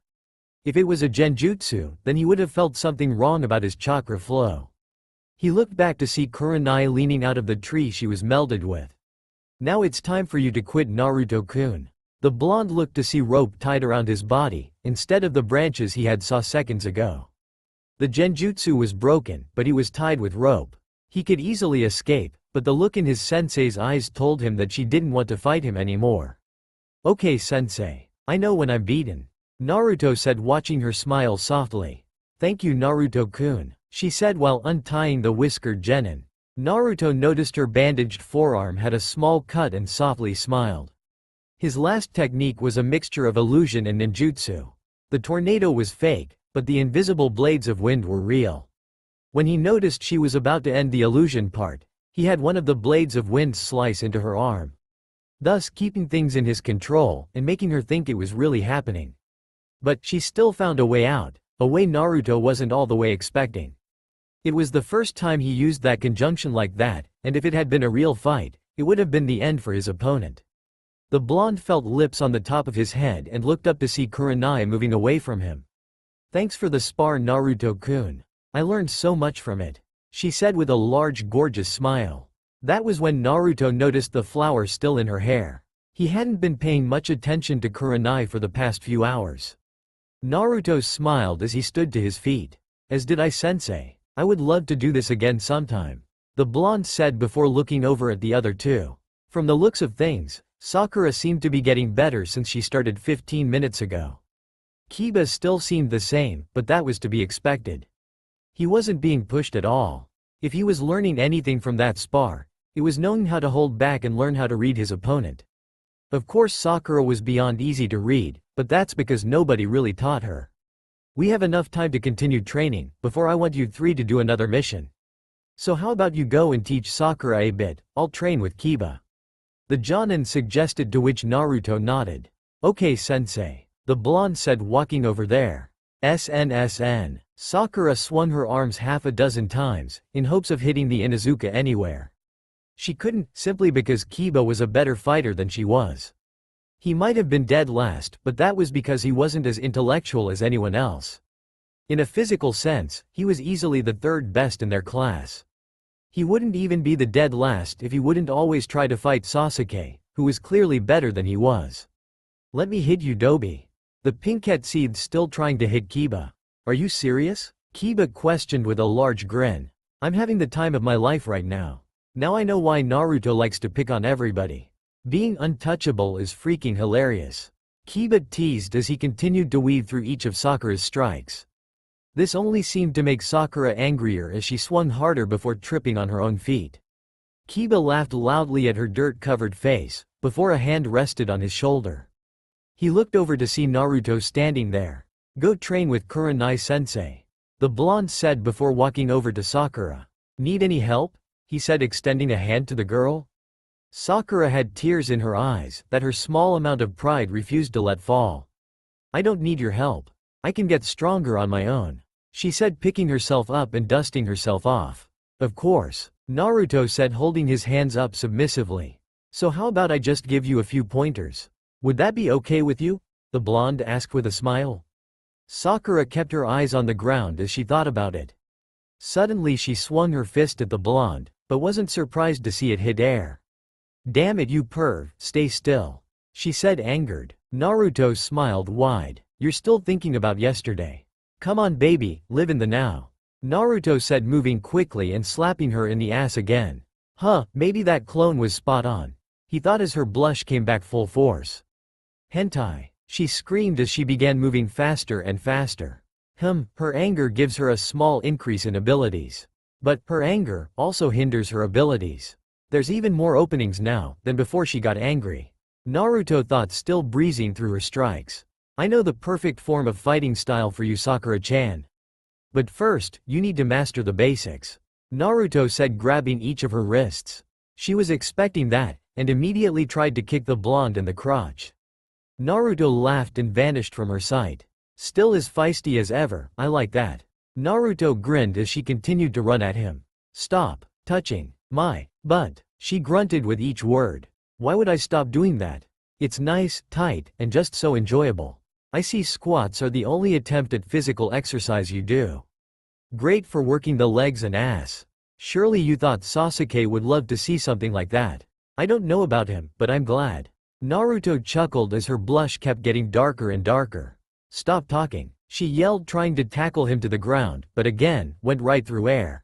If it was a genjutsu, then he would have felt something wrong about his chakra flow. He looked back to see Kunoichi leaning out of the tree she was melded with. Now it's time for you to quit, Naruto-kun. The blonde looked to see rope tied around his body, instead of the branches he had saw seconds ago. The genjutsu was broken, but he was tied with rope. He could easily escape, but the look in his sensei's eyes told him that she didn't want to fight him anymore. "Okay, sensei. I know when I'm beaten," Naruto said, watching her smile softly. "Thank you, Naruto-kun," she said while untying the whiskered genin. Naruto noticed her bandaged forearm had a small cut and softly smiled. His last technique was a mixture of illusion and ninjutsu. The tornado was fake, but the invisible blades of wind were real. When he noticed she was about to end the illusion part, he had one of the blades of wind slice into her arm, thus keeping things in his control and making her think it was really happening. But she still found a way out, a way Naruto wasn't all the way expecting. It was the first time he used that conjunction like that, and if it had been a real fight, it would have been the end for his opponent. The blonde felt lips on the top of his head and looked up to see Kurenai moving away from him. "Thanks for the spar, Naruto-kun. I learned so much from it," she said with a large gorgeous smile. That was when Naruto noticed the flower still in her hair. He hadn't been paying much attention to Kurenai for the past few hours. Naruto smiled as he stood to his feet. "As did I, sensei. I would love to do this again sometime," the blonde said before looking over at the other two. From the looks of things, Sakura seemed to be getting better since she started 15 minutes ago. Kiba still seemed the same, but that was to be expected. He wasn't being pushed at all. If he was learning anything from that spar, it was knowing how to hold back and learn how to read his opponent. Of course Sakura was beyond easy to read, but that's because nobody really taught her. "We have enough time to continue training, before I want you three to do another mission. So how about you go and teach Sakura a bit, I'll train with Kiba," the Jonin suggested, to which Naruto nodded. "Okay, sensei," the blonde said, walking over there. SNSN. Sakura swung her arms half a dozen times, in hopes of hitting the Inuzuka anywhere. She couldn't, simply because Kiba was a better fighter than she was. He might have been dead last, but that was because he wasn't as intellectual as anyone else. In a physical sense, he was easily the third best in their class. He wouldn't even be the dead last if he wouldn't always try to fight Sasuke, who was clearly better than he was. "Let me hit you, Dobi." The pinkette seethed, still trying to hit Kiba. "Are you serious?" Kiba questioned with a large grin. "I'm having the time of my life right now. Now I know why Naruto likes to pick on everybody. Being untouchable is freaking hilarious." Kiba teased as he continued to weave through each of Sakura's strikes. This only seemed to make Sakura angrier as she swung harder before tripping on her own feet. Kiba laughed loudly at her dirt-covered face, before a hand rested on his shoulder. He looked over to see Naruto standing there. "Go train with Kurenai-sensei," the blonde said before walking over to Sakura. "Need any help?" he said, extending a hand to the girl. Sakura had tears in her eyes that her small amount of pride refused to let fall. "I don't need your help. I can get stronger on my own," she said, picking herself up and dusting herself off. "Of course," Naruto said, holding his hands up submissively. "So how about I just give you a few pointers? Would that be okay with you?" the blonde asked with a smile. Sakura kept her eyes on the ground as she thought about it. Suddenly she swung her fist at the blonde, but wasn't surprised to see it hit air. "Damn it, you perv, stay still," she said, angered. Naruto smiled wide. "You're still thinking about yesterday. Come on baby, live in the now," Naruto said, moving quickly and slapping her in the ass again. Maybe that clone was spot on, he thought as her blush came back full force. "Hentai," she screamed as she began moving faster and faster. Her anger gives her a small increase in abilities. But her anger also hinders her abilities. There's even more openings now than before she got angry, Naruto thought, still breezing through her strikes. "I know the perfect form of fighting style for you, Sakura-chan. But first, you need to master the basics," Naruto said, grabbing each of her wrists. She was expecting that, and immediately tried to kick the blonde in the crotch. Naruto laughed and vanished from her sight. "Still as feisty as ever, I like that." Naruto grinned as she continued to run at him. "Stop touching my butt," she grunted with each word. "Why would I stop doing that? It's nice, tight, and just so enjoyable. I see squats are the only attempt at physical exercise you do. Great for working the legs and ass. Surely you thought Sasuke would love to see something like that. I don't know about him, but I'm glad." Naruto chuckled as her blush kept getting darker and darker. "Stop talking. She yelled, trying to tackle him to the ground, but again, went right through air.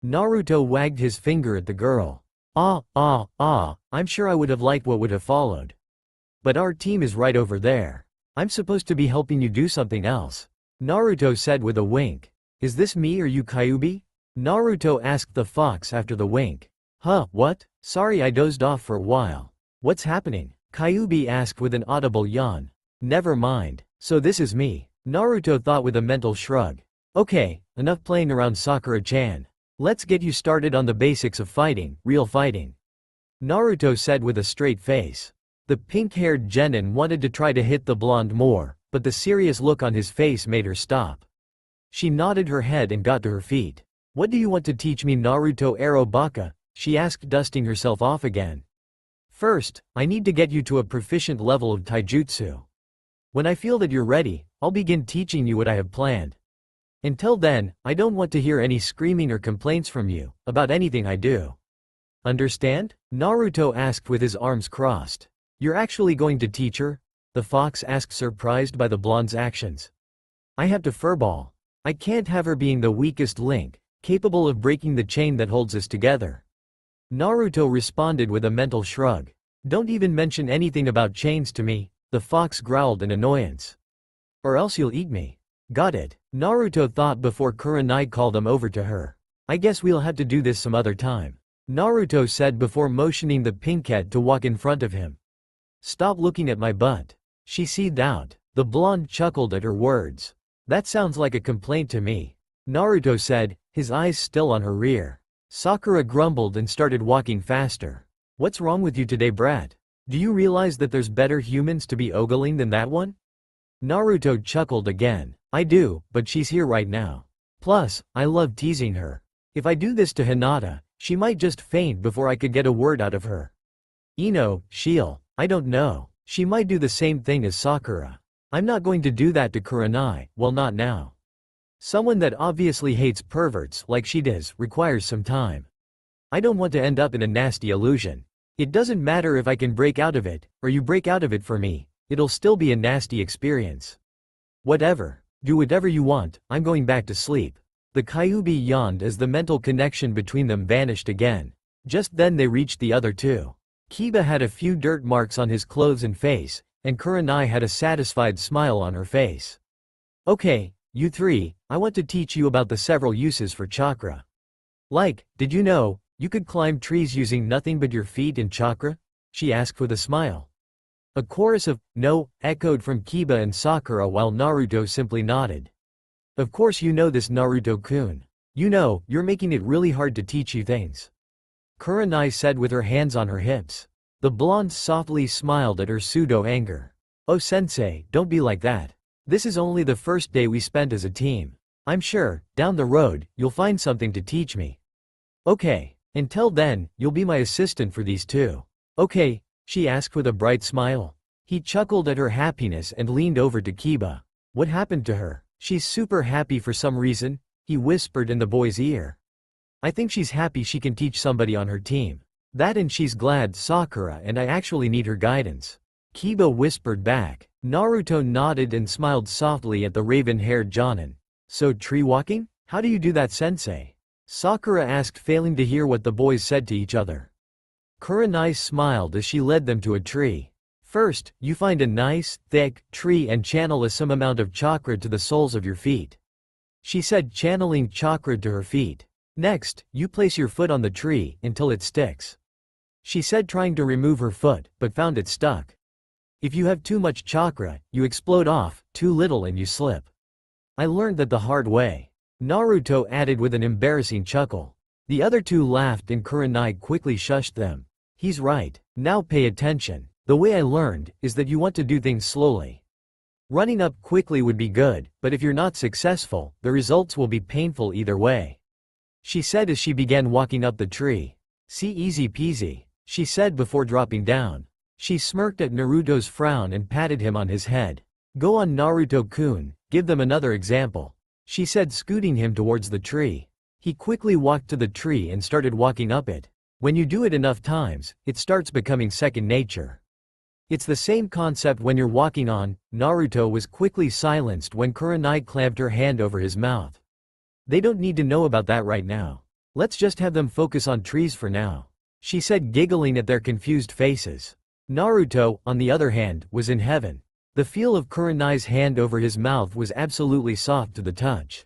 Naruto wagged his finger at the girl. I'm sure I would have liked what would have followed. But our team is right over there. I'm supposed to be helping you do something else. Naruto said with a wink. Is this me or you, Kyuubi? Naruto asked the fox after the wink. Huh, what? Sorry, I dozed off for a while. What's happening? Kyuubi asked with an audible yawn. Never mind. So this is me. Naruto thought with a mental shrug. Okay, enough playing around, Sakura-chan. Let's get you started on the basics of fighting, real fighting. Naruto said with a straight face. The pink-haired Genin wanted to try to hit the blonde more, but the serious look on his face made her stop. She nodded her head and got to her feet. What do you want to teach me, Naruto Arobaka? She asked, dusting herself off again. First, I need to get you to a proficient level of Taijutsu. When I feel that you're ready, I'll begin teaching you what I have planned. Until then, I don't want to hear any screaming or complaints from you, about anything I do. Understand? Naruto asked with his arms crossed. You're actually going to teach her? The fox asked, surprised by the blonde's actions. I have to furball. I can't have her being the weakest link, capable of breaking the chain that holds us together. Naruto responded with a mental shrug. Don't even mention anything about chains to me, the fox growled in annoyance. Or else you'll eat me. Got it, Naruto thought before Kunoichi called them over to her. I guess we'll have to do this some other time, Naruto said before motioning the pinkette to walk in front of him. Stop looking at my butt. She seethed out. The blonde chuckled at her words. That sounds like a complaint to me, Naruto said, his eyes still on her rear. Sakura grumbled and started walking faster. What's wrong with you today, brat? Do you realize that there's better humans to be ogling than that one? Naruto chuckled again. I do, but she's here right now. Plus, I love teasing her. If I do this to Hinata, she might just faint before I could get a word out of her. She'll, I don't know. She might do the same thing as Sakura. I'm not going to do that to Kunoichi, well, not now. Someone that obviously hates perverts like she does requires some time. I don't want to end up in a nasty illusion. It doesn't matter if I can break out of it, or you break out of it for me, it'll still be a nasty experience. Whatever. Do whatever you want, I'm going back to sleep. The Kyuubi yawned as the mental connection between them vanished again. Just then they reached the other two. Kiba had a few dirt marks on his clothes and face, and Kunoichi had a satisfied smile on her face. Okay, you three, I want to teach you about the several uses for chakra. Like, did you know, you could climb trees using nothing but your feet and chakra? She asked with a smile. A chorus of, no, echoed from Kiba and Sakura while Naruto simply nodded. Of course you know this, Naruto-kun. You know, you're making it really hard to teach you things. Kunoichi said with her hands on her hips. The blonde softly smiled at her pseudo-anger. Oh sensei, don't be like that. This is only the first day we spent as a team. I'm sure, down the road, you'll find something to teach me. Okay, until then, you'll be my assistant for these two. Okay, she asked with a bright smile. He chuckled at her happiness and leaned over to Kiba. What happened to her? She's super happy for some reason, he whispered in the boy's ear. I think she's happy she can teach somebody on her team. That and she's glad, Sakura, and I actually need her guidance. Kiba whispered back. Naruto nodded and smiled softly at the raven-haired Genin. So tree walking? How do you do that, sensei? Sakura asked, failing to hear what the boys said to each other. Kunoichi smiled as she led them to a tree. First, you find a nice, thick tree and channel some amount of chakra to the soles of your feet. She said, channeling chakra to her feet. Next, you place your foot on the tree until it sticks. She said, trying to remove her foot, but found it stuck. If you have too much chakra, you explode off, too little and you slip. I learned that the hard way. Naruto added with an embarrassing chuckle. The other two laughed and Kunoichi quickly shushed them. He's right. Now pay attention. The way I learned is that you want to do things slowly. Running up quickly would be good, but if you're not successful, the results will be painful either way. She said as she began walking up the tree. See, easy peasy, she said before dropping down. She smirked at Naruto's frown and patted him on his head. Go on, Naruto-kun, give them another example, she said, scooting him towards the tree. He quickly walked to the tree and started walking up it. When you do it enough times, it starts becoming second nature. It's the same concept when you're walking on. Naruto was quickly silenced when Kurenai clamped her hand over his mouth. They don't need to know about that right now. Let's just have them focus on trees for now, she said, giggling at their confused faces. Naruto, on the other hand, was in heaven. The feel of Kurenai's hand over his mouth was absolutely soft to the touch.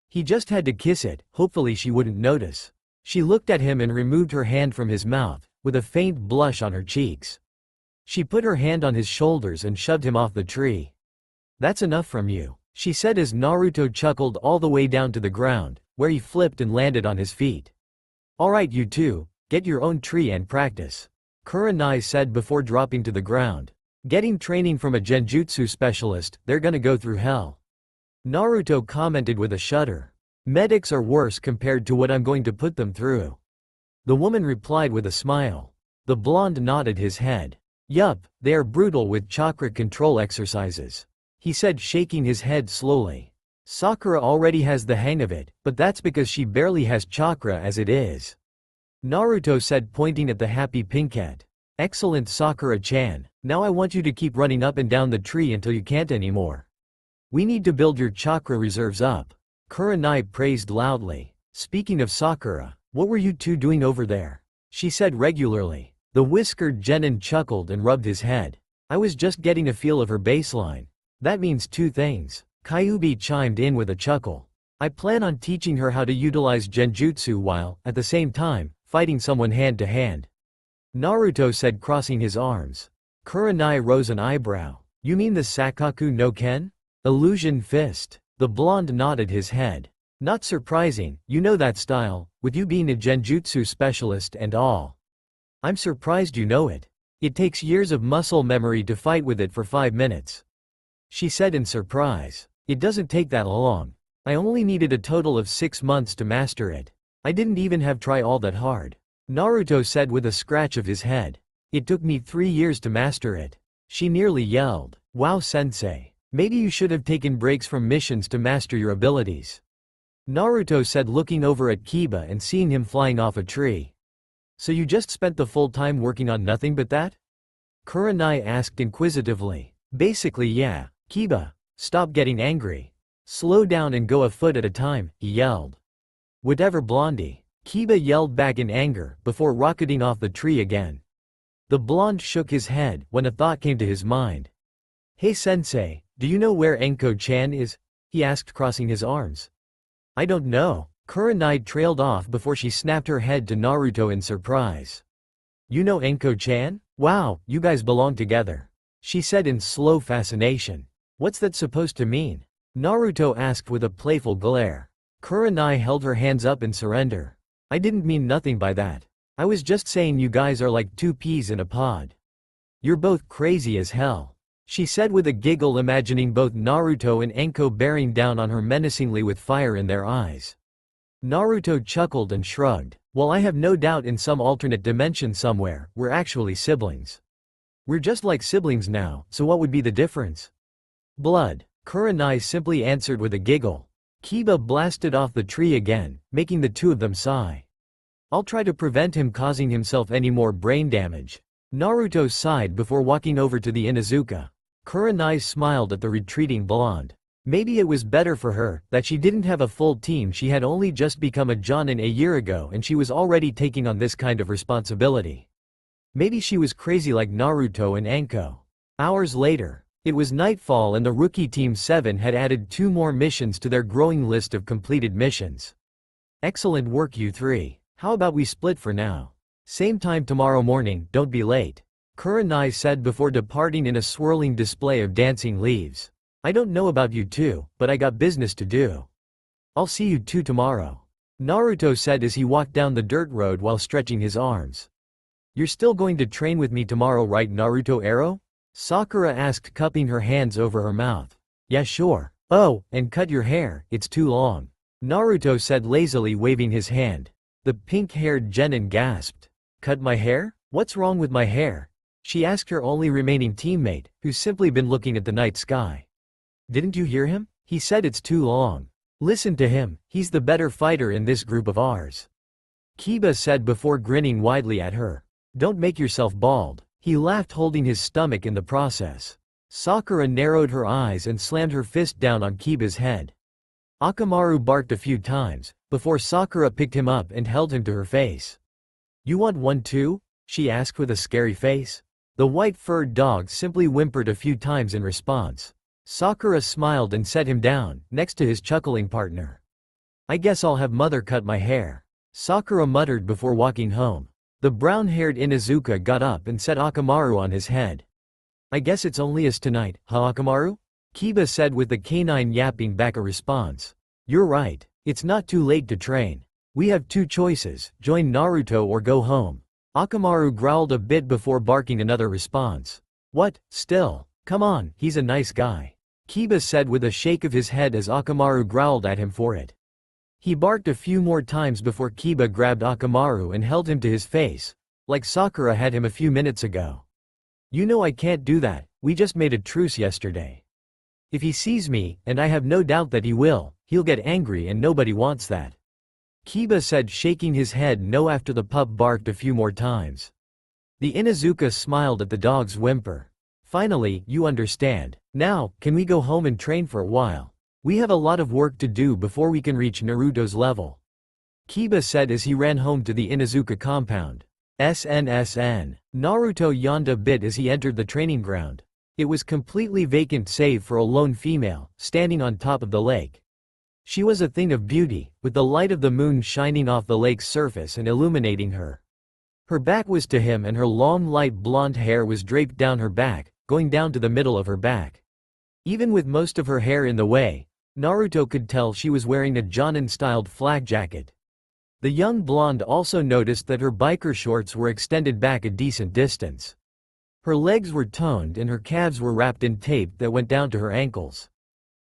He just had to kiss it, hopefully she wouldn't notice. She looked at him and removed her hand from his mouth, with a faint blush on her cheeks. She put her hand on his shoulders and shoved him off the tree. That's enough from you, she said as Naruto chuckled all the way down to the ground, where he flipped and landed on his feet. Alright you two, get your own tree and practice, Kurenai said before dropping to the ground. Getting training from a genjutsu specialist, they're gonna go through hell. Naruto commented with a shudder. Medics are worse compared to what I'm going to put them through. The woman replied with a smile. The blonde nodded his head. Yup, they are brutal with chakra control exercises, he said, shaking his head slowly. Sakura already has the hang of it, but that's because she barely has chakra as it is, Naruto said, pointing at the happy pinkette. Excellent, Sakura-chan. Now I want you to keep running up and down the tree until you can't anymore. We need to build your chakra reserves up, Kurenai praised loudly. Speaking of Sakura, what were you two doing over there? She said regularly. The whiskered Genin chuckled and rubbed his head. I was just getting a feel of her baseline. That means two things, Kyuubi chimed in with a chuckle. I plan on teaching her how to utilize genjutsu while, at the same time, fighting someone hand to hand, Naruto said, crossing his arms. Kurenai rose an eyebrow. You mean the Sakaku no Ken? Illusion fist. The blonde nodded his head. Not surprising, you know that style, with you being a genjutsu specialist and all. I'm surprised you know it. It takes years of muscle memory to fight with it for 5 minutes, she said in surprise. It doesn't take that long. I only needed a total of 6 months to master it. I didn't even have try all that hard, Naruto said with a scratch of his head. It took me 3 years to master it, she nearly yelled. Wow sensei, maybe you should have taken breaks from missions to master your abilities, Naruto said, looking over at Kiba and seeing him flying off a tree. So you just spent the full time working on nothing but that? Kurenai asked inquisitively. Basically yeah, Kiba, stop getting angry. Slow down and go a foot at a time, he yelled. Whatever blondie, Kiba yelled back in anger before rocketing off the tree again. The blonde shook his head when a thought came to his mind. Hey sensei, do you know where Enko-chan is? He asked, crossing his arms. I don't know, Kurenai trailed off before she snapped her head to Naruto in surprise. You know Enko-chan? Wow, you guys belong together, she said in slow fascination. What's that supposed to mean? Naruto asked with a playful glare. Kurenai held her hands up in surrender. I didn't mean nothing by that. I was just saying you guys are like 2 peas in a pod. You're both crazy as hell, she said with a giggle, imagining both Naruto and Enko bearing down on her menacingly with fire in their eyes. Naruto chuckled and shrugged. Well, I have no doubt in some alternate dimension somewhere, we're actually siblings. We're just like siblings now, so what would be the difference? Blood, Kurenai simply answered with a giggle. Kiba blasted off the tree again, making the two of them sigh. I'll try to prevent him causing himself any more brain damage, Naruto sighed before walking over to the Inuzuka. Kurenai smiled at the retreating blonde. Maybe it was better for her that she didn't have a full team. She had only just become a Jonin a year ago and she was already taking on this kind of responsibility. Maybe she was crazy like Naruto and Enko. Hours later, it was nightfall and the rookie Team 7 had added 2 more missions to their growing list of completed missions. Excellent work you 3. How about we split for now? Same time tomorrow morning, don't be late, Kurenai said before departing in a swirling display of dancing leaves. I don't know about you two, but I got business to do. I'll see you two tomorrow, Naruto said as he walked down the dirt road while stretching his arms. You're still going to train with me tomorrow, right, Naruto Arrow? Sakura asked, cupping her hands over her mouth. Yeah sure. Oh, and cut your hair, it's too long, Naruto said lazily, waving his hand. The pink-haired Genin gasped. Cut my hair? What's wrong with my hair? She asked her only remaining teammate, who's simply been looking at the night sky. Didn't you hear him? He said it's too long. Listen to him, he's the better fighter in this group of ours, Kiba said before grinning widely at her. Don't make yourself bald, He laughed, holding his stomach in the process. Sakura narrowed her eyes and slammed her fist down on Kiba's head. Akamaru barked a few times, before Sakura picked him up and held him to her face. "You want one too?" she asked with a scary face. The white-furred dog simply whimpered a few times in response. Sakura smiled and set him down, next to his chuckling partner. "I guess I'll have mother cut my hair," Sakura muttered before walking home. The brown-haired Inuzuka got up and set Akamaru on his head. "I guess it's only us tonight, huh Akamaru?" Kiba said with the canine yapping back a response. "You're right, it's not too late to train. We have two choices, join Naruto or go home." Akamaru growled a bit before barking another response. "What, still? Come on, he's a nice guy," Kiba said with a shake of his head as Akamaru growled at him for it. He barked a few more times before Kiba grabbed Akamaru and held him to his face, like Sakura had him a few minutes ago. "You know I can't do that, we just made a truce yesterday. If he sees me, and I have no doubt that he will, he'll get angry and nobody wants that," Kiba said, shaking his head no after the pup barked a few more times. The Inuzuka smiled at the dog's whimper. "Finally, you understand. Now, can we go home and train for a while? We have a lot of work to do before we can reach Naruto's level," Kiba said as he ran home to the Inuzuka compound. SNSN. Naruto yawned a bit as he entered the training ground. It was completely vacant save for a lone female, standing on top of the lake. She was a thing of beauty, with the light of the moon shining off the lake's surface and illuminating her. Her back was to him and her long light blonde hair was draped down her back, going down to the middle of her back. Even with most of her hair in the way, Naruto could tell she was wearing a Genin-styled flak jacket. The young blonde also noticed that her biker shorts were extended back a decent distance. Her legs were toned and her calves were wrapped in tape that went down to her ankles.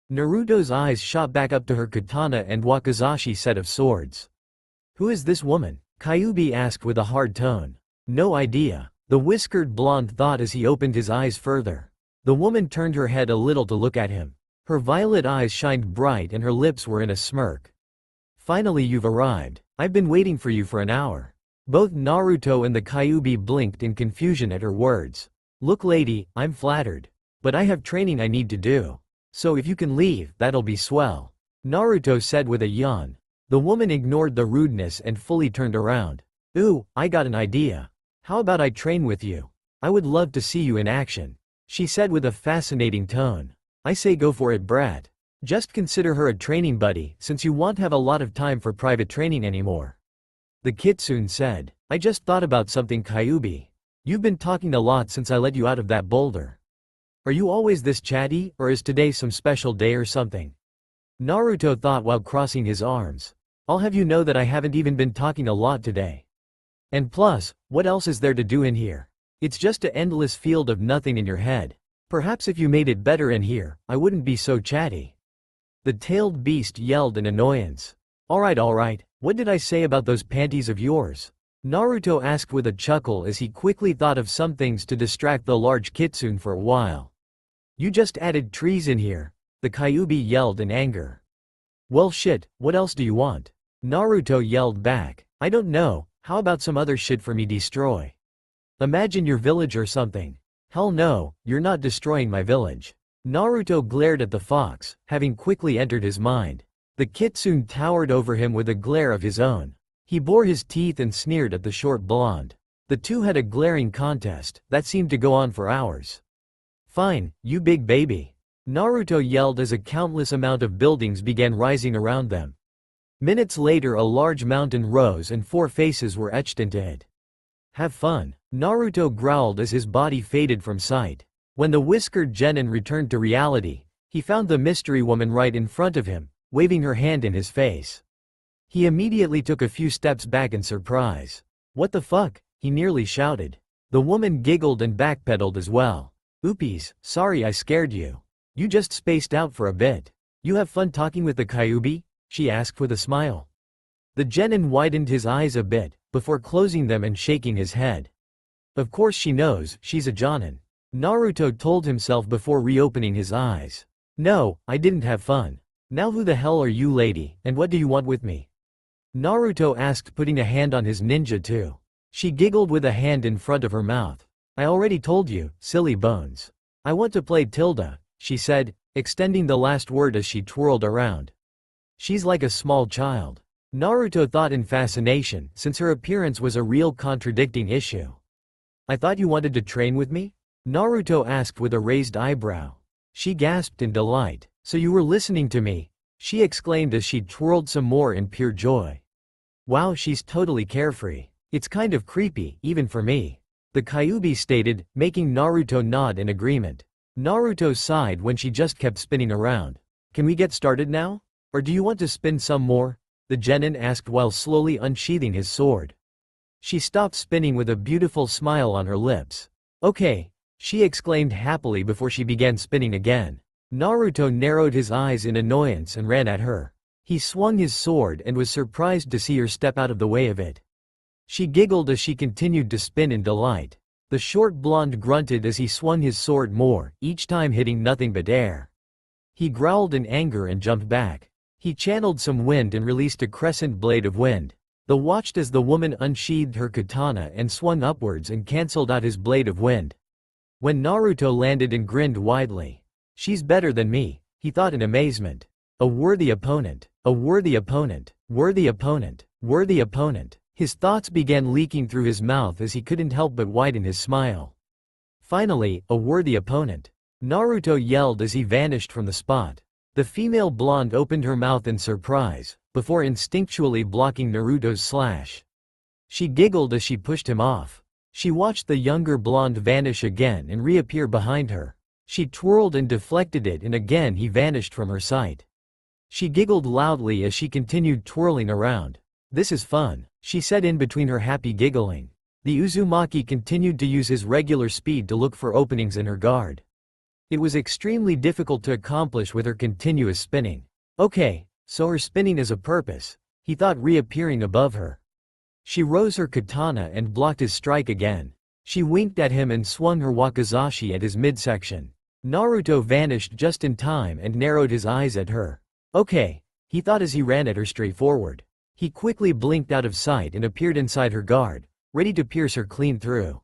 Naruto's eyes shot back up to her katana and wakizashi set of swords. "Who is this woman?" Kyuubi asked with a hard tone. "No idea," the whiskered blonde thought as he opened his eyes further. The woman turned her head a little to look at him. Her violet eyes shined bright and her lips were in a smirk. "Finally you've arrived. I've been waiting for you for an hour." Both Naruto and the Kyuubi blinked in confusion at her words. "Look lady, I'm flattered. But I have training I need to do. So if you can leave, that'll be swell," Naruto said with a yawn. The woman ignored the rudeness and fully turned around. "Ooh, I got an idea. How about I train with you? I would love to see you in action," she said with a fascinating tone. "I say go for it brat. Just consider her a training buddy, since you won't have a lot of time for private training anymore." The kitsune said. "I just thought about something Kyuubi. You've been talking a lot since I let you out of that boulder. Are you always this chatty, or is today some special day or something?" Naruto thought while crossing his arms. "I'll have you know that I haven't even been talking a lot today. And plus, what else is there to do in here? It's just an endless field of nothing in your head. Perhaps if you made it better in here, I wouldn't be so chatty." The tailed beast yelled in annoyance. Alright, what did I say about those panties of yours?" Naruto asked with a chuckle as he quickly thought of some things to distract the large kitsune for a while. "You just added trees in here," the Kyuubi yelled in anger. "Well shit, what else do you want?" Naruto yelled back. "I don't know, how about some other shit for me destroy? Imagine your village or something." "Hell no, you're not destroying my village." Naruto glared at the fox, having quickly entered his mind. The kitsune towered over him with a glare of his own. He bore his teeth and sneered at the short blonde. The two had a glaring contest that seemed to go on for hours. "Fine, you big baby," Naruto yelled as a countless amount of buildings began rising around them. Minutes later a large mountain rose and 4 faces were etched into it. "Have fun," Naruto growled as his body faded from sight. When the whiskered Genin returned to reality, he found the mystery woman right in front of him, waving her hand in his face. He immediately took a few steps back in surprise. "What the fuck?" he nearly shouted. The woman giggled and backpedaled as well. "Oopies, sorry I scared you. You just spaced out for a bit. You have fun talking with the Kyuubi?" she asked with a smile. The Genin widened his eyes a bit, before closing them and shaking his head. Of course she knows, she's a Jonin. Naruto told himself before reopening his eyes. "No, I didn't have fun. Now who the hell are you lady, and what do you want with me?" Naruto asked, putting a hand on his ninja too. She giggled with a hand in front of her mouth. I already told you, silly bones. I want to play Tilda, she said, extending the last word as she twirled around. She's like a small child. Naruto thought in fascination, since her appearance was a real contradicting issue. I thought you wanted to train with me? Naruto asked with a raised eyebrow. She gasped in delight. So you were listening to me? She exclaimed as she twirled some more in pure joy. Wow, she's totally carefree. It's kind of creepy, even for me. The Kyuubi stated, making Naruto nod in agreement. Naruto sighed when she just kept spinning around. Can we get started now? Or do you want to spin some more? The Genin asked while slowly unsheathing his sword. She stopped spinning with a beautiful smile on her lips. Okay, she exclaimed happily before she began spinning again. Naruto narrowed his eyes in annoyance and ran at her. He swung his sword and was surprised to see her step out of the way of it. She giggled as she continued to spin in delight. The short blonde grunted as he swung his sword more, each time hitting nothing but air. He growled in anger and jumped back. He channeled some wind and released a crescent blade of wind. They watched as the woman unsheathed her katana and swung upwards and cancelled out his blade of wind. When Naruto landed and grinned widely. She's better than me, he thought in amazement. A worthy opponent, a worthy opponent, worthy opponent, worthy opponent. His thoughts began leaking through his mouth as he couldn't help but widen his smile. Finally, a worthy opponent. Naruto yelled as he vanished from the spot. The female blonde opened her mouth in surprise, before instinctually blocking Naruto's slash. She giggled as she pushed him off. She watched the younger blonde vanish again and reappear behind her. She twirled and deflected it and again he vanished from her sight. She giggled loudly as she continued twirling around. This is fun, she said in between her happy giggling. The Uzumaki continued to use his regular speed to look for openings in her guard. It was extremely difficult to accomplish with her continuous spinning. Okay, so her spinning is a purpose, he thought reappearing above her. She rose her katana and blocked his strike again. She winked at him and swung her wakizashi at his midsection. Naruto vanished just in time and narrowed his eyes at her. Okay, he thought as he ran at her straight forward. He quickly blinked out of sight and appeared inside her guard, ready to pierce her clean through.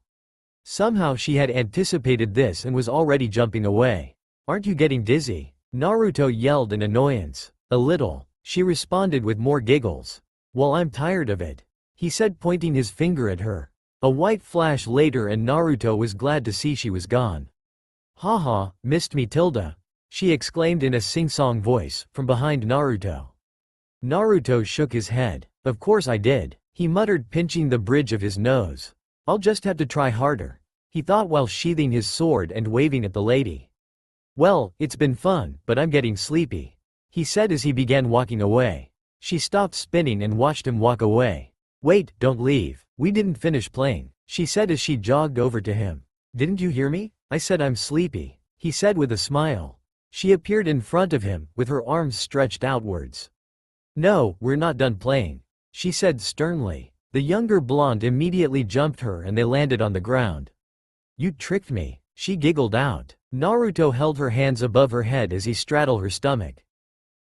Somehow she had anticipated this and was already jumping away. Aren't you getting dizzy? Naruto yelled in annoyance. A little, she responded with more giggles. Well, I'm tired of it, he said, pointing his finger at her. A white flash later and Naruto was glad to see she was gone. Haha, missed me Tilda, she exclaimed in a sing-song voice, from behind Naruto. Naruto shook his head. Of course I did, he muttered, pinching the bridge of his nose. I'll just have to try harder, he thought while sheathing his sword and waving at the lady. Well, it's been fun, but I'm getting sleepy, he said as he began walking away. She stopped spinning and watched him walk away. Wait, don't leave, we didn't finish playing, she said as she jogged over to him. Didn't you hear me? I said I'm sleepy, he said with a smile. She appeared in front of him, with her arms stretched outwards. No, we're not done playing, she said sternly. The younger blonde immediately jumped her and they landed on the ground. You tricked me, she giggled out. Naruto held her hands above her head as he straddled her stomach.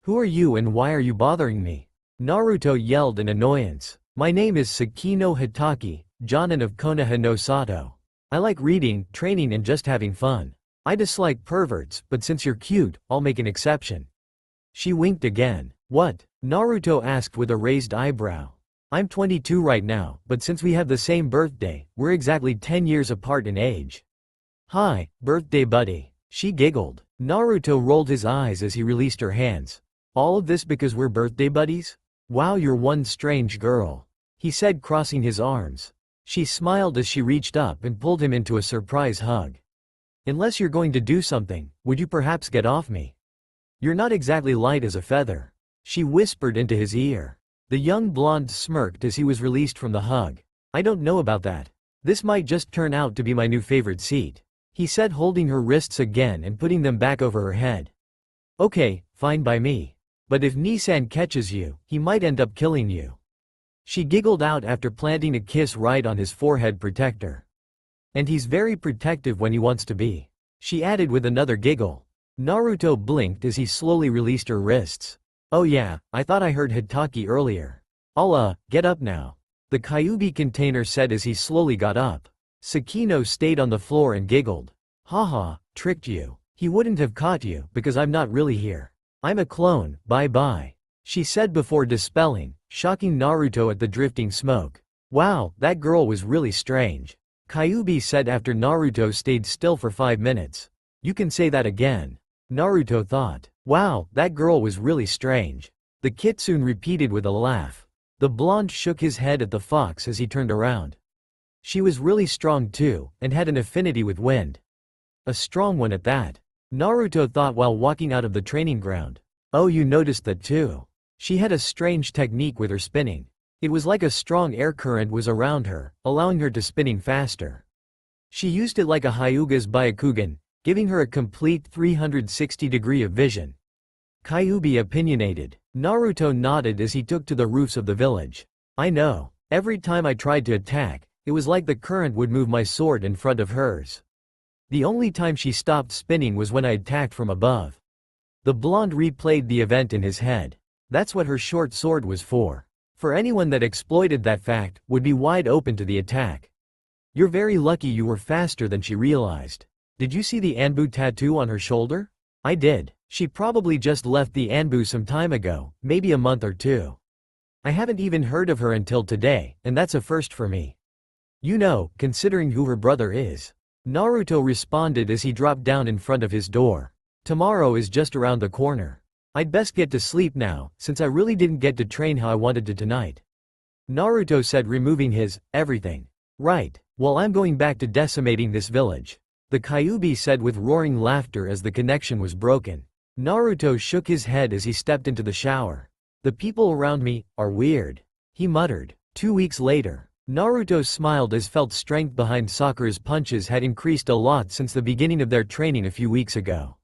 Who are you and why are you bothering me? Naruto yelled in annoyance. My name is Sakino Hitaki, Jonin of Konoha no Sato. I like reading, training and just having fun. I dislike perverts, but since you're cute, I'll make an exception. She winked again. What? Naruto asked with a raised eyebrow. I'm 22 right now, but since we have the same birthday, we're exactly 10 years apart in age. Hi, birthday buddy, she giggled. Naruto rolled his eyes as he released her hands. All of this because we're birthday buddies? Wow, you're one strange girl, he said, crossing his arms. She smiled as she reached up and pulled him into a surprise hug. Unless you're going to do something, would you perhaps get off me? You're not exactly light as a feather, she whispered into his ear. The young blonde smirked as he was released from the hug. I don't know about that. This might just turn out to be my new favorite seat, he said, holding her wrists again and putting them back over her head. Okay, fine by me. But if Nissan catches you, he might end up killing you. She giggled out after planting a kiss right on his forehead protector. And he's very protective when he wants to be, she added with another giggle. Naruto blinked as he slowly released her wrists. Oh yeah, I thought I heard Hitaki earlier. I'll get up now, the Kyuubi container said as he slowly got up. Sakino stayed on the floor and giggled. Haha, tricked you. He wouldn't have caught you because I'm not really here. I'm a clone, bye-bye. She said before dispelling, shocking Naruto at the drifting smoke. Wow, that girl was really strange. Kyuubi said after Naruto stayed still for 5 minutes. You can say that again. Naruto thought. Wow, that girl was really strange. The kitsune repeated with a laugh. The blonde shook his head at the fox as he turned around. She was really strong too, and had an affinity with wind. A strong one at that. Naruto thought while walking out of the training ground. Oh, you noticed that too. She had a strange technique with her spinning. It was like a strong air current was around her, allowing her to spinning faster. She used it like a Hyuga's Byakugan, giving her a complete 360 degree of vision. Kyuubi opinionated. Naruto nodded as he took to the roofs of the village. I know. Every time I tried to attack, it was like the current would move my sword in front of hers. The only time she stopped spinning was when I attacked from above. The blonde replayed the event in his head. That's what her short sword was for. For anyone that exploited that fact, would be wide open to the attack. You're very lucky you were faster than she realized. Did you see the Anbu tattoo on her shoulder? I did. She probably just left the Anbu some time ago, maybe a month or two. I haven't even heard of her until today, and that's a first for me. You know, considering who her brother is. Naruto responded as he dropped down in front of his door. Tomorrow is just around the corner. I'd best get to sleep now, since I really didn't get to train how I wanted to tonight. Naruto said, removing his everything. Right, well, I'm going back to decimating this village. The Kyuubi said with roaring laughter as the connection was broken. Naruto shook his head as he stepped into the shower. The people around me are weird. He muttered. 2 weeks later. Naruto smiled as felt strength behind Sakura's punches had increased a lot since the beginning of their training a few weeks ago.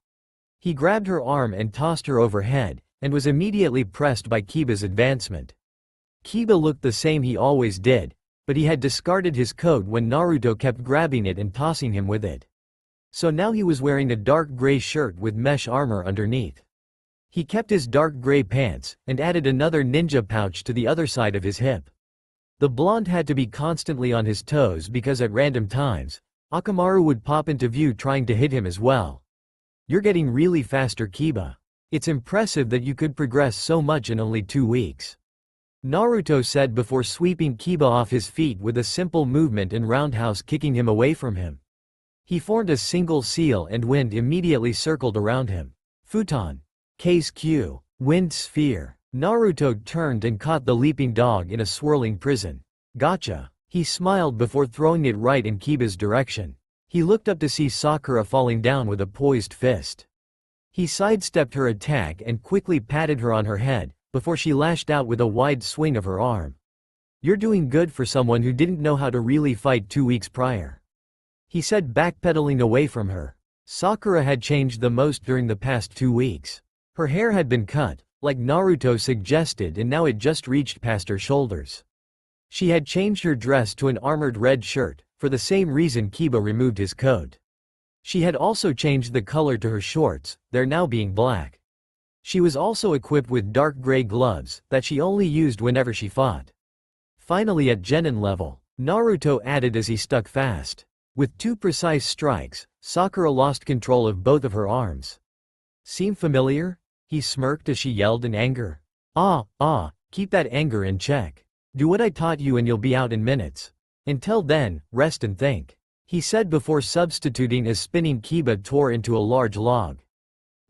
He grabbed her arm and tossed her overhead, and was immediately pressed by Kiba's advancement. Kiba looked the same he always did, but he had discarded his coat when Naruto kept grabbing it and tossing him with it. So now he was wearing a dark gray shirt with mesh armor underneath. He kept his dark gray pants, and added another ninja pouch to the other side of his hip. The blonde had to be constantly on his toes because at random times, Akamaru would pop into view trying to hit him as well. You're getting really faster, Kiba. It's impressive that you could progress so much in only 2 weeks. Naruto said before sweeping Kiba off his feet with a simple movement and roundhouse kicking him away from him. He formed a single seal and wind immediately circled around him. Futon. Case Q. Wind sphere. Naruto turned and caught the leaping dog in a swirling prison. Gotcha. He smiled before throwing it right in Kiba's direction. He looked up to see Sakura falling down with a poised fist. He sidestepped her attack and quickly patted her on her head, before she lashed out with a wide swing of her arm. You're doing good for someone who didn't know how to really fight 2 weeks prior. He said, backpedaling away from her. Sakura had changed the most during the past 2 weeks. Her hair had been cut, like Naruto suggested, and now it just reached past her shoulders. She had changed her dress to an armored red shirt, for the same reason Kiba removed his coat. She had also changed the color to her shorts, they're now being black. She was also equipped with dark gray gloves, that she only used whenever she fought. Finally at Genin level, Naruto added as he stuck fast. With 2 precise strikes, Sakura lost control of both of her arms. Seem familiar? He smirked as she yelled in anger. Keep that anger in check. Do what I taught you and you'll be out in minutes. Until then, rest and think. He said before substituting as spinning Kiba tore into a large log.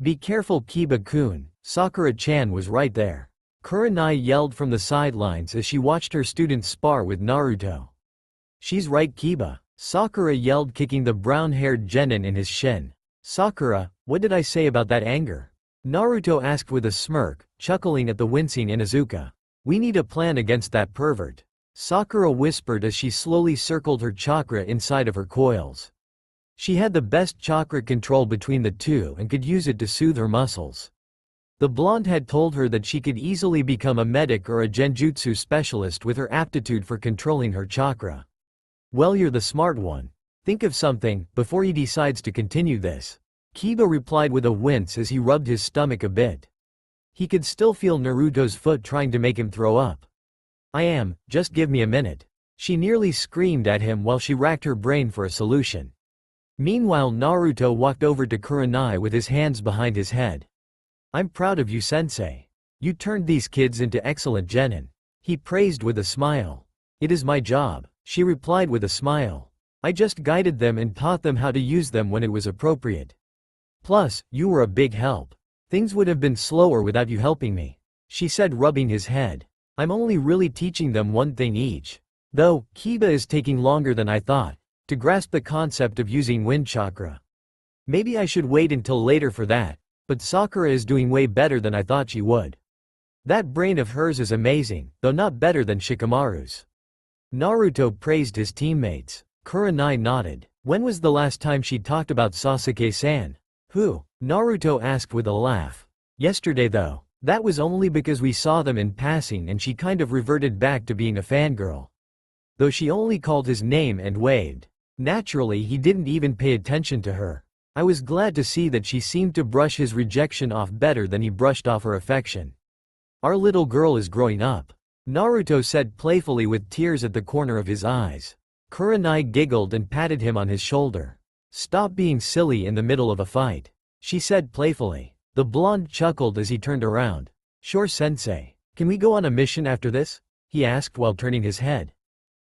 Be careful, Kiba-kun, Sakura-chan was right there. Kurenai yelled from the sidelines as she watched her students spar with Naruto. She's right, Kiba. Sakura yelled, kicking the brown-haired Genin in his shin. Sakura, what did I say about that anger? Naruto asked with a smirk, chuckling at the wincing Inuzuka. We need a plan against that pervert. Sakura whispered as she slowly circled her chakra inside of her coils. She had the best chakra control between the two and could use it to soothe her muscles. The blonde had told her that she could easily become a medic or a genjutsu specialist with her aptitude for controlling her chakra. Well, you're the smart one. Think of something, before he decides to continue this. Kiba replied with a wince as he rubbed his stomach a bit. He could still feel Naruto's foot trying to make him throw up. Just give me a minute. She nearly screamed at him while she racked her brain for a solution. Meanwhile, Naruto walked over to Kurenai with his hands behind his head. "I'm proud of you, sensei. You turned these kids into excellent genin," he praised with a smile. "It is my job," she replied with a smile. "I just guided them and taught them how to use them when it was appropriate. Plus, you were a big help. Things would have been slower without you helping me," she said, rubbing his head. "I'm only really teaching them one thing each. Though, Kiba is taking longer than I thought to grasp the concept of using wind chakra. Maybe I should wait until later for that, but Sakura is doing way better than I thought she would. That brain of hers is amazing, though not better than Shikamaru's." Naruto praised his teammates. Kurenai nodded. When was the last time she talked about Sasuke-san? Who? Naruto asked with a laugh. Yesterday though. That was only because we saw them in passing and she kind of reverted back to being a fangirl. Though she only called his name and waved. Naturally, he didn't even pay attention to her. I was glad to see that she seemed to brush his rejection off better than he brushed off her affection. "Our little girl is growing up," Naruto said playfully with tears at the corner of his eyes. Kurenai giggled and patted him on his shoulder. "Stop being silly in the middle of a fight," she said playfully. The blonde chuckled as he turned around. "Sure, sensei. Can we go on a mission after this?" he asked while turning his head.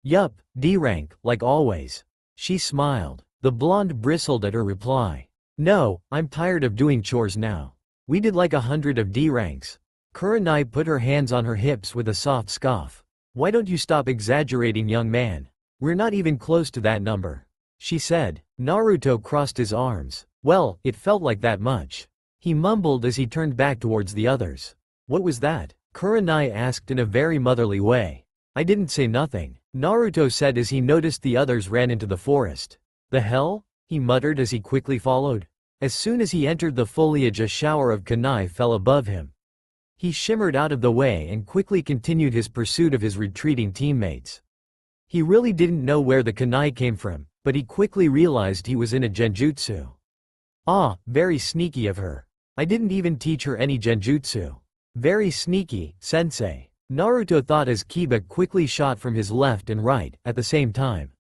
"Yup, D-rank, like always." She smiled. The blonde bristled at her reply. "No, I'm tired of doing chores now. We did like 100 of D-ranks." Kurenai put her hands on her hips with a soft scoff. "Why don't you stop exaggerating, young man? We're not even close to that number," she said. Naruto crossed his arms. "Well, it felt like that much," he mumbled as he turned back towards the others. "What was that?" Kurenai asked in a very motherly way. "I didn't say nothing," Naruto said as he noticed the others ran into the forest. "The hell?" he muttered as he quickly followed. As soon as he entered the foliage, a shower of kunai fell above him. He shimmered out of the way and quickly continued his pursuit of his retreating teammates. He really didn't know where the kunai came from, but he quickly realized he was in a genjutsu. "Ah, very sneaky of her. I didn't even teach her any genjutsu." "Very sneaky, sensei," Naruto thought as Kiba quickly shot from his left and right, at the same time.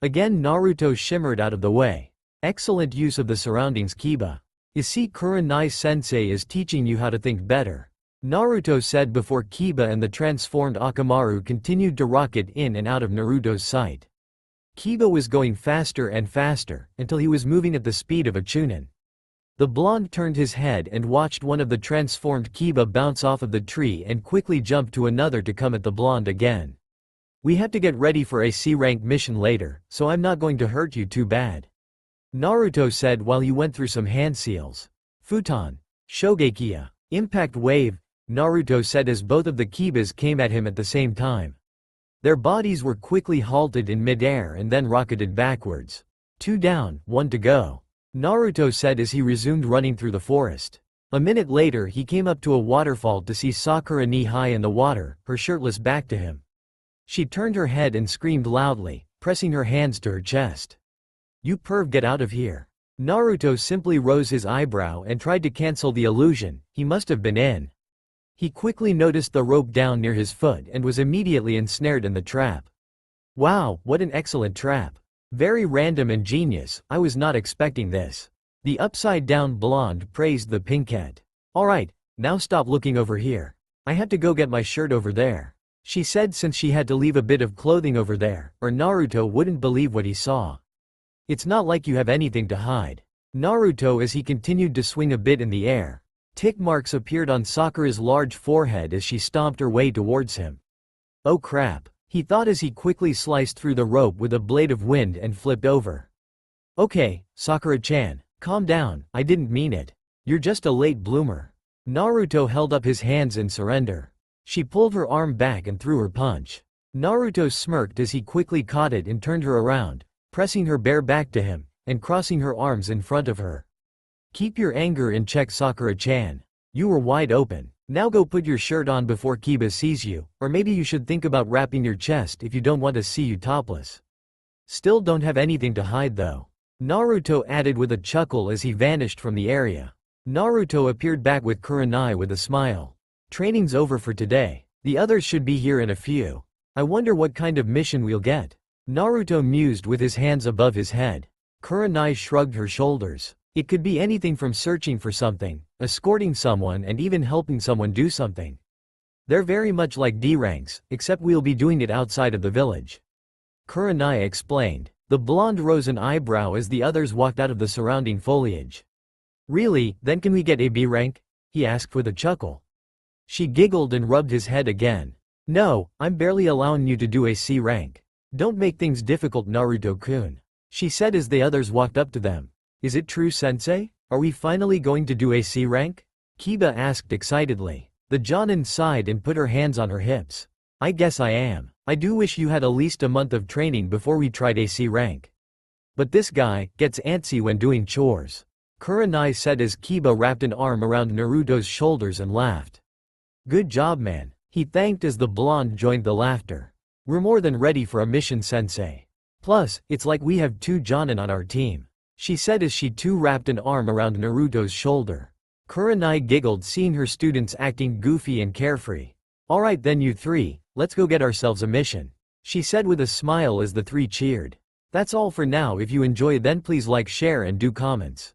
Again Naruto shimmered out of the way. "Excellent use of the surroundings, Kiba. You see, Kurenai-sensei is teaching you how to think better," Naruto said before Kiba and the transformed Akamaru continued to rocket in and out of Naruto's sight. Kiba was going faster and faster, until he was moving at the speed of a chunin. The blonde turned his head and watched one of the transformed Kiba bounce off of the tree and quickly jump to another to come at the blonde again. "We have to get ready for a C-rank mission later, so I'm not going to hurt you too bad," Naruto said while he went through some hand seals. "Futon. Shogekiya. Impact wave," Naruto said as both of the Kibas came at him at the same time. Their bodies were quickly halted in mid-air and then rocketed backwards. "Two down, one to go," Naruto said as he resumed running through the forest. A minute later he came up to a waterfall to see Sakura knee-high in the water, her shirtless back to him. She turned her head and screamed loudly, pressing her hands to her chest. "You perv, get out of here." Naruto simply rose his eyebrow and tried to cancel the illusion. He must have been in. He quickly noticed the rope down near his foot and was immediately ensnared in the trap. "Wow, what an excellent trap. Very random and genius, I was not expecting this." The upside-down blonde praised the pinkette. "Alright, now stop looking over here. I had to go get my shirt over there," she said since she had to leave a bit of clothing over there, or Naruto wouldn't believe what he saw. "It's not like you have anything to hide." Naruto as he continued to swing a bit in the air. Tick marks appeared on Sakura's large forehead as she stomped her way towards him. "Oh crap," he thought as he quickly sliced through the rope with a blade of wind and flipped over. "Okay, Sakura-chan, calm down, I didn't mean it. You're just a late bloomer." Naruto held up his hands in surrender. She pulled her arm back and threw her punch. Naruto smirked as he quickly caught it and turned her around, pressing her bare back to him, and crossing her arms in front of her. "Keep your anger in check, Sakura-chan. You were wide open. Now go put your shirt on before Kiba sees you, or maybe you should think about wrapping your chest if you don't want to see you topless. Still don't have anything to hide though," Naruto added with a chuckle as he vanished from the area. Naruto appeared back with Kurenai with a smile. "Training's over for today. The others should be here in a few." I wonder what kind of mission we'll get. Naruto mused with his hands above his head. Kurenai shrugged her shoulders. It could be anything from searching for something, escorting someone and even helping someone do something. They're very much like D ranks, except we'll be doing it outside of the village. Kurenai explained. The blonde rose an eyebrow as the others walked out of the surrounding foliage. Really, then can we get a B rank? He asked with a chuckle. She giggled and rubbed his head again. No, I'm barely allowing you to do a C rank. Don't make things difficult, Naruto-kun, she said as the others walked up to them. Is it true, sensei? Are we finally going to do a C rank? Kiba asked excitedly. The Genin sighed and put her hands on her hips. I guess I am. I do wish you had at least a month of training before we tried a C rank. But this guy gets antsy when doing chores. Kurenai said as Kiba wrapped an arm around Naruto's shoulders and laughed. Good job, man, he thanked as the blonde joined the laughter. We're more than ready for a mission, sensei. Plus, it's like we have 2 Genin on our team, she said as she too wrapped an arm around Naruto's shoulder. Kurenai giggled seeing her students acting goofy and carefree. Alright then you 3, let's go get ourselves a mission, she said with a smile as the 3 cheered. That's all for now. If you enjoy then please like, share and do comments.